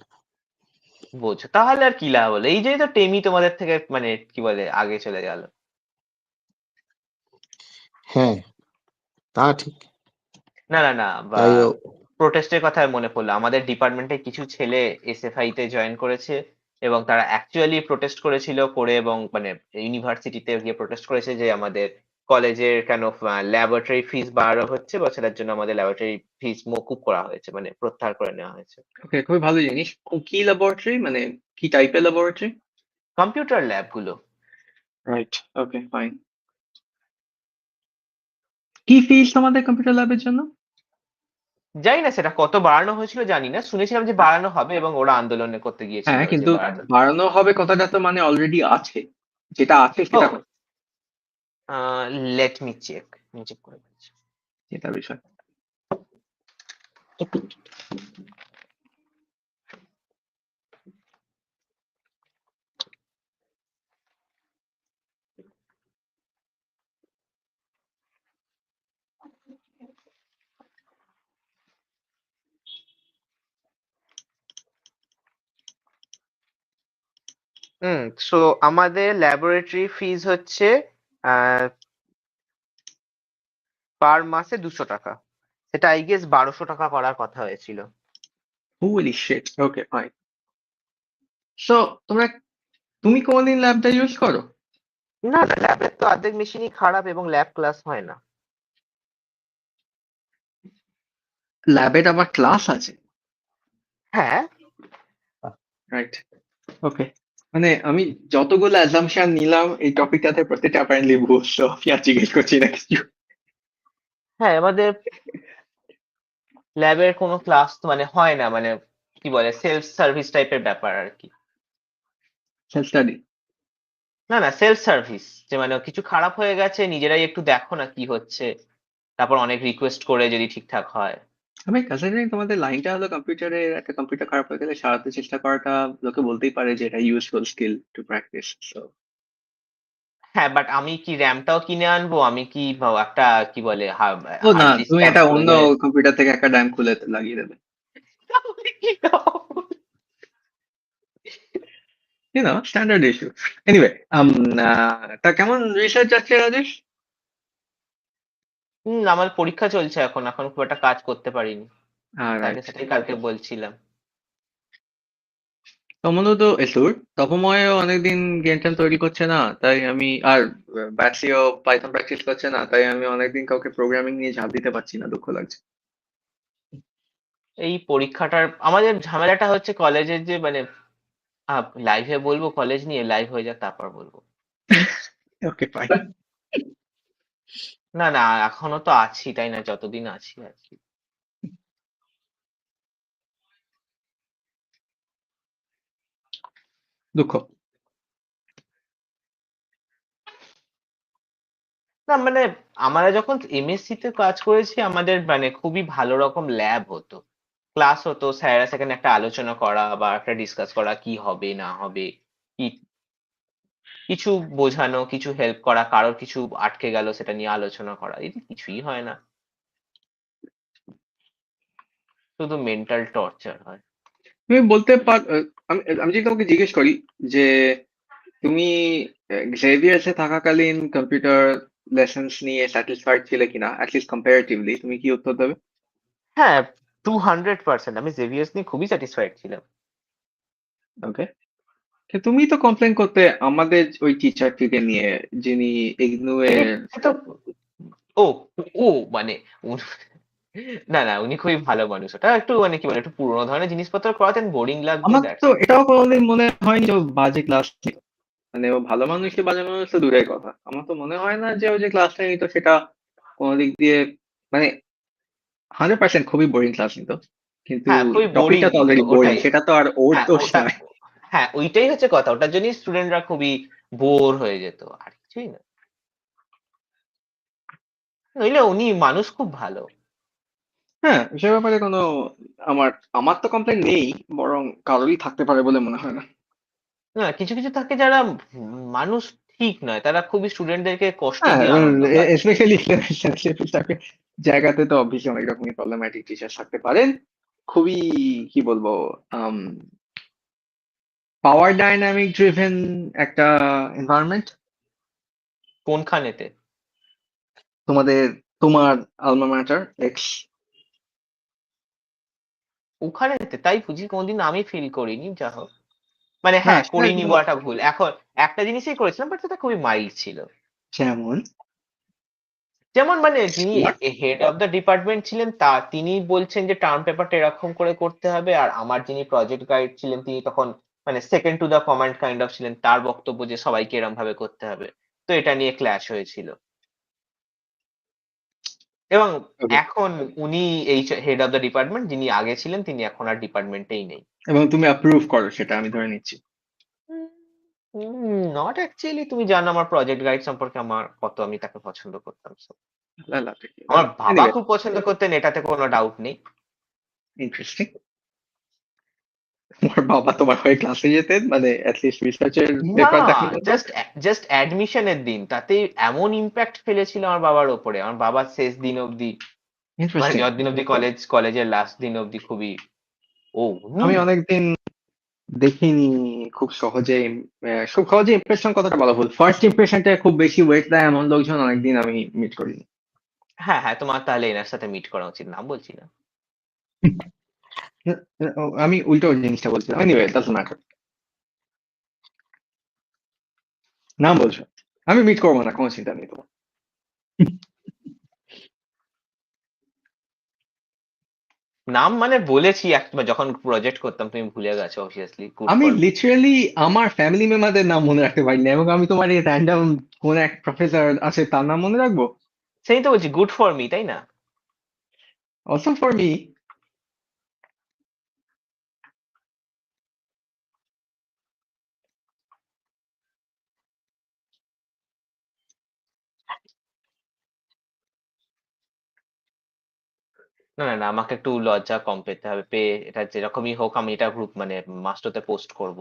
বোঝো, তাহলে আর কি লাভ হলো? এই যে তো টেমি তোমাদের থেকে মানে কি বলে আগে চলে গেল। হ্যাঁ, তা ঠিক। না, না, না, বা তাই প্রোটেস্টের কথা মনে পড়লো। আমাদের ডিপার্টমেন্টে কিছু ছেলে এসএফআই তে জয়েন করেছে এবং তারা অ্যাকচুয়ালি প্রোটেস্ট করেছিল করে, এবং মানে ইউনিভার্সিটিতে গিয়ে প্রোটেস্ট করেছে যে আমাদের কলেজের কেন ল্যাবরেটরি ফিস বাড়ানো হচ্ছে বা সেটার জন্য আমাদের ল্যাবরেটরি ফিস মকুব করা হয়েছে, মানে প্রত্যাহার করে নেওয়া হয়েছে। ওকে, খুবই ভালো জিনিস। কি ল্যাবরেটরি, মানে কি টাইপের ল্যাবরেটরি? কম্পিউটার ল্যাব গুলো। রাইট, ওকে, ফাইন। কি ফিস তোমাদের কম্পিউটার ল্যাবের জন্য? জানি না সেটা কত বাড়ানো হয়েছিল, জানি না। শুনেছিলাম যে বাড়ানো হবে এবং ওরা আন্দোলন করতে গিয়েছিল হ্যাঁ, যে কিন্তু বাড়ানো। বাড়ানো হবে কথাটা তো মানে অলরেডি আছে, যেটা আছে সেটা ও, লেট মি চেক। চেক করে বলছি। এটা বিষয়। সো আমাদের ল্যাবরেটরি ফিস হচ্ছে পার মাসে 200 টাকা। সেটা আই গেস 1200 টাকা করার কথা হয়েছিল। হোলি শিট, ওকে, ফাইন। সো তুমি কোনদিন ল্যাবটা ইউজ করো? না, না, ল্যাবের তো অর্ধেক মেশিনই খারাপ এবং ল্যাব ক্লাস হয় না। ল্যাবের আবার ক্লাস আছে? হ্যাঁ। রাইট, ওকে। মানে আমি যতগুলো অ্যাজাম্পশন নিলাম এই টপিকটাতে প্রত্যেকটা অ্যাপারেন্টলি ভুল, so আমি আর জিজ্ঞেস করছি না কিছু। হ্যাঁ, আমাদের ল্যাবের কোনো ক্লাস তো মানে হয় না, মানে কি বলে সেলফ সার্ভিস টাইপের ব্যাপার আর কি। Self study. না, না, সেলফ সার্ভিস, যে মানে কিছু খারাপ হয়ে গেছে নিজেরাই একটু দেখো না কি হচ্ছে, তারপর অনেক রিকোয়েস্ট করে যদি ঠিকঠাক হয়। আমি কনসিডারিং তোমাদের লাইনটা হলো কম্পিউটারে, একটা কম্পিউটার খারাপ হয়ে গেলে সারাতে চেষ্টা করাটা লোকে বলতেই পারে যে এটা useful skill to practice, so. হ্যাঁ, বাট আমি কি র্যামটাও কিনে আনবো? আমি কি একটা কি বলে ও না, হার্ড ডিস্ক তুমি এটা খুলে অন্য দিয়ে কম্পিউটার থেকে একটা ড্যাম খুলে লাগিয়ে দেবে। তাহলে কি হবে? Standard issue. এনিওয়ে, তা কেমন রিসার্চ যাচ্ছে রাজেশ? আমার পরীক্ষা চলছে এখন, এখন খুব একটা কাজ করতে পারিনি। তাকে রাইট। সেটাই কালকে বলছিলাম। তমনও তো এসুর, তপময়ও অনেকদিন গেম টেম তৈরি করছে না, তাই আমি আর ব্যাটসিও পাইথন প্র্যাকটিস করছে না, তাই আমি অনেকদিন কাউকে প্রোগ্রামিং নিয়ে ঝাঁপ দিতে পারছি না, দুঃখ লাগছে। এই পরীক্ষাটার আমাদের ঝামেলাটা হচ্ছে কলেজের যে মানে লাইভে বলবো কলেজ নিয়ে, লাইভ হয়ে যাক তারপর বলবো। ওকে, ফাইন। না, না, এখনো তো আছি, তাই না? যতদিন আছি আছি। দুঃখ। না মানে আমরা যখন এমএসসি তে কাজ করেছি আমাদের মানে খুবই ভালো রকম ল্যাব হতো, ক্লাস হতো, স্যারেরা সেখানে একটা আলোচনা করা বা একটা ডিসকাস করা কি হবে না হবে, কি কিছু বোঝানো, কিছু হেল্প করা, কারোর কিছু আটকে গেল সেটা নিয়ে আলোচনা করা, এটি কিছুই হয় না, শুধু মেন্টাল টর্চার হয়। তুমি বলতে পার আমি আমি যদি তোমাকে জিজ্ঞেস করি যে তুমি জেভিয়ার্স এ থাকাকালীন কম্পিউটার লেসন্স নিয়ে স্যাটিসফাইড ছিলে কিনা, অ্যাটলিস্ট কম্পারেটিভলি, তুমি কি উত্তর দেবে? হ্যাঁ, 200% আমি জেভিয়ার্স নিয়ে খুবই স্যাটিসফাইড ছিলাম। ওকে, তুমি তো কমপ্লেন করতে আমাদের ওই টিচারটিকে নিয়ে, যিনি ইগনু এর। সে তো ও ও মানে না না উনি খুবই ভালো মানুষ, ওটা একটু মানে কি বলে একটু পুরোনো ধরনের জিনিসপত্র করাতেন, বোরিং লাগতো, আমার দ্যাটস তো অল। এটাও কোনোদিন মনে হয়নি যে ও বাজে ক্লাস ছিল। মানে ও ভালো মানুষ কি বাজে মানুষ তো দূরের কথা, আমার তো মনে হয় না যে ও যে ক্লাসটা নিত সেটা কোনো দিক দিয়ে মানে 100% খুবই বোরিং ক্লাস নিত, কিন্তু হ্যাঁ খুবই বোরিং টপিকটা তো নিত অলরেডি বোরিং, ওটাই। সেটা তো আর ওর হ্যাঁ দোষ ওটা, নয়। হ্যাঁ ওইটাই হচ্ছে কথা, ওটার জন্যই স্টুডেন্টরা খুবই বোর হয়ে যেত, আর কিছুই না। নইলে উনি মানুষ খুব ভালো। হ্যাঁ, সে ব্যাপারে কোনো আমার আমার তো কমপ্লেন নেই, বরং কারোরই থাকতে পারে বলে মনে হয় না। না কিছু কিছু থাকে যারা মানুষ ঠিক নয়, তারা খুবই স্টুডেন্টদেরকে কষ্ট হ্যাঁ, দিয়ে আনন্দ পায়। স্পেশালি জায়গাতে তো অবভিয়াসলি অনেক রকমই প্রবলেম্যাটিক টিচার থাকতে পারেন। খুবই কি বলবো, পাওয়ার ডাইনামিক ড্রিভেন একটা এনভায়রনমেন্ট। কোনখানেতে? তোমাদের তোমার আলমা ম্যাটার এক্স। ওখানেতে তাই বুঝি, কোনদিন আমি ফিল করিনি, যা হোক। মানে না হ্যাঁ সেটা করিনি বলাটা ভুল, এখন একটা জিনিসই করেছিলাম বাট সেটা খুবই মাইল্ড ছিল। যেমন যেমন মানে যিনি What? Head of the department ছিলেন তিনি বলছেন যে টার্ম পেপারটা এরকম করে করতে হবে, আর আমার যিনি প্রজেক্ট গাইড ছিলেন তিনি তখন মানে second to the command kind of ছিলেন, তার বক্তব্য যে সবাইকে এরম ভাবে করতে হবে, তো এটা নিয়ে ক্ল্যাশ হয়েছিল। এবং Okay. এখন উনি এই হেড অফ দ্য ডিপার্টমেন্ট, যিনি আগে ছিলেন তিনি এখন আর ডিপার্টমেন্টেই নেই। এবং তুমি অ্যাপ্রুভ করো সেটা আমি ধরে নিচ্ছি। নট অ্যাকচুয়ালি, তুমি জানো আমার প্রজেক্ট গাইড সম্পর্কে আমার কত আমি তাকে পছন্দ করতাম। So, আমার বাবা এনিওয়ে, খুব পছন্দ করতেন, এটাতে কোনো ডাউট নেই। ইন্টারেস্টিং। তোমার বাবা তোমার হয়ে ক্লাসে যেতেন, মানে অ্যাটলিস্ট রিসার্চের না, পেপার দেখার মতো? জাস্ট অ্যাডমিশনের দিন তাতে এমন ইম্প্যাক্ট ফেলেছিল আমার বাবার ওপরে, আমার বাবা শেষ দিন অবধি মানে ইন্টারেস্টিং। যতদিন অবধি কলেজের লাস্ট দিন অবধি খুবই ও উনি আমি অনেকদিন দেখিনি খুব সহজে ইমপ্রেশন কথাটা বলা ভুল, ফার্স্ট ইমপ্রেশনটা খুব বেশি ওয়েট দেয় এমন লোকজন অনেকদিন আমি মিট করিনি। হ্যাঁ হ্যাঁ তোমার তাহলে এনার সাথে মিট করা উচিত, নাম বলছি না। আমি উল্টো জিনিসটা বলছিলাম, এনিওয়ে ডাজন্ট ম্যাটার, নাম বলছো, আমি মিট করবো না, কোনো চিন্তা নেই তোমার। নাম মানে বলেছি একবার যখন প্রজেক্ট করতাম, তুমি ভুলে গেছো অবভিয়াসলি, গুড আমি ফর। লিটারালি আমার ফ্যামিলি মেম্বারদের নাম মনে রাখতে পারি না, এবং আমি তোমার এই র্যান্ডম কোন এক প্রফেসর আছে তার নাম মনে রাখবো? সেই তো বলছি, গুড ফর মি, তাই না? Also for me. না না না আমাকে একটু লজ্জা কম পেতে হবে, পেয়ে এটা যেরকমই হোক আমি এটা গ্রুপ মানে মাস্টারতে পোস্ট করব।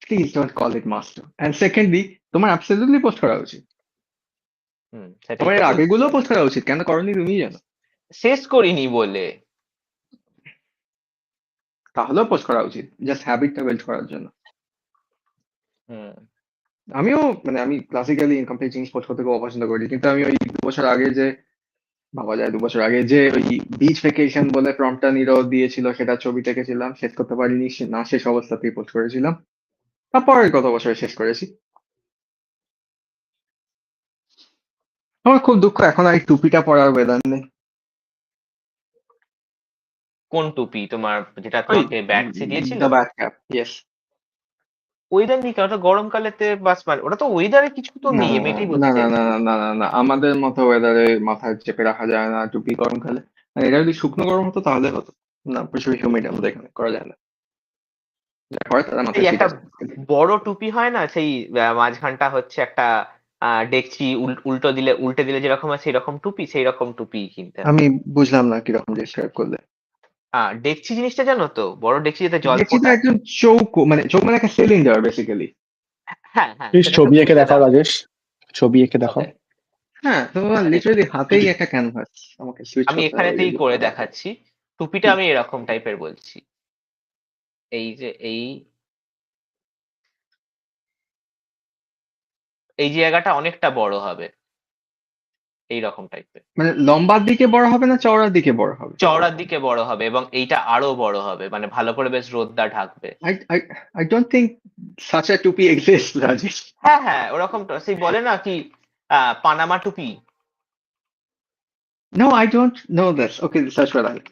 Please don't call it master, and secondly তোমার অ্যাবসলিউটলি পোস্ট করা উচিত, সেটাই তোমার তো এর বলছি, আগেগুলো পোস্ট করা উচিত, কেন করনি তুমি জানো। শেষ করিনি বলে। তাহলেও পোস্ট করা উচিত, জাস্ট হ্যাবিটটা বিল্ড করার জন্য। হুম আমিও মানে আমি ক্লাসিক্যালি ইনকমপ্লিট জিনিস পোস্ট করতে খুব অপছন্দ করি, কিন্তু আমি ওই 2 বছর আগে যে ভাবা যায় 2 বছর আগে যে ওই বিচ ভ্যাকেশন বলে প্রম্পটটা নিরো দিয়েছিল, সেটা ছবি দেখেছিলাম, শেষ করতে পারিনি, না শেষ অবস্থাতেই পোস্ট করেছিলাম, তারপর গত বছরে শেষ করেছি। আমার খুব দুঃখ এখন আর এই টুপিটা পরার ওয়েদার নেই। কোন টুপি তোমার, যেটা ওই তোমাকে ব্যাটসি দিয়েছিল? The bat cap, yes. Weather নেই কেন? ওটা গরমকালেতে বাস, মানে ওটা তো ওয়েদারে কিছু তো না নেই, আমি এটাই না বলতে না চাইছি। না না না না না, আমাদের মতো ওয়েদারে মাথায় চেপে রাখা যায় না টুপি গরমকালে। আর এটা যদি শুকনো গরম হতো তাহলে হতো, না প্রচুর হিউমিড আমাদের এখানে, করা যায় না। যারা করে তারা এই মাথায় একটা ঠিক আছে। বড় টুপি হয় না, সেই মাঝখানটা হচ্ছে একটা ডেকচি উল্টে দিলে যেরকম হয় সেই রকম টুপি, সেই রকম টুপি কিনতে হবে। আমি বুঝলাম না কিরকম ডিসক্রাইব করলে। ডেকচি জিনিসটা জানো তো, বড় ডেকচি যেতে জল দেখছি তো ফোটায়। একদম চৌকো, মানে চৌক মানে একটা সিলিন্ডার বেসিক্যালি। হ্যাঁ হ্যাঁ, প্লিজ সেটা একটা ছবি এঁকে বুঝতে দেখাও দাও। রাজেশ, ছবি এঁকে দেখাও। ওকে, হ্যাঁ, তো লিটারালি হাতেই একটা ক্যানভাস, আমাকে সুইচ আমি করতে হবে এখানেতেই যদি। করে দেখাচ্ছি। টুপিটা আমি এরকম টাইপের বলছি, এই যে এই জায়গাটা অনেকটা বড় হবে, এই রকম টাইপের। মানে লম্বার দিকে বড় হবে না চওড়ার দিকে বড় হবে? চওড়ার দিকে বড় হবে এবং এইটা আরো বড় হবে, মানে ভালো করে বেশ রোদটা ঢাকবে। I I I don't think such a টুপি exists, রাজেশ। হ্যাঁ হ্যাঁ, ওরকম সেই বলে না কি, পানামা টুপি। No, I don't know this. Okay, search for that.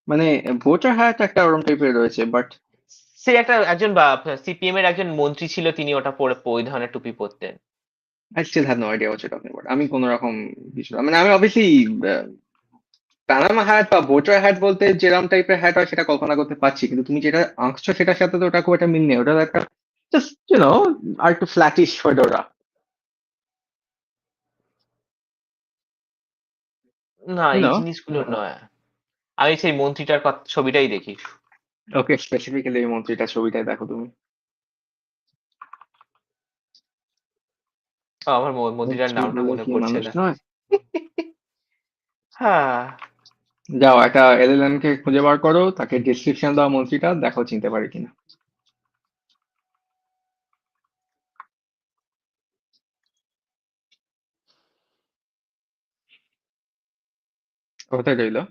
মানে ভোটার হ্যাট একটা ওরম টাইপের রয়েছে, বাট সে একজন সিপিএম এর একজন মন্ত্রী ছিল, তিনি ওটা পরে ওই ধরনের টুপি পরতেন। I still have no idea what you're talking about. আমি কোন রকম কিছু না, মানে আমি অবভিয়াসলি প্যানামা হ্যাট বা ভোটার হ্যাট বলতে যেরকম টাইপের হ্যাট হয় সেটা কল্পনা করতে পারছি, কিন্তু তুমি যেটা আঁকছো সেটার সাথে তো ওটা খুব একটা মিল নেই। ওটা একটা জাস্ট আর একটু ফ্ল্যাটিশ ফেডোরা। না, ইউ এই নো জিনিসগুলো নয়। আমি সেই মন্ত্রীটার ছবিটাই দেখি। ওকে, স্পেসিফিক্যালি এই মন্ত্রীটা ছবিটাই দেখো তুমি। আমার মন্ত্রীটার মন্ত্রী নামটা বলে মনে কি পড়ছে মানুষ না। নয়? হ্যাঁ, যাও একটা এলএলএম কে খুঁজে বার করো, তাকে ডিসক্রিপশন দাও মন্ত্রীটা, দেখো চিনতে পারি কিনা। কোথায় রইলো?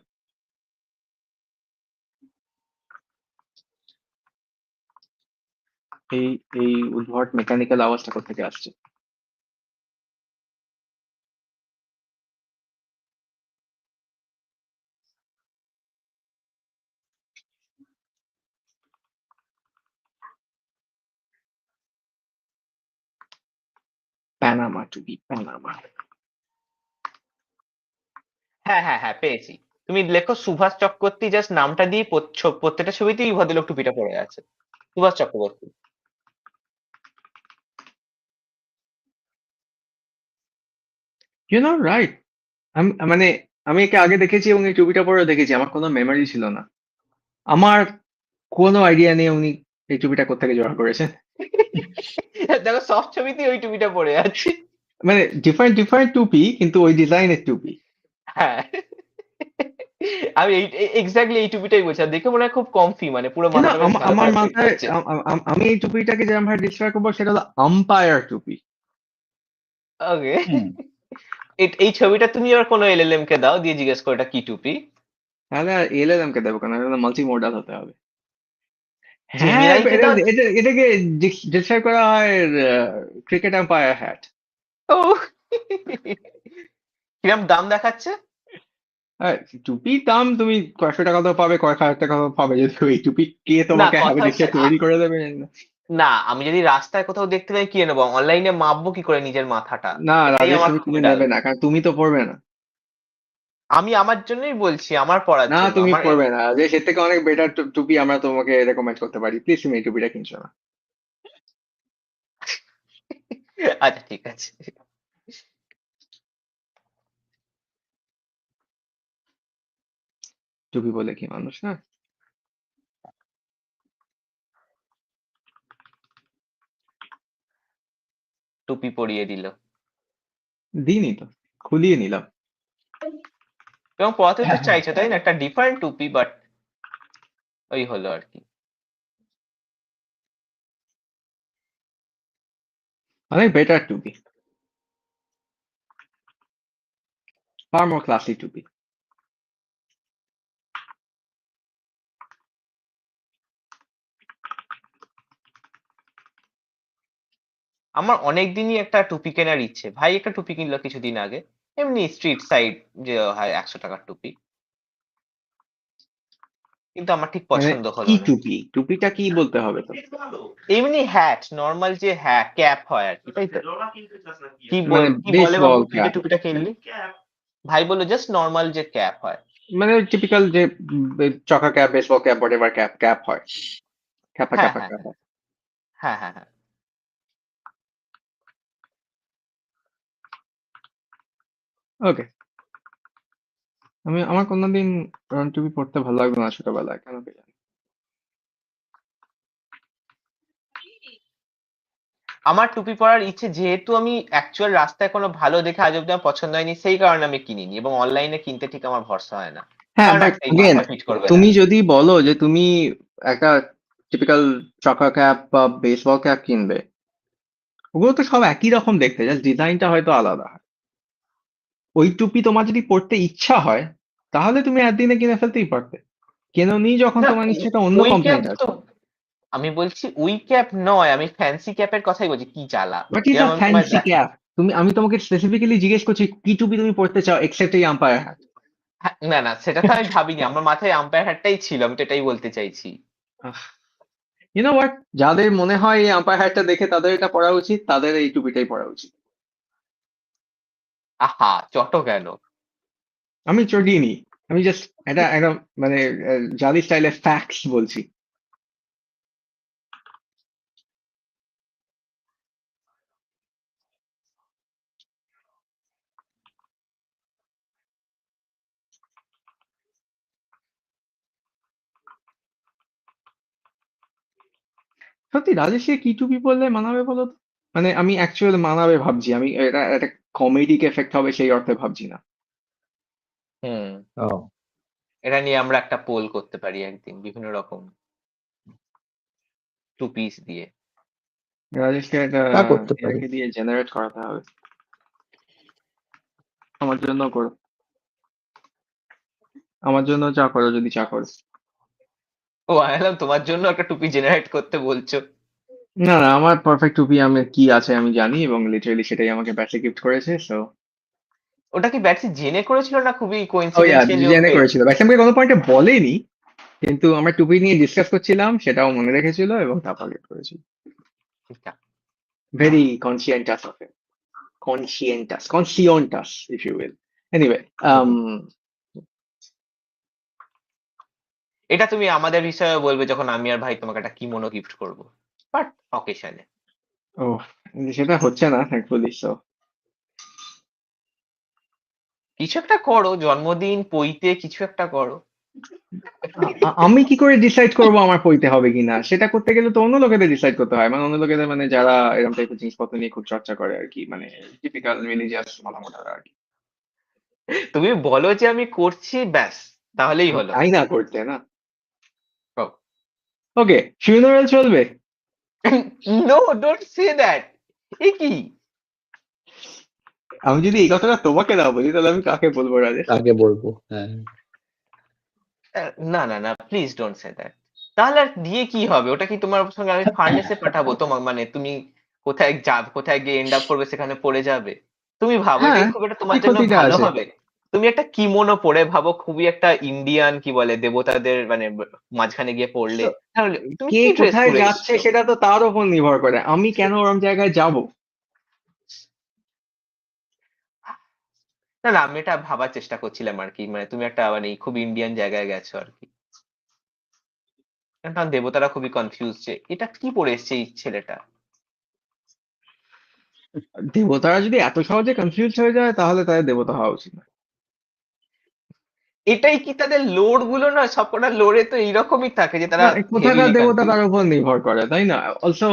এই এই উদ্ভট মেকানিক্যাল আওয়াজটা কোথা থেকে আসছে? প্যানামা টুপি, প্যানামা। হ্যাঁ হ্যাঁ হ্যাঁ, পেয়েছি। তুমি লেখো সুভাষ চক্রবর্তী, জাস্ট নামটা দিয়ে প্রত্যেকটা ছবিতেই এই ভদ্রলোক টুপিটা পরে আছে, সুভাষ চক্রবর্তী। রাইট। মানে আমি একে আগে দেখেছি এবং এই টুপিটা পরেও দেখেছি, আমার কোনো মেমোরি ছিল না। আমার কোনো আইডিয়া নেই উনি এই টুপিটা কোত্থেকে জোগাড় করেছেন। দেখো সব ছবিতেই ওই টুপিটা পরে আছে। মানে ডিফারেন্ট ডিফারেন্ট টুপি, কিন্তু ওই ডিজাইনের টুপি। হ্যাঁ, আমি এক্স্যাক্টলি এই টুপিটাই বলছি, আর দেখে মনে হয় খুব কমফি, মানে পুরো না, মাথাটা বেশ ভালো আমার করে ফিট মাথায় হচ্ছে। আমি এই টুপিটাকে যেরকম ভাবে ডিসক্রাইব করবো সেটা হলো আম্পায়ার টুপি। ওকে, হুম। এই ছবিটা তুমি আবার কোনো এলএলএম কে দাও, দিয়ে জিজ্ঞেস করো এটা কি টুপি। তাহলে আর এলএলএম কে দেবো কেন? মাল্টি মোডাল হতে হবে। হ্যাঁ, জেমিনাই কে দাও। এটাকে ডিসক্রাইব করা হয় ক্রিকেট আম্পায়ার হ্যাট। ও, কিরম দাম দেখাচ্ছে? টুপির দাম তুমি কয়েকশো টাকা তো পাবে, কয়েক হাজার টাকা তো পাবে, যদি এই টুপি কে না, তোমাকে কথা হবে হচ্ছে দেখিয়ে তৈরি করে দেবে। না, আমি যদি রাস্তায় কোথাও দেখতে পাই কিনে নেবো, অনলাইনে মাপবো কি করে নিজের মাথাটা? না এটাই রাজেশ, আমার তুমি খুব কিনে ডাল। নেবে না, কারণ তুমি তো পড়বে না। আমি আমার জন্যই বলছি, আমার পড়ার না, জন্য তুমি আমার পড়বে না রাজেশ, এর থেকে অনেক বেটার টুপি আমরা তোমাকে রেকমেন্ড করতে পারি। প্লিজ তুমি এই টুপিটা কিনছো না। আচ্ছা ঠিক আছে। টুপি বলে কি মানুষ না। টুপি পরিয়ে দিল দিইনি তো, খুলিয়ে নিলাম। এবং পড়াতে তো হ্যাঁ হ্যাঁ, চাইছে, তাই না? একটা ডিফারেন্ট টুপি, বাট ওই হলো আর কি। অনেক বেটার টুপি, ফার মোর ক্লাসি টুপি। আমার অনেক দিনই একটা টুপি কেনার ইচ্ছে। ভাই একটা টুপি কিনলো কিছুদিন আগে, এমনি স্ট্রিট সাইড যে হয় 100 টাকার টুপি, কিন্তু আমার ঠিক মানে পছন্দ কি হলো না। টুপি? টুপিটা কি বলতে হবে তো? এমনি হ্যাট, নর্মাল যে ক্যাপ হয় আর কি, তাই তো? মানে কি বলে বেসবল বাবু, তুই যে ক্যাপ? টুপিটা কিনলি? ভাই বললো জাস্ট নর্মাল যে ক্যাপ হয়। মানে টিপিক্যাল যে চকা cap, baseball cap, whatever cap হয়, ক্যাপা হ্যাঁ ক্যাপা হ্যাঁ ক্যাপ হয়। হ্যাঁ হ্যাঁ হ্যাঁ। ওকে, আমার কোনোদিন টুপি পড়তে ভালো লাগবে না ছোটবেলায়, কেন কে জানে। আমার টুপি পরার ইচ্ছে, যেহেতু আমি অ্যাকচুয়াল রাস্তায় কোনো ভালো দেখে আজ অব্দি আমার পছন্দ হয়নি, সেই কারণে আমি কিনিনি, এবং অনলাইনে কিনতে ঠিক আমার ভরসা হয় না, হ্যাঁ, কারণ বাট একটাই, অগেন মাথায় ফিট করবে না। তুমি যদি বলো যে তুমি একটা টিপিক্যাল চকা ক্যাপ বা বেসবল ক্যাপ কিনবে, ওগুলো তো সব একই রকম দেখতে, জাস্ট ডিজাইনটা হয়তো আলাদা হয়। ওই টুপি তোমার যদি পড়তে ইচ্ছা হয়, তাহলে তুমি একদিনে কিনে ফেলতেই পারতে। কেননি যখন না, তোমার নিশ্চয়ই একটা অন্য ওই ক্যাপ কমপ্লেন্ট তো, আছে। আমি বলছি ওই ক্যাপ নয়, আমি ফ্যান্সি ক্যাপের কথাই বলছি, কি জ্বালা। বাট ইজ আ যেরকম আমি তোমায় ফ্যান্সি ক্যাপ। আমি তোমাকে স্পেসিফিক্যালি জিজ্ঞেস করছি কি টুপি তুমি পড়তে চাও, এক্সেপ্ট এই আম্পায়ার হ্যাট। না না, সেটা তো আমি ভাবিনি, আমার মাথায় আম্পায়ার হ্যাটটাই ছিল, আমি তো এটাই বলতে চাইছি। ইউ নো হোয়াট, যাদের মনে হয় এই আম্পায়ার হ্যাটটা দেখে তাদের এটা পড়া উচিত, তাদের এই টুপিটাই পড়া উচিত। আহা, চটো কেন? আমি চটিনি, আমি জাস্ট এটা একটা মানে জালি স্টাইলে ফ্যাক্টস বলছি। সত্যি রাজেশকে কি টুপি পরলে মানাবে বলো তো? মানে আমি অ্যাকচুয়াল মানাবে ভাবছি, আমি এটা একটা কমেডিক এফেক্ট হবে সেই অর্থে ভাবছি না। হুম, ও এটা নিয়ে আমরা একটা পোল করতে পারি একদিন, বিভিন্ন রকম টু পিস দিয়ে। রাজেশকে একটা তা করতে পারি। একে দিয়ে জেনারেট করাতে হবে। আমার জন্য করো, আমার জন্য চা করো যদি চা করো। ও, আমি ভাবলাম তোমার জন্য একটা টুপি জেনারেট করতে বলছো। না না, আমার পারফেক্ট টুপি আমি কি আছে আমি জানি, এবং লিটারালি সেটাই আমাকে ব্যাটে গিফট করেছে। সো ওটা কি ব্যাটসি জেনে করেছিল, না খুবই ও ইয়া, কোইন্সিডেন্সিয়ালি জেনে করেছিল। ব্যাটে আমাকে কোনো পয়েন্টে বলেনি, কিন্তু আমরা টুপি নিয়ে ডিসকাস করছিলাম, সেটাও মনে রেখেছিল এবং তারপর গিফট করেছিল। Very conscientious of him, conscientious if you will. Anyway, এটা তুমি আমাদের বিষয়ে বলবে যখন আমি আর ভাই তোমাকে একটা কিমোনো গিফট করবো, বাট অকেশনে। ও সেটা হচ্ছে না থ্যাঙ্কফুলি। সো কিছু একটা করো, জন্মদিন, পৈতে কিছু একটা করো। আমি কি করে ডিসাইড করবো আমার পইতে হবে কিনা? সেটা করতে গেলে তো অন্য লোকেদের ডিসাইড করতে হয়, মানে অন্য লোকেদের, মানে যারা এরকম টাইপের জিনিসপত্র নিয়ে খুব চর্চা করে আর কি, মানে টিপিক্যাল রিলিজিয়াস মাথামোটারা আর কি। তুমি বলো যে আমি করছি, ব্যাস, তাহলেই আমি হলো। চাই না করতে না। ও। ওকে, ফিউনারাল চলবে। No, don't say that. এ কি? আমি যদি এই কথাটা তোমাকে না বলি, তাহলে আমি কাকে বলবো রাজেশ? কাকে বলবো? হ্যাঁ, না না না, প্লিজ ডোন্ট সে দ্যাট। তাহলে আর দিয়ে কি হবে? ওটা কি তোমার সঙ্গে আমি ফার্নেসে পাঠাবো তোমার, মানে তুমি কোথায় যাবে, কোথায় গিয়ে এন্ড আপ করবে, সেখানে পড়ে যাবে? তুমি ভাবো এটা হ্যাঁ, কি খুব একটা কি তোমার জন্য ক্ষতিটা ভালো আছে? হবে? তুমি একটা কিমোনো পরে ভাবো, খুবই একটা ইন্ডিয়ান, কি বলে, দেবতাদের মানে মাঝখানে গিয়ে পড়লে, তো তাহলে তুমি কে কি ড্রেস কোথায় পরে যাচ্ছে এসছো? সেটা তো তার উপর নির্ভর করে, আমি কেন ওরম জায়গায় যাব? না না, আমি এটা ভাবার চেষ্টা করছিলাম আর কি, মানে তুমি একটা মানে খুব ইন্ডিয়ান জায়গায় গেছো আর কি, কারণ দেবতারা খুবই কনফিউজ যে এটা কি পরে এসছে এই ছেলেটা। দেবতারা যদি এত সহজে কনফিউজ হয়ে যায়, তাহলে তাদের দেবতা হওয়া উচিত না। এটাই কি তাদের লোর গুলো না, সবকটা লোরে তো এইরকমই থাকে যে তারা না, কোথাকার হেভিলি দেবতা কনফিউজ। তার উপর নির্ভর করে, তাই না? Also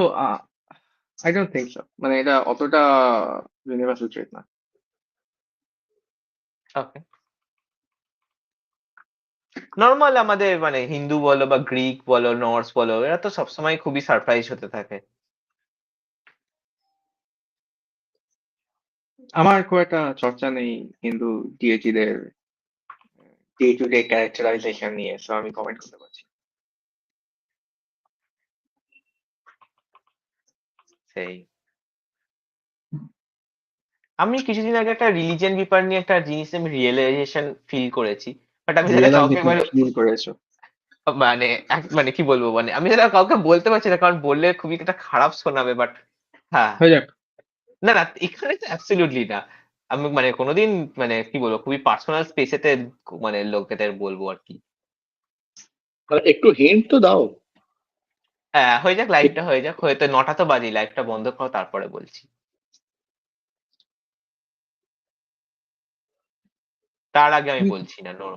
I don't think so, মানে এটা অতটা ইউনিভার্সাল ট্রেট না। ওকে, নর্মাল আমাদের মানে হিন্দু বলো বা গ্রিক বলো, নর্স বলো, এরা তো সবসময় খুবই সারপ্রাইজ হতে থাকে। আমার খুব একটা চর্চা নেই হিন্দু ডিএটিদের ডে টু ডে ক্যারেক্টারাইজেশন নিয়ে, সো আমি কমেন্ট করতে পারছি না। সেই, আমি কিছুদিন আগে একটা রিলিজিয়ন ব্যাপার নিয়ে একটা জিনিস আমি রিয়েলাইজেশন ফিল করেছি, বাট আমি সেটা কাউকে রিয়েলাইজেশন মানে, ফিল করেছো? মানে মানে কি বলবো, মানে আমি সেটা কাউকে বলতে পারছি না, কারণ বললে খুবই একটা খারাপ শোনাবে, বাট হ্যাঁ। হয়ে যাক। না না, এখানে তো অ্যাবসলিউটলি না। আমি মানে কোনোদিন মানে কি বলবো খুবই পার্সোনাল স্পেসেতে মানে লোকেদের বলবো আর কি। একটু হিন্ট তো দাও। হ্যাঁ, হয়ে যাক, লাইভটা হয়ে যাক, হয়তো 9টা তো বাজে, লাইভটা বন্ধ করো তারপরে বলছি। তার আগে আমি বলছি না, no,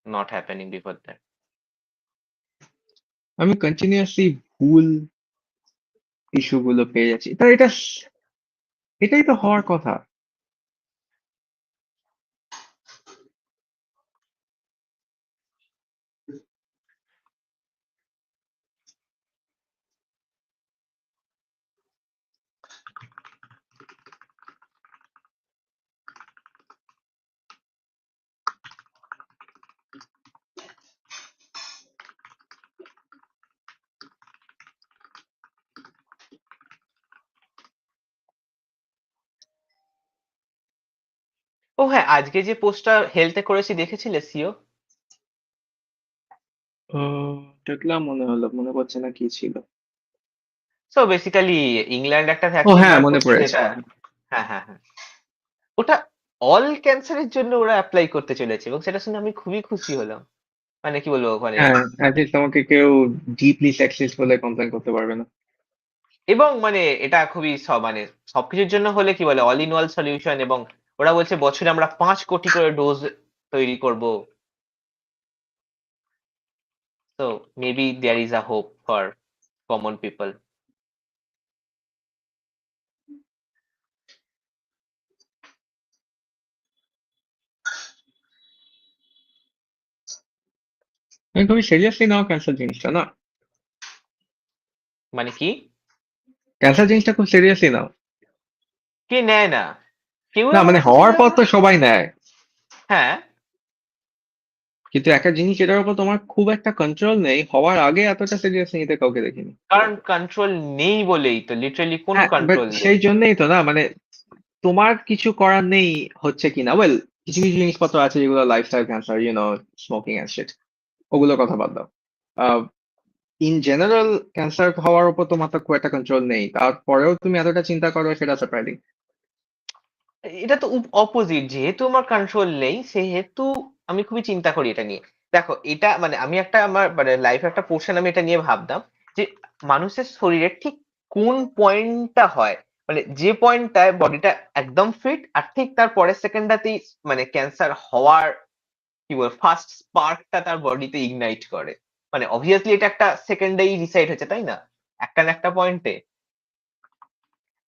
not happening before that. আমি কন্টিনিউয়াসলি ভুল ইস্যু গুলো পেয়ে যাচ্ছি, তা এটাই তো হওয়ার কথা। ও হ্যাঁ, আজকে যে পোস্টটা হেলথে করেছি দেখেছিলে সিও? দেখলাম, মনে হলো, মনে পড়ছে না কি ছিল। সো বেসিক্যালি ইংল্যান্ড একটা ও ভ্যাকসিন হ্যাঁ, বার মনে করছে পড়েছে। যেটা, হ্যাঁ হ্যাঁ হ্যাঁ, ওটা অল ক্যান্সারের জন্য ওরা অ্যাপ্লাই করতে চলেছে এবং সেটা শুনে আমি খুবই খুশি হলাম। মানে কি বলবো মানে, হ্যাঁ, অ্যাটলিস্ট তোমাকে কেউ ডিপলি সেক্সিস্ট বলে কমপ্লেন করতে পারবে না। এবং মানে এটা খুবই মানে সবকিছুর জন্য হলে কি বলে অল ইন অল সলিউশন, এবং ওরা বলছে বছরে আমরা 5 কোটি করে ডোজ তৈরি করব। তো maybe there is a hope for common people. তুমি সিরিয়াসলি নাও ক্যান্সার জিনিসটা, না মানে কি? ক্যান্সার জিনিসটা খুব সিরিয়াসলি নাও। কে নেয় না? কেউ না এমন মানে আছে যে হওয়ার নেয় পর না? তো সবাই নেয়, হ্যাঁ, কিন্তু একটা জিনিস এটার উপর তোমার খুব একটা কন্ট্রোল নেই, হওয়ার আগে এতটা সিরিয়াস নিতে কাউকে দেখিনি। কারণ কন্ট্রোল নেই বলেই তো, লিটারালি কোনো হ্যাঁ, বাট কন্ট্রোল নেই। সেই জন্যই তো, না মানে তোমার কিছু করার নেই হচ্ছে কিনা, ওয়েল কিছু কিছু জিনিসপত্র আছে যেগুলো lifestyle cancer, smoking and shit, ওগুলোর কথা বাদ দাও। ইন জেনারেল ক্যান্সার হওয়ার উপর তোমার তো খুব একটা কন্ট্রোল নেই, তারপরেও তুমি এতটা চিন্তা করো, সেটা সারপ্রাইজিং। এটা তো অপোজিট, যেহেতু আমার কন্ট্রোল নেই সেহেতু আমি খুবই চিন্তা করি এটা নিয়ে। দেখো এটা মানে আমি একটা আমার মানে লাইফে একটা পোর্শন আমি এটা নিয়ে ভাবতাম যে মানুষের শরীরে ঠিক কোন পয়েন্টটা হয়, মানে যে পয়েন্টটায় বডিটা একদম ফিট আর ঠিক তার পরের সেকেন্ডটাতেই মানে ক্যান্সার হওয়ার কি বল ফার্স্ট স্পার্কটা তার বডিতে ইগনাইট করে। মানে অবভিয়াসলি এটা একটা সেকেন্ডেই ডিসাইড হচ্ছে তাই না, একটা না একটা পয়েন্টে।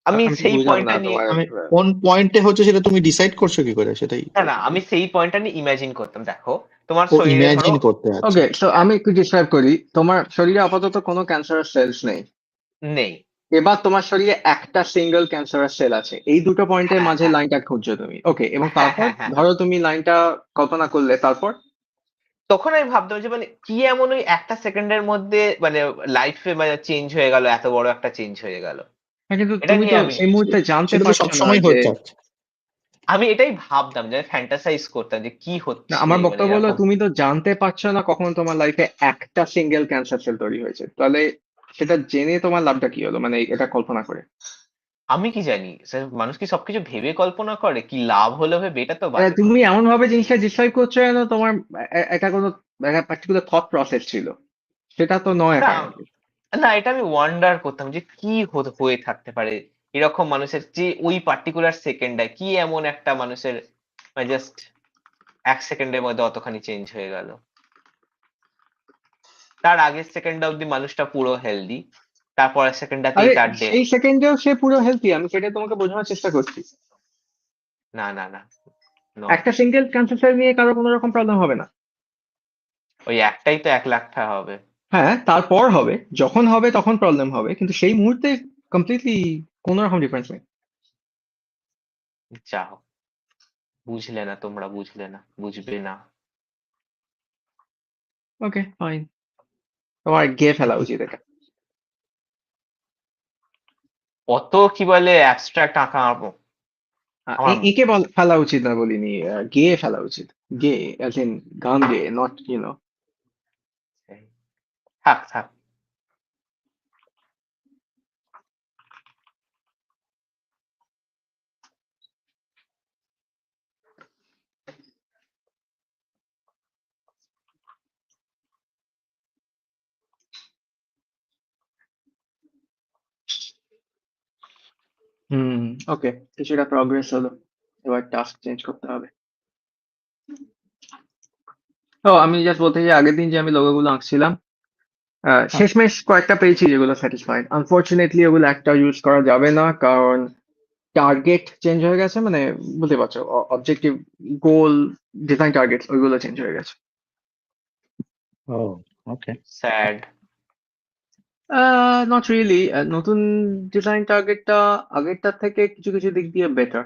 আমি আমি ঠিক সেই বুঝলাম না পয়েন্টটা নিয়ে, তোমার। মানে কোন পয়েন্টে হচ্ছে সেটা তুমি ডিসাইড করছো কি করে সেটাই? না না আমি সেই পয়েন্টটা নিয়ে ইমাজিন করতাম। দেখো তোমার ও শরীরে ধরো ইমাজিন করতে, আচ্ছা। ওকে, তো আমি একটু ডিসক্রাইব করি। তোমার শরীরে আপাতত কোনো ক্যান্সারাস সেলস নেই, নেই, এবার তোমার শরীরে একটা সিঙ্গেল ক্যান্সারাস সেল আছে, এই দুটো পয়েন্টের হ্যাঁ মাঝে হ্যাঁ লাইনটা খুঁজছো তুমি, ওকে, এবং হ্যাঁ তারপর হ্যাঁ হ্যাঁ হ্যাঁ, ধরো তুমি লাইনটা কল্পনা করলে, তারপর তখন আমি ভাবতাম যে মানে কি এমন ওই একটা সেকেন্ডের মধ্যে মানে লাইফে মানে চেঞ্জ হয়ে গেল, এত বড় একটা চেঞ্জ হয়ে গেল। হ্যাঁ, কিন্তু এটা তুমি নিয়ে তো আমি সেই মুহূর্তে জানতে সেটা তো পারছো না সবসময় যে, হচ্ছে। আমি এটাই ভাবতাম যে ফ্যান্টাসাইজ করতাম যে কি না, হচ্ছে আমার মানে বক্তব্য হলো এরকম। তুমি তো জানতে পারছো না কখন তোমার লাইফে একটা সিঙ্গেল ক্যান্সার সেল তৈরি হয়েছে, তাহলে সেটা জেনে তোমার লাভটা কি হলো, মানে এটা কল্পনা করে। আমি কি জানি মানুষ কি সবকিছু ভেবে কল্পনা করে, কি লাভ হলো ভেবে, এটা তো বাজে তুমি কথা। এমন ভাবে জিনিসটা ডিসক্রাইব করছো যেন তোমার একটা কোনো একটা পার্টিকুলার থট প্রসেস ছিল, সেটা তো নয় না অ্যাপারেন্টলি। না, এটা আমি ওয়ান্ডার করতাম যে কি হয়ে থাকতে পারে এরকম মানুষের, যে ওই পার্টিকুলার সেকেন্ডে কি এমন একটা মানুষের জাস্ট 1 সেকেন্ডের মধ্যে অতখানি চেঞ্জ হয়ে গেল। তার আগের সেকেন্ড অব্দি মানুষটা পুরো হেলদি, তারপরের সেকেন্ডটাতেই আরে তার ডেথ। সেই সেকেন্ডেও সে পুরো হেলথি, আমি সেটা তোমাকে বোঝানোর চেষ্টা করছি। না না না, নট। একটা সিঙ্গেল ক্যান্সার সেল নিয়ে কারো কোনো রকম প্রবলেম হবে না। ওই একটাই তো 1 লাখটা হবে। হ্যাঁ, তারপর হবে, যখন হবে তখন প্রবলেম হবে, কিন্তু সেই মুহূর্তে কমপ্লিটলি কোনো রকম ডিফারেন্স নেই। যা হোক, বুঝলে না, তোমরা বুঝলে না, বুঝবে না। ওকে, ফাইন, তোমার গিয়ে ফেলা উচিত এটা। অত কি বলে অ্যাবস্ট্রাক্ট আঁকা আমার, একে ফেলা উচিত না বলিনি, গেয়ে ফেলা উচিত। গে অ্যাজ ইন গান গেয়ে, নট থাক থাক। ওকে, কিছুটা প্রগ্রেস হলো, এবার টাস্ক চেঞ্জ করতে হবে। ও আমি জাস্ট বলতে চাই, আগের দিন যে আমি লোগোগুলো আঁকছিলাম, শেষমেশ কয়েকটা পেয়েছি যেগুলো স্যাটিসফাইড। আনফর্চুনেটলি ওগুলো একটা ইউজ করা যাবে না, কারণ টার্গেট চেঞ্জ হয়ে গেছে, মানে বুঝতে পারছো, অবজেক্টিভ, গোল, ডিজাইন টার্গেট ওইগুলো চেঞ্জ হয়ে গেছে। ও ওকে। স্যাড। নট রিয়েলি, নতুন ডিজাইন টার্গেটটা আগেরটার থেকে কিছু কিছু দিক দিয়ে বেটার।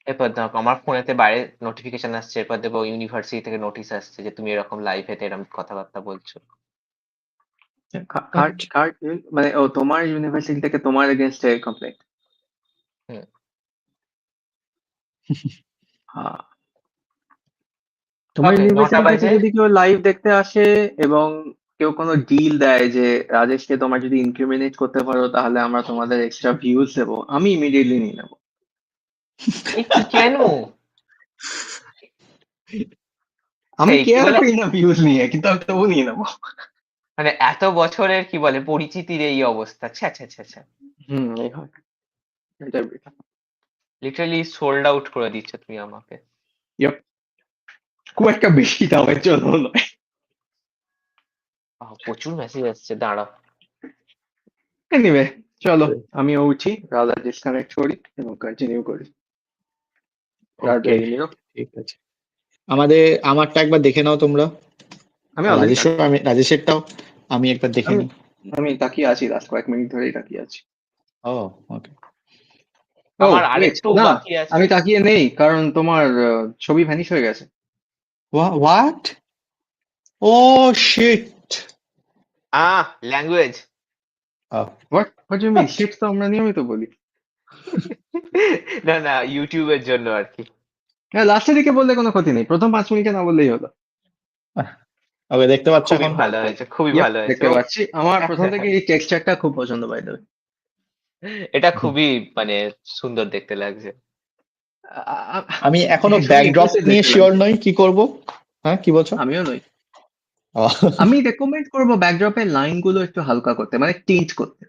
এরপর দেখো আমার ফোনেতে বাইরে নোটিফিকেশন আসছে, এরপর দেখো ইউনিভার্সিটি থেকে নোটিশ আসছে যে তুমি এরকম লাইভেতে এরকম কথাবার্তা বলছো। মানে ও তোমার ইউনিভার্সিটি থেকে তোমার এগেনস্টে কমপ্লেন্ট? হুম। তোমার ওকে, 9টা ইউনিভার্সিটি থেকে বাজে। যদি কেউ লাইভ দেখতে আসে এবং কেউ কোনো ডিল দেয় যে রাজেশকে তোমার যদি ইনক্রিমিনেট করতে পারো তাহলে আমরা তোমাদের এক্সট্রা ভিউজ দেবো, আমি ইমিডিয়েটলি নিয়ে নেবো। কেন? আমি সেই কি কেয়ার বলে, করি না ভিউজ নিয়ে, কিন্তু আমি তবু নিয়ে নেবো। মানে এত বছরের কি বলে পরিচিতির এই অবস্থা, ছ্যা ছ্যা ছ্যা ছ্যা। এই হয়, এটাই বেটার। লিটারালি সোল্ড আউট করে দিচ্ছ তুমি আমাকে। Yep. খুব একটা বেশি দামের জন্য নয়। প্রচুর মেসেজ আসছে, দাঁড়াও। এনিওয়ে, চলো আমিও উঠি, রাজা ডিসকানেক্ট করি এবং কন্টিনিউ করি। ওকে, ঠিক আছে। আমারটা একবার দেখে নাও তোমরা। আমি আর অলরেডি রাজেশেরটাও আমি একবার দেখে নিই। আমি তাকিয়ে আছি, লাস্ট কয়েক মিনিট ধরেই তাকিয়ে আছি। ও ওকে। আমার wait, আরেকটু না, বাকি আছে। আমি তাকিয়ে নেই কারণ তোমার ছবি ভ্যানিশ হয়ে গেছে। What? Oh shit. Language. What do mean shit? তো আমরা নিয়মিত বলি। না না, ইউটিউবের জন্য আর কি। হ্যাঁ, লাস্টের দিকে বললে কোনো ক্ষতি নেই, প্রথম 5 মিনিটে না বললেই হলো। ওকে, দেখতে পাচ্ছ খুবই এখন? ভালো হয়েছে, খুবই Yep, ভালো হয়েছে। দেখতে পাচ্ছি। আমার প্রথম থেকে এই টেক্সচারটা খুব পছন্দ, বাই দ্য ওয়ে। এটা খুবই মানে সুন্দর দেখতে লাগছে। আমি এখনো ভীষণ ব্যাকড্রপ impressive নিয়ে দেখতে শিওর লাগছে। নই কি করব। হ্যাঁ, কি বলছো? আমিও নই। ও, আমি রেকমেন্ড করবো ব্যাকড্রপের লাইনগুলো একটু হালকা করতে, মানে টিন্ট করতে,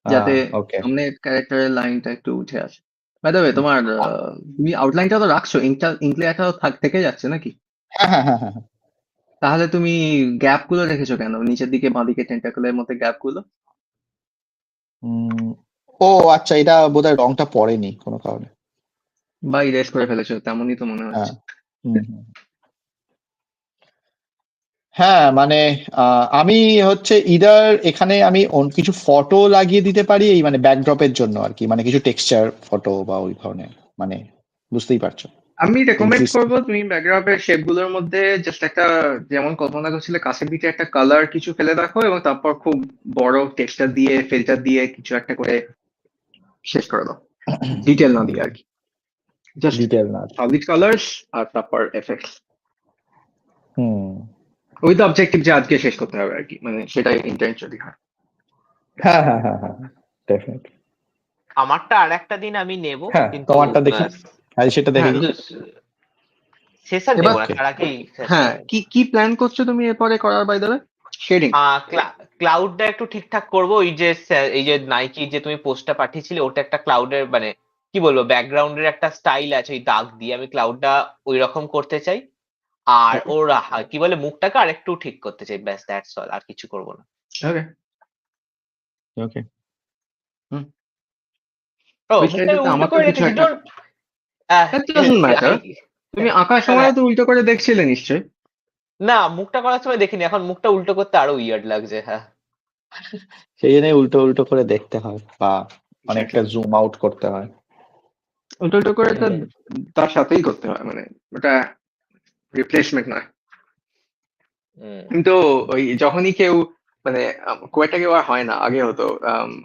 যাতে ওকে। সামনে ক্যারেক্টারের লাইনটা একটু উঠে আসে। বাই দ্য ওয়ে, তোমার তুমি আউটলাইনটা তো রাখছো, ইঙ্কলেয়ারটাও থেকে যাচ্ছে নাকি? হ্যাঁ হ্যাঁ হ্যাঁ হ্যাঁ। তাহলে তুমি গ্যাপ গুলো রেখেছো কেন, নিচের দিকে বাঁদিকে টেন্টাকলের মধ্যে গ্যাপ গুলো? উম, ও আচ্ছা, এটা বোধহয় রংটা পড়েনি কোনো কারণে। বা ইরেজ করে ফেলেছো, তেমনই তো মনে হচ্ছে। হ্যাঁ। হুম, হুম। হ্যাঁ, মানে আমি হচ্ছে ইদার এখানে আমি কিছু ফটো লাগিয়ে দিতে পারি, এই মানে ব্যাকড্রপের জন্য আর কি, মানে কিছু টেক্সচার ফটো বা ওই ধরনের, মানে বুঝতেই পারছো। আমি রেকমেন্ড Exist- করবো তুমি ব্যাকগ্রাউন্ডের শেপ গুলোর মধ্যে জাস্ট একটা, যেমন কল্পনা করছিলে কাছের দিকে একটা কালার কিছু ফেলে রাখো, এবং তারপর খুব বড় টেক্সচার দিয়ে ফিল্টার দিয়ে কিছু একটা করে শেষ করে দাও, ডিটেল না দিয়ে আর কি, জাস্ট ডিটেল না। সলিড কালার্স আর তারপর এফেক্টস, হুম। উইথ অবজেক্টিভ যে আজকে শেষ করতে হবে আর কি, মানে সেটাই ইন্টেন্ট যদি হয়। হ্যাঁ হ্যাঁ হ্যাঁ হ্যাঁ, ডেফিনেটলি। আমারটা আর একটা দিন আমি নেব, হ্যাঁ, কিন্তু তোমারটা দেখি, সেটা দেখে হ্যাঁ, কি। সেশন এবার নেবো না, তার আগেই হ্যাঁ, কি প্ল্যান করছো তুমি এরপরে করার, বাই দ্য ওয়ে? শেডিং? ক্লাউডটা একটু ঠিকঠাক করবো। এই যে নাইকি যে তুমি পোস্টটা পাঠিয়েছিলে, ওটা একটা ক্লাউডের মানে কি বলবো, ব্যাকগ্রাউন্ডের একটা স্টাইল আছে ওই দাগ দিয়ে, আমি ক্লাউডটা ওই রকম করতে চাই। আর ওর কি বলে মুখটাকে আর একটু ঠিক করতে চাই, ব্যাস দ্যাটস অল, আর কিছু করবো না। ওকে ওকে। ও, মুখটাকে বিষয়টাতে উল্টো আমার তো করে কিছু রেখেছি, একটা, ডোন্ট। that doesn't matter. তুমি আঁকার সময় তো উল্টো করে দেখছিলে নিশ্চয়ই। না, মুখটা করার সময় দেখিনি, এখন মুখটা উল্টো করতে আরো উইয়ার্ড লাগছে। হ্যাঁ, সেই জন্য উল্টো উল্টো করে দেখতে হয়, বা অনেকটা জুম আউট করতে হয়। উল্টো উল্টো করে তো তার সাথেই করতে হয়, মানে ওটা রিপ্লেসমেন্ট নয়। কিন্তু ওই যখনই কেউ মানে খুব একটা কেউ আর হয় না, আগে হতো,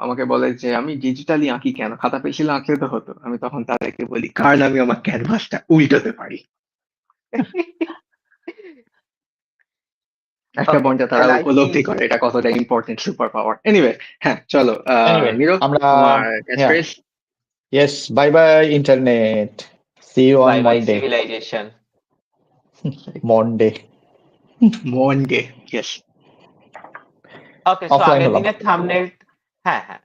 আমাকে বলে যে আমি ডিজিটালি আঁকি কেন, খাতা পেন্সিল আঁকলে তো হতো, আমি তখন তাদেরকে বলি কারণ আমি আমার ক্যানভাসটা উল্টোতে পারি। একটা পয়েন্টে তারা উপলব্ধি করে এটা কতটা ইম্পর্টেন্ট সুপার পাওয়ার। এনিওয়ে, হ্যাঁ চলো, Anyway, নিরো আমরা তোমার catchphrase. yes, bye bye internet, see you on bye bye Monday. Civilization. Monday. Monday, yes. Okay, so Offline আগের হলাম। দিনের থাম্বনেল, হ্যাঁ হ্যাঁ,